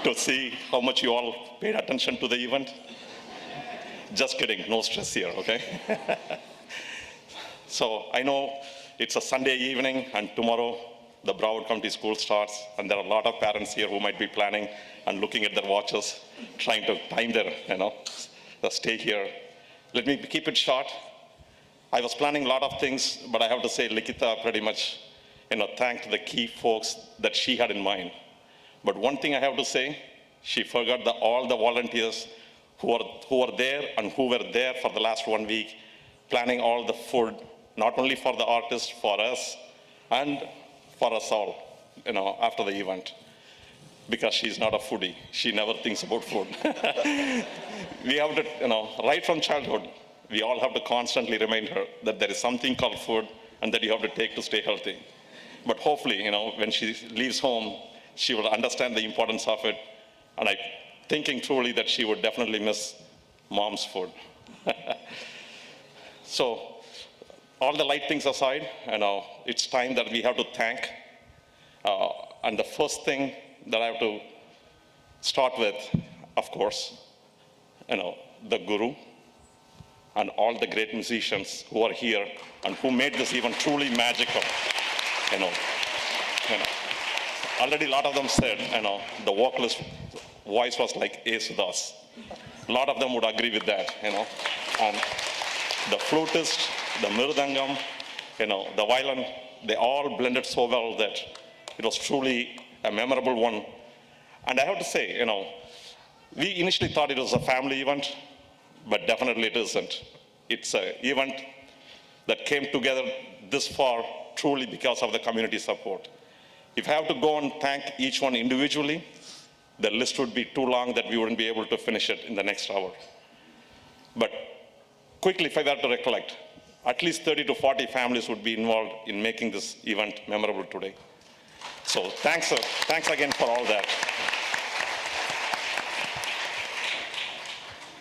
to see how much you all paid attention to the event? Just kidding, no stress here, okay? So I know it's a Sunday evening and tomorrow the Broward County school starts, and there are a lot of parents here who might be planning and looking at their watches, trying to time their, stay here. Let me keep it short. I was planning a lot of things, but I have to say Likhitha pretty much, thanked the key folks that she had in mind. But one thing I have to say, she forgot all the volunteers who were there and who were there for the last 1 week, planning all the food, not only for the artists, for us, and for us all, after the event. Because she's not a foodie. She never thinks about food. We have to, right from childhood, we all have to constantly remind her that there is something called food and that you have to take to stay healthy. But hopefully, when she leaves home, she will understand the importance of it. And I'm thinking truly that she would definitely miss mom's food. So, all the light things aside, it's time that we have to thank. And the first thing that I have to start with, of course, the guru and all the great musicians who are here and who made this event truly magical. Already a lot of them said, the vocalist voice was like Yesudas. A lot of them would agree with that, And the flutist, the mirdangam, the violin, they all blended so well that it was truly a memorable one. And I have to say, we initially thought it was a family event, but definitely it isn't. It's an event that came together this far truly because of the community support. If I have to go and thank each one individually, the list would be too long that we wouldn't be able to finish it in the next hour. But quickly, if I were to recollect, at least 30 to 40 families would be involved in making this event memorable today. So thanks again for all that.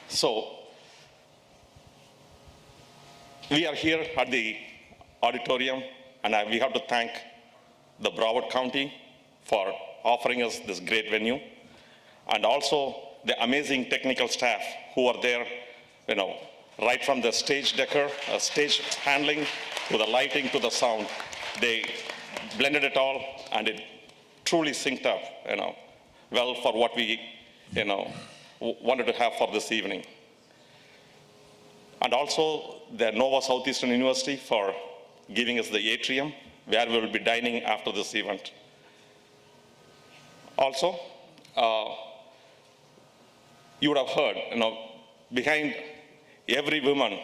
So we are here at the auditorium, and we have to thank the Broward County for offering us this great venue, and also the amazing technical staff who are there, right from the stage decor, stage handling, to the lighting, to the sound. They blended it all, and it truly synced up, well for what we, wanted to have for this evening. And also the Nova Southeastern University for giving us the atrium where we will be dining after this event. Also, you would have heard, behind every woman,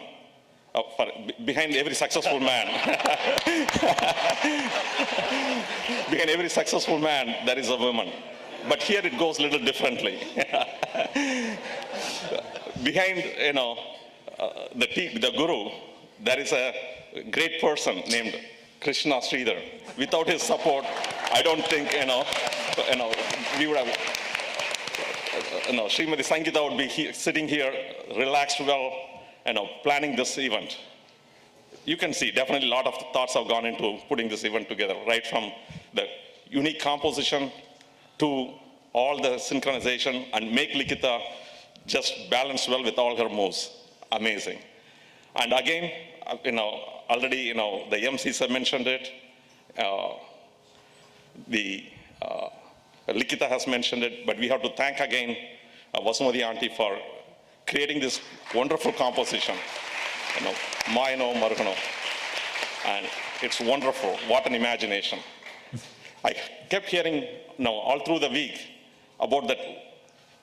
behind every successful man, behind every successful man, there is a woman. But here it goes a little differently. Behind, the guru, there is a great person named Krishna Sridhar. Without his support, I don't think, we would have, Srimati Sangeeta would be sitting here, relaxed well, planning this event. You can see definitely a lot of thoughts have gone into putting this event together, right from the unique composition to all the synchronization, and make Likhitha just balance well with all her moves. Amazing. And again, already, the MCs have mentioned it. Likhitha has mentioned it, but we have to thank again Vasumati auntie for creating this wonderful composition, Mayano Marugano. And it's wonderful. What an imagination. I kept hearing, all through the week about that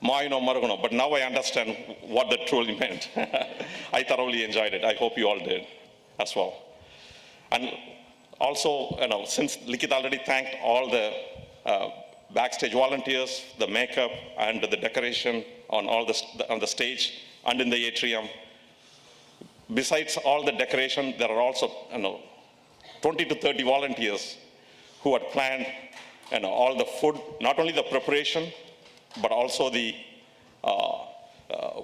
Mayano Marugano, but now I understand what that truly meant. I thoroughly enjoyed it. I hope you all did as well. And also, since Likhitha already thanked all the backstage volunteers, the makeup and the decoration on the stage and in the atrium. Besides all the decoration, there are also 20 to 30 volunteers who had planned all the food, not only the preparation, but also the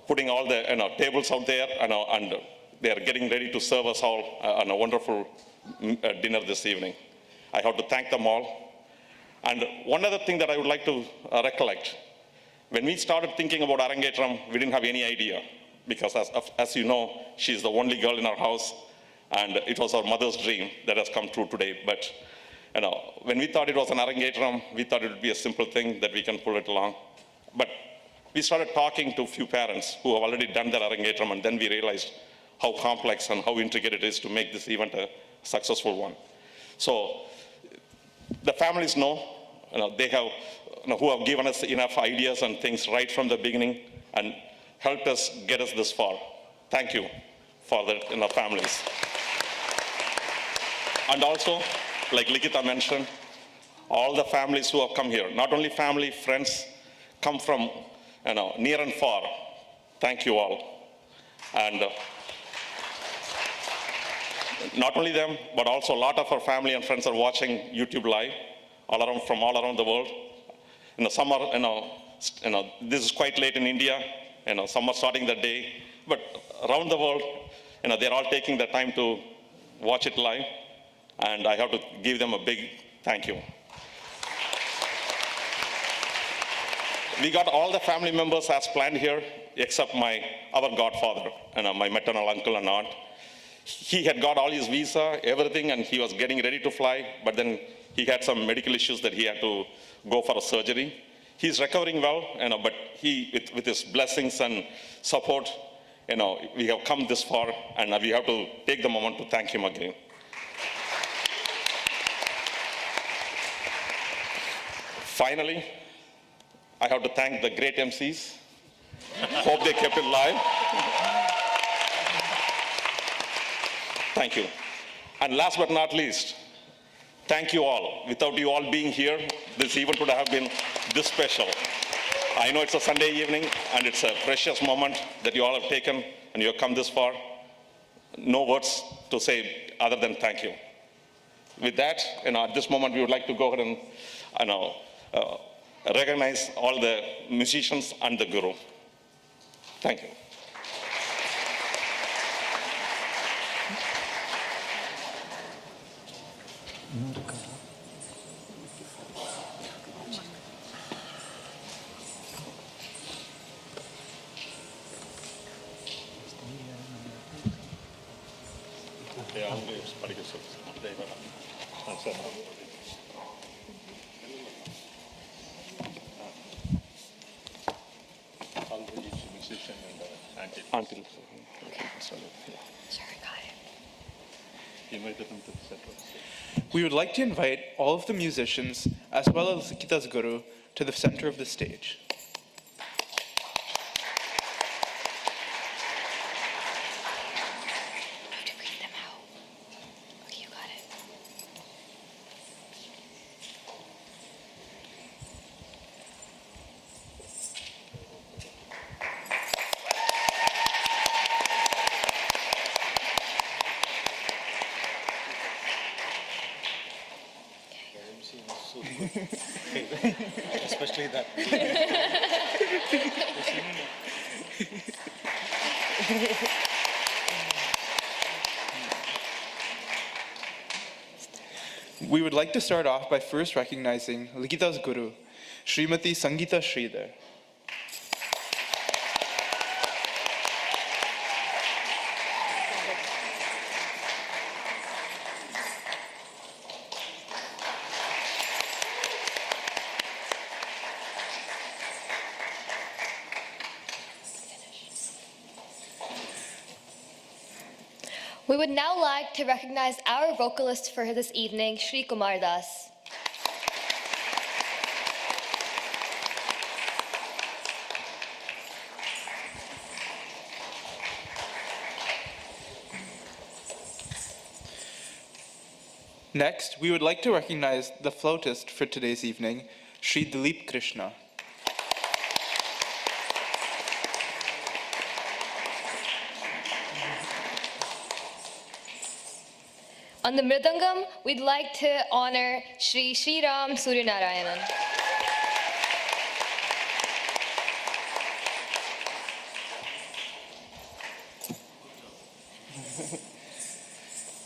putting all the tables out there, and they are getting ready to serve us all on a wonderful dinner this evening. I have to thank them all. And one other thing that I would like to recollect, when we started thinking about Arangetram, we didn't have any idea, because as you know, she's the only girl in our house, and it was our mother's dream that has come true today. But when we thought it was an Arangetram, we thought it would be a simple thing that we can pull it along. But we started talking to a few parents who have already done their Arangetram, and then we realized how complex and how intricate it is to make this event a successful one. So the families know, they have, who have given us enough ideas and things right from the beginning and helped us get us this far. Thank you for that, families. And also, like Likhitha mentioned, all the families who have come here, not only family, friends, come from near and far. Thank you all. And not only them, but also a lot of our family and friends are watching YouTube Live from all around the world. Some are, this is quite late in India, some are starting the day, but around the world, they're all taking the time to watch it live, and I have to give them a big thank you. We got all the family members as planned here, except our godfather, my maternal uncle and aunt. He had got all his visa, everything, and he was getting ready to fly, but then he had some medical issues that he had to go for a surgery. He's recovering well, but with his blessings and support, we have come this far, and we have to take the moment to thank him again. Finally, I have to thank the great MCs. Hope they kept it live. Thank you. And last but not least, thank you all. Without you all being here, this event would have been this special. I know it's a Sunday evening, and it's a precious moment that you all have taken, and you have come this far. No words to say other than thank you. With that, at this moment, we would like to go ahead and recognize all the musicians and the guru. Thank you. Until. We would like to invite all of the musicians, as well as Likhitha's guru, to the center of the stage. Especially that. We would like to start off by first recognizing Likhitha's guru, Srimati Sangeeta Sridhar. We would now like to recognize our vocalist for this evening, Shri Kumar Das. Next, we would like to recognize the flautist for today's evening, Shri Dilip Krishna. On the mridangam, we'd like to honor Shri Ram Suryanarayanan.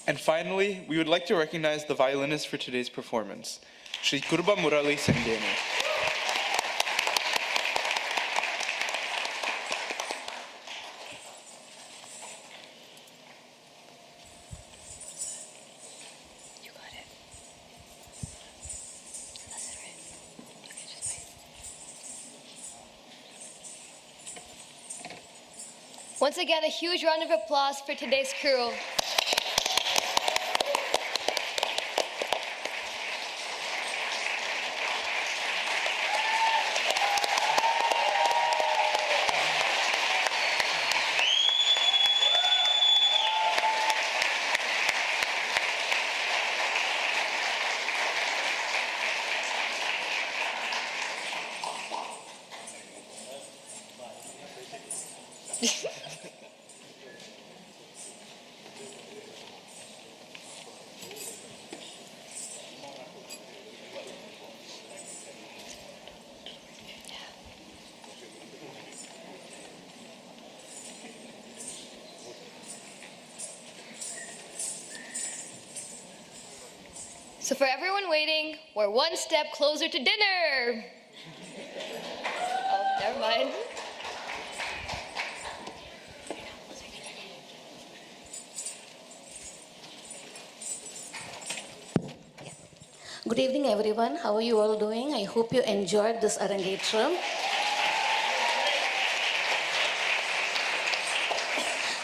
And finally, we would like to recognize the violinist for today's performance, Shri Kurba Murali Sengeni. Once again, a huge round of applause for today's crew. So for everyone waiting, we're one step closer to dinner. Oh, never mind. Good evening, everyone. How are you all doing? I hope you enjoyed this Arangetram.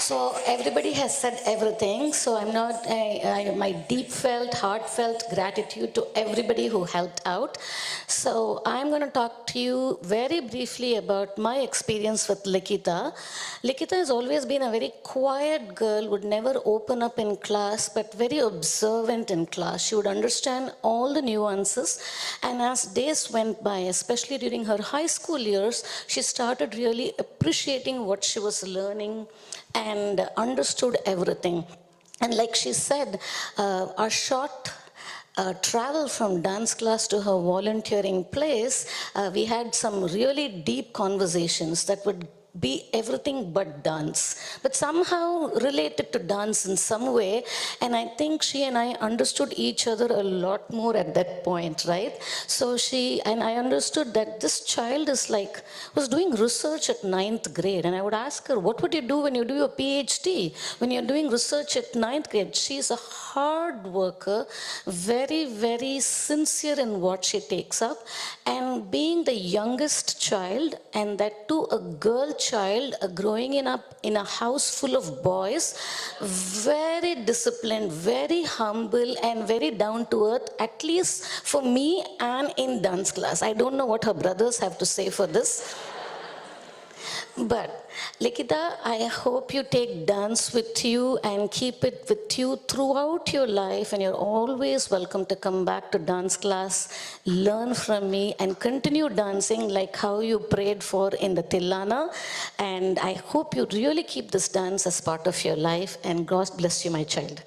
So everybody has said everything. So I'm not, my deep felt, heartfelt gratitude to everybody who helped out. So I'm going to talk to you very briefly about my experience with Likhitha. Likhitha has always been a very quiet girl, would never open up in class, but very observant in class. She would understand all the nuances. And as days went by, especially during her high school years, she started really appreciating what she was learning and understood everything. And like she said, our short travel from dance class to her volunteering place, we had some really deep conversations that would be everything but dance, but somehow related to dance in some way. And I think she and I understood each other a lot more at that point, right? So she and I understood that this child is like, was doing research at 9th grade. And I would ask her, what would you do when you do your PhD? When you're doing research at 9th grade? She's a hard worker, very, very sincere in what she takes up. And being the youngest child, and that too a girl child, growing up in a house full of boys, very disciplined, very humble, and very down to earth, at least for me and in dance class. I don't know what her brothers have to say for this. But Likhitha, I hope you take dance with you and keep it with you throughout your life, and you're always welcome to come back to dance class, learn from me, and continue dancing like how you prayed for in the Tillana. And I hope you really keep this dance as part of your life, and God bless you, my child.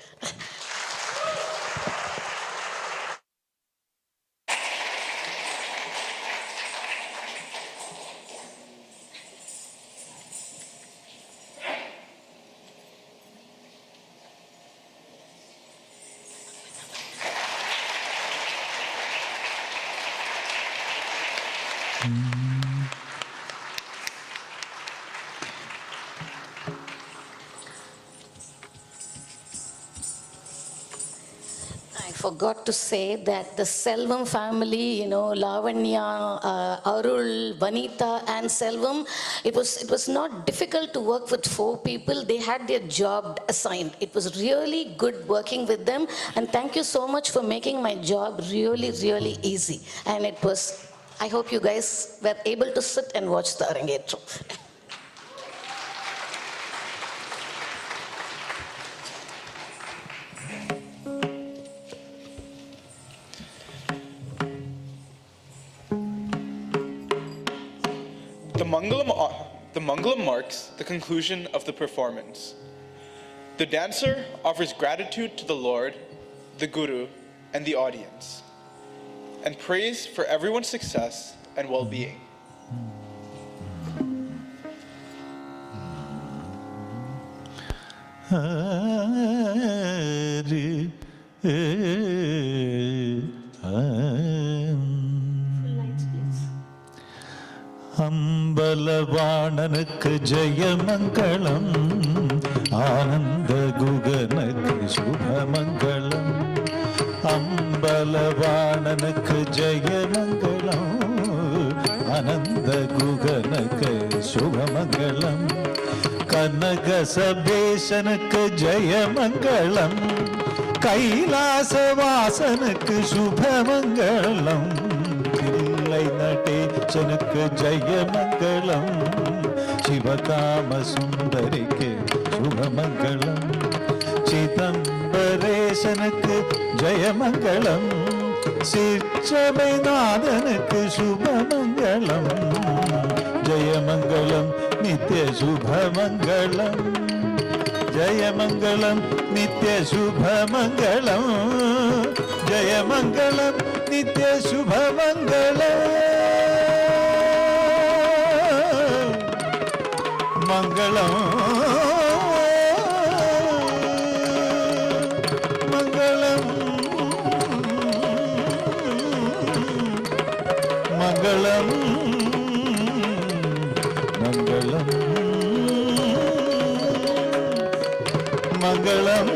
I forgot to say that the Selvan family, Lavanya, Arul, Vanita, and Selvam, it was not difficult to work with 4 people. They had their job assigned. It was really good working with them. And thank you so much for making my job really, really easy. And I hope you guys were able to sit and watch the Arangetram. The Mangalam marks the conclusion of the performance. The dancer offers gratitude to the Lord, the Guru, and the audience, and prays for everyone's success and well-being. அம்பலவாணனுக்கு ஜெயமங்களம், ஆனந்த குகனுக்கு சுபமங்களம். அம்பலவாணனுக்கு ஜெயமங்களம், ஆனந்த குகனுக்கு சுபமங்களம். கன கைலாசபேசனுக்கு ஜெயமங்களம், கைலாசவாசனுக்கு சுபமங்களம், தில்லை நடேசனுக்கு ஜெயமங்களம், சிவகாம சுந்தரிக்கு சுபமங்களம், சிதம்பரேசனுக்கு ஜெயமங்களம், சிற்றபைநாதனுக்கு சுபமங்களம், ஜெயமங்களம் நித்ய சுபமங்களம், ஜெயமங்களம் நித்ய சுபமங்களம், ஜெயமங்களம் நித்ய சுபமங்களம், மங்களம் மங்களம் மங்களம் மங்களம் மங்களம்.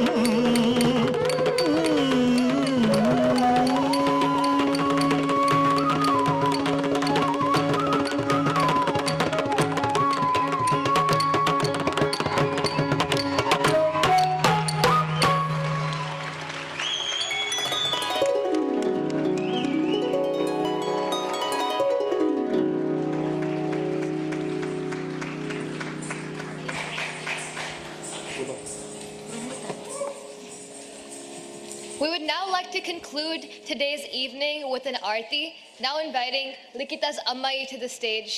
We would now like to conclude today's evening with an arti, now inviting Likhitha's Ammai to the stage.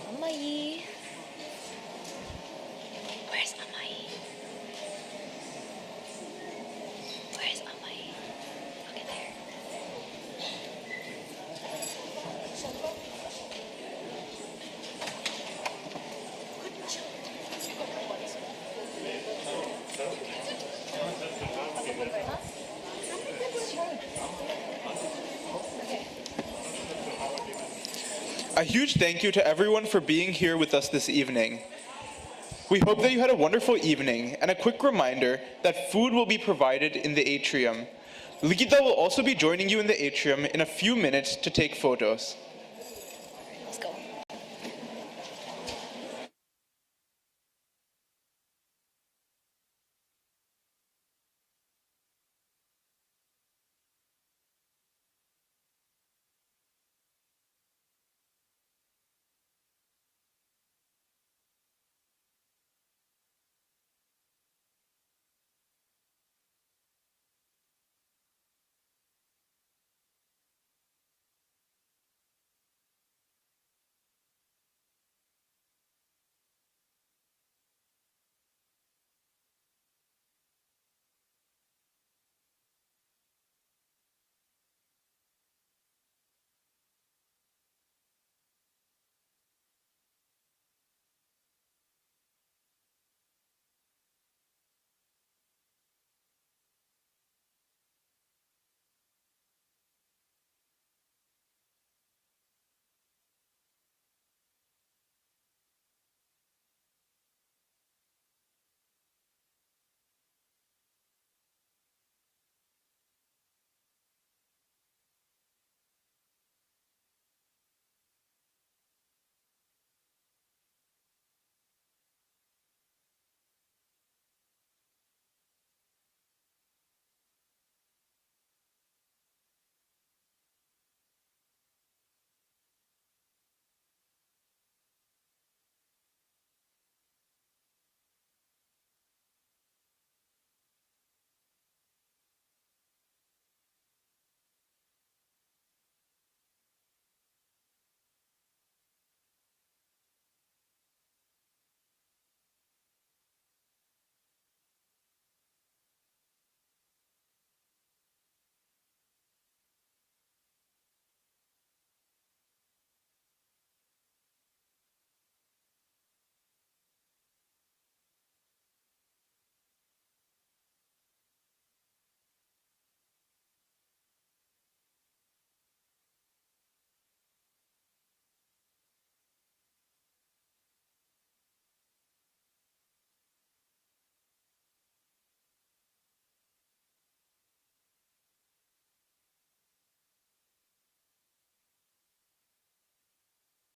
Ammai. Where's Ammai? Where's Ammai? Okay, there. A huge thank you to everyone for being here with us this evening. We hope that you had a wonderful evening, and a quick reminder that food will be provided in the atrium. Likhitha will also be joining you in the atrium in a few minutes to take photos.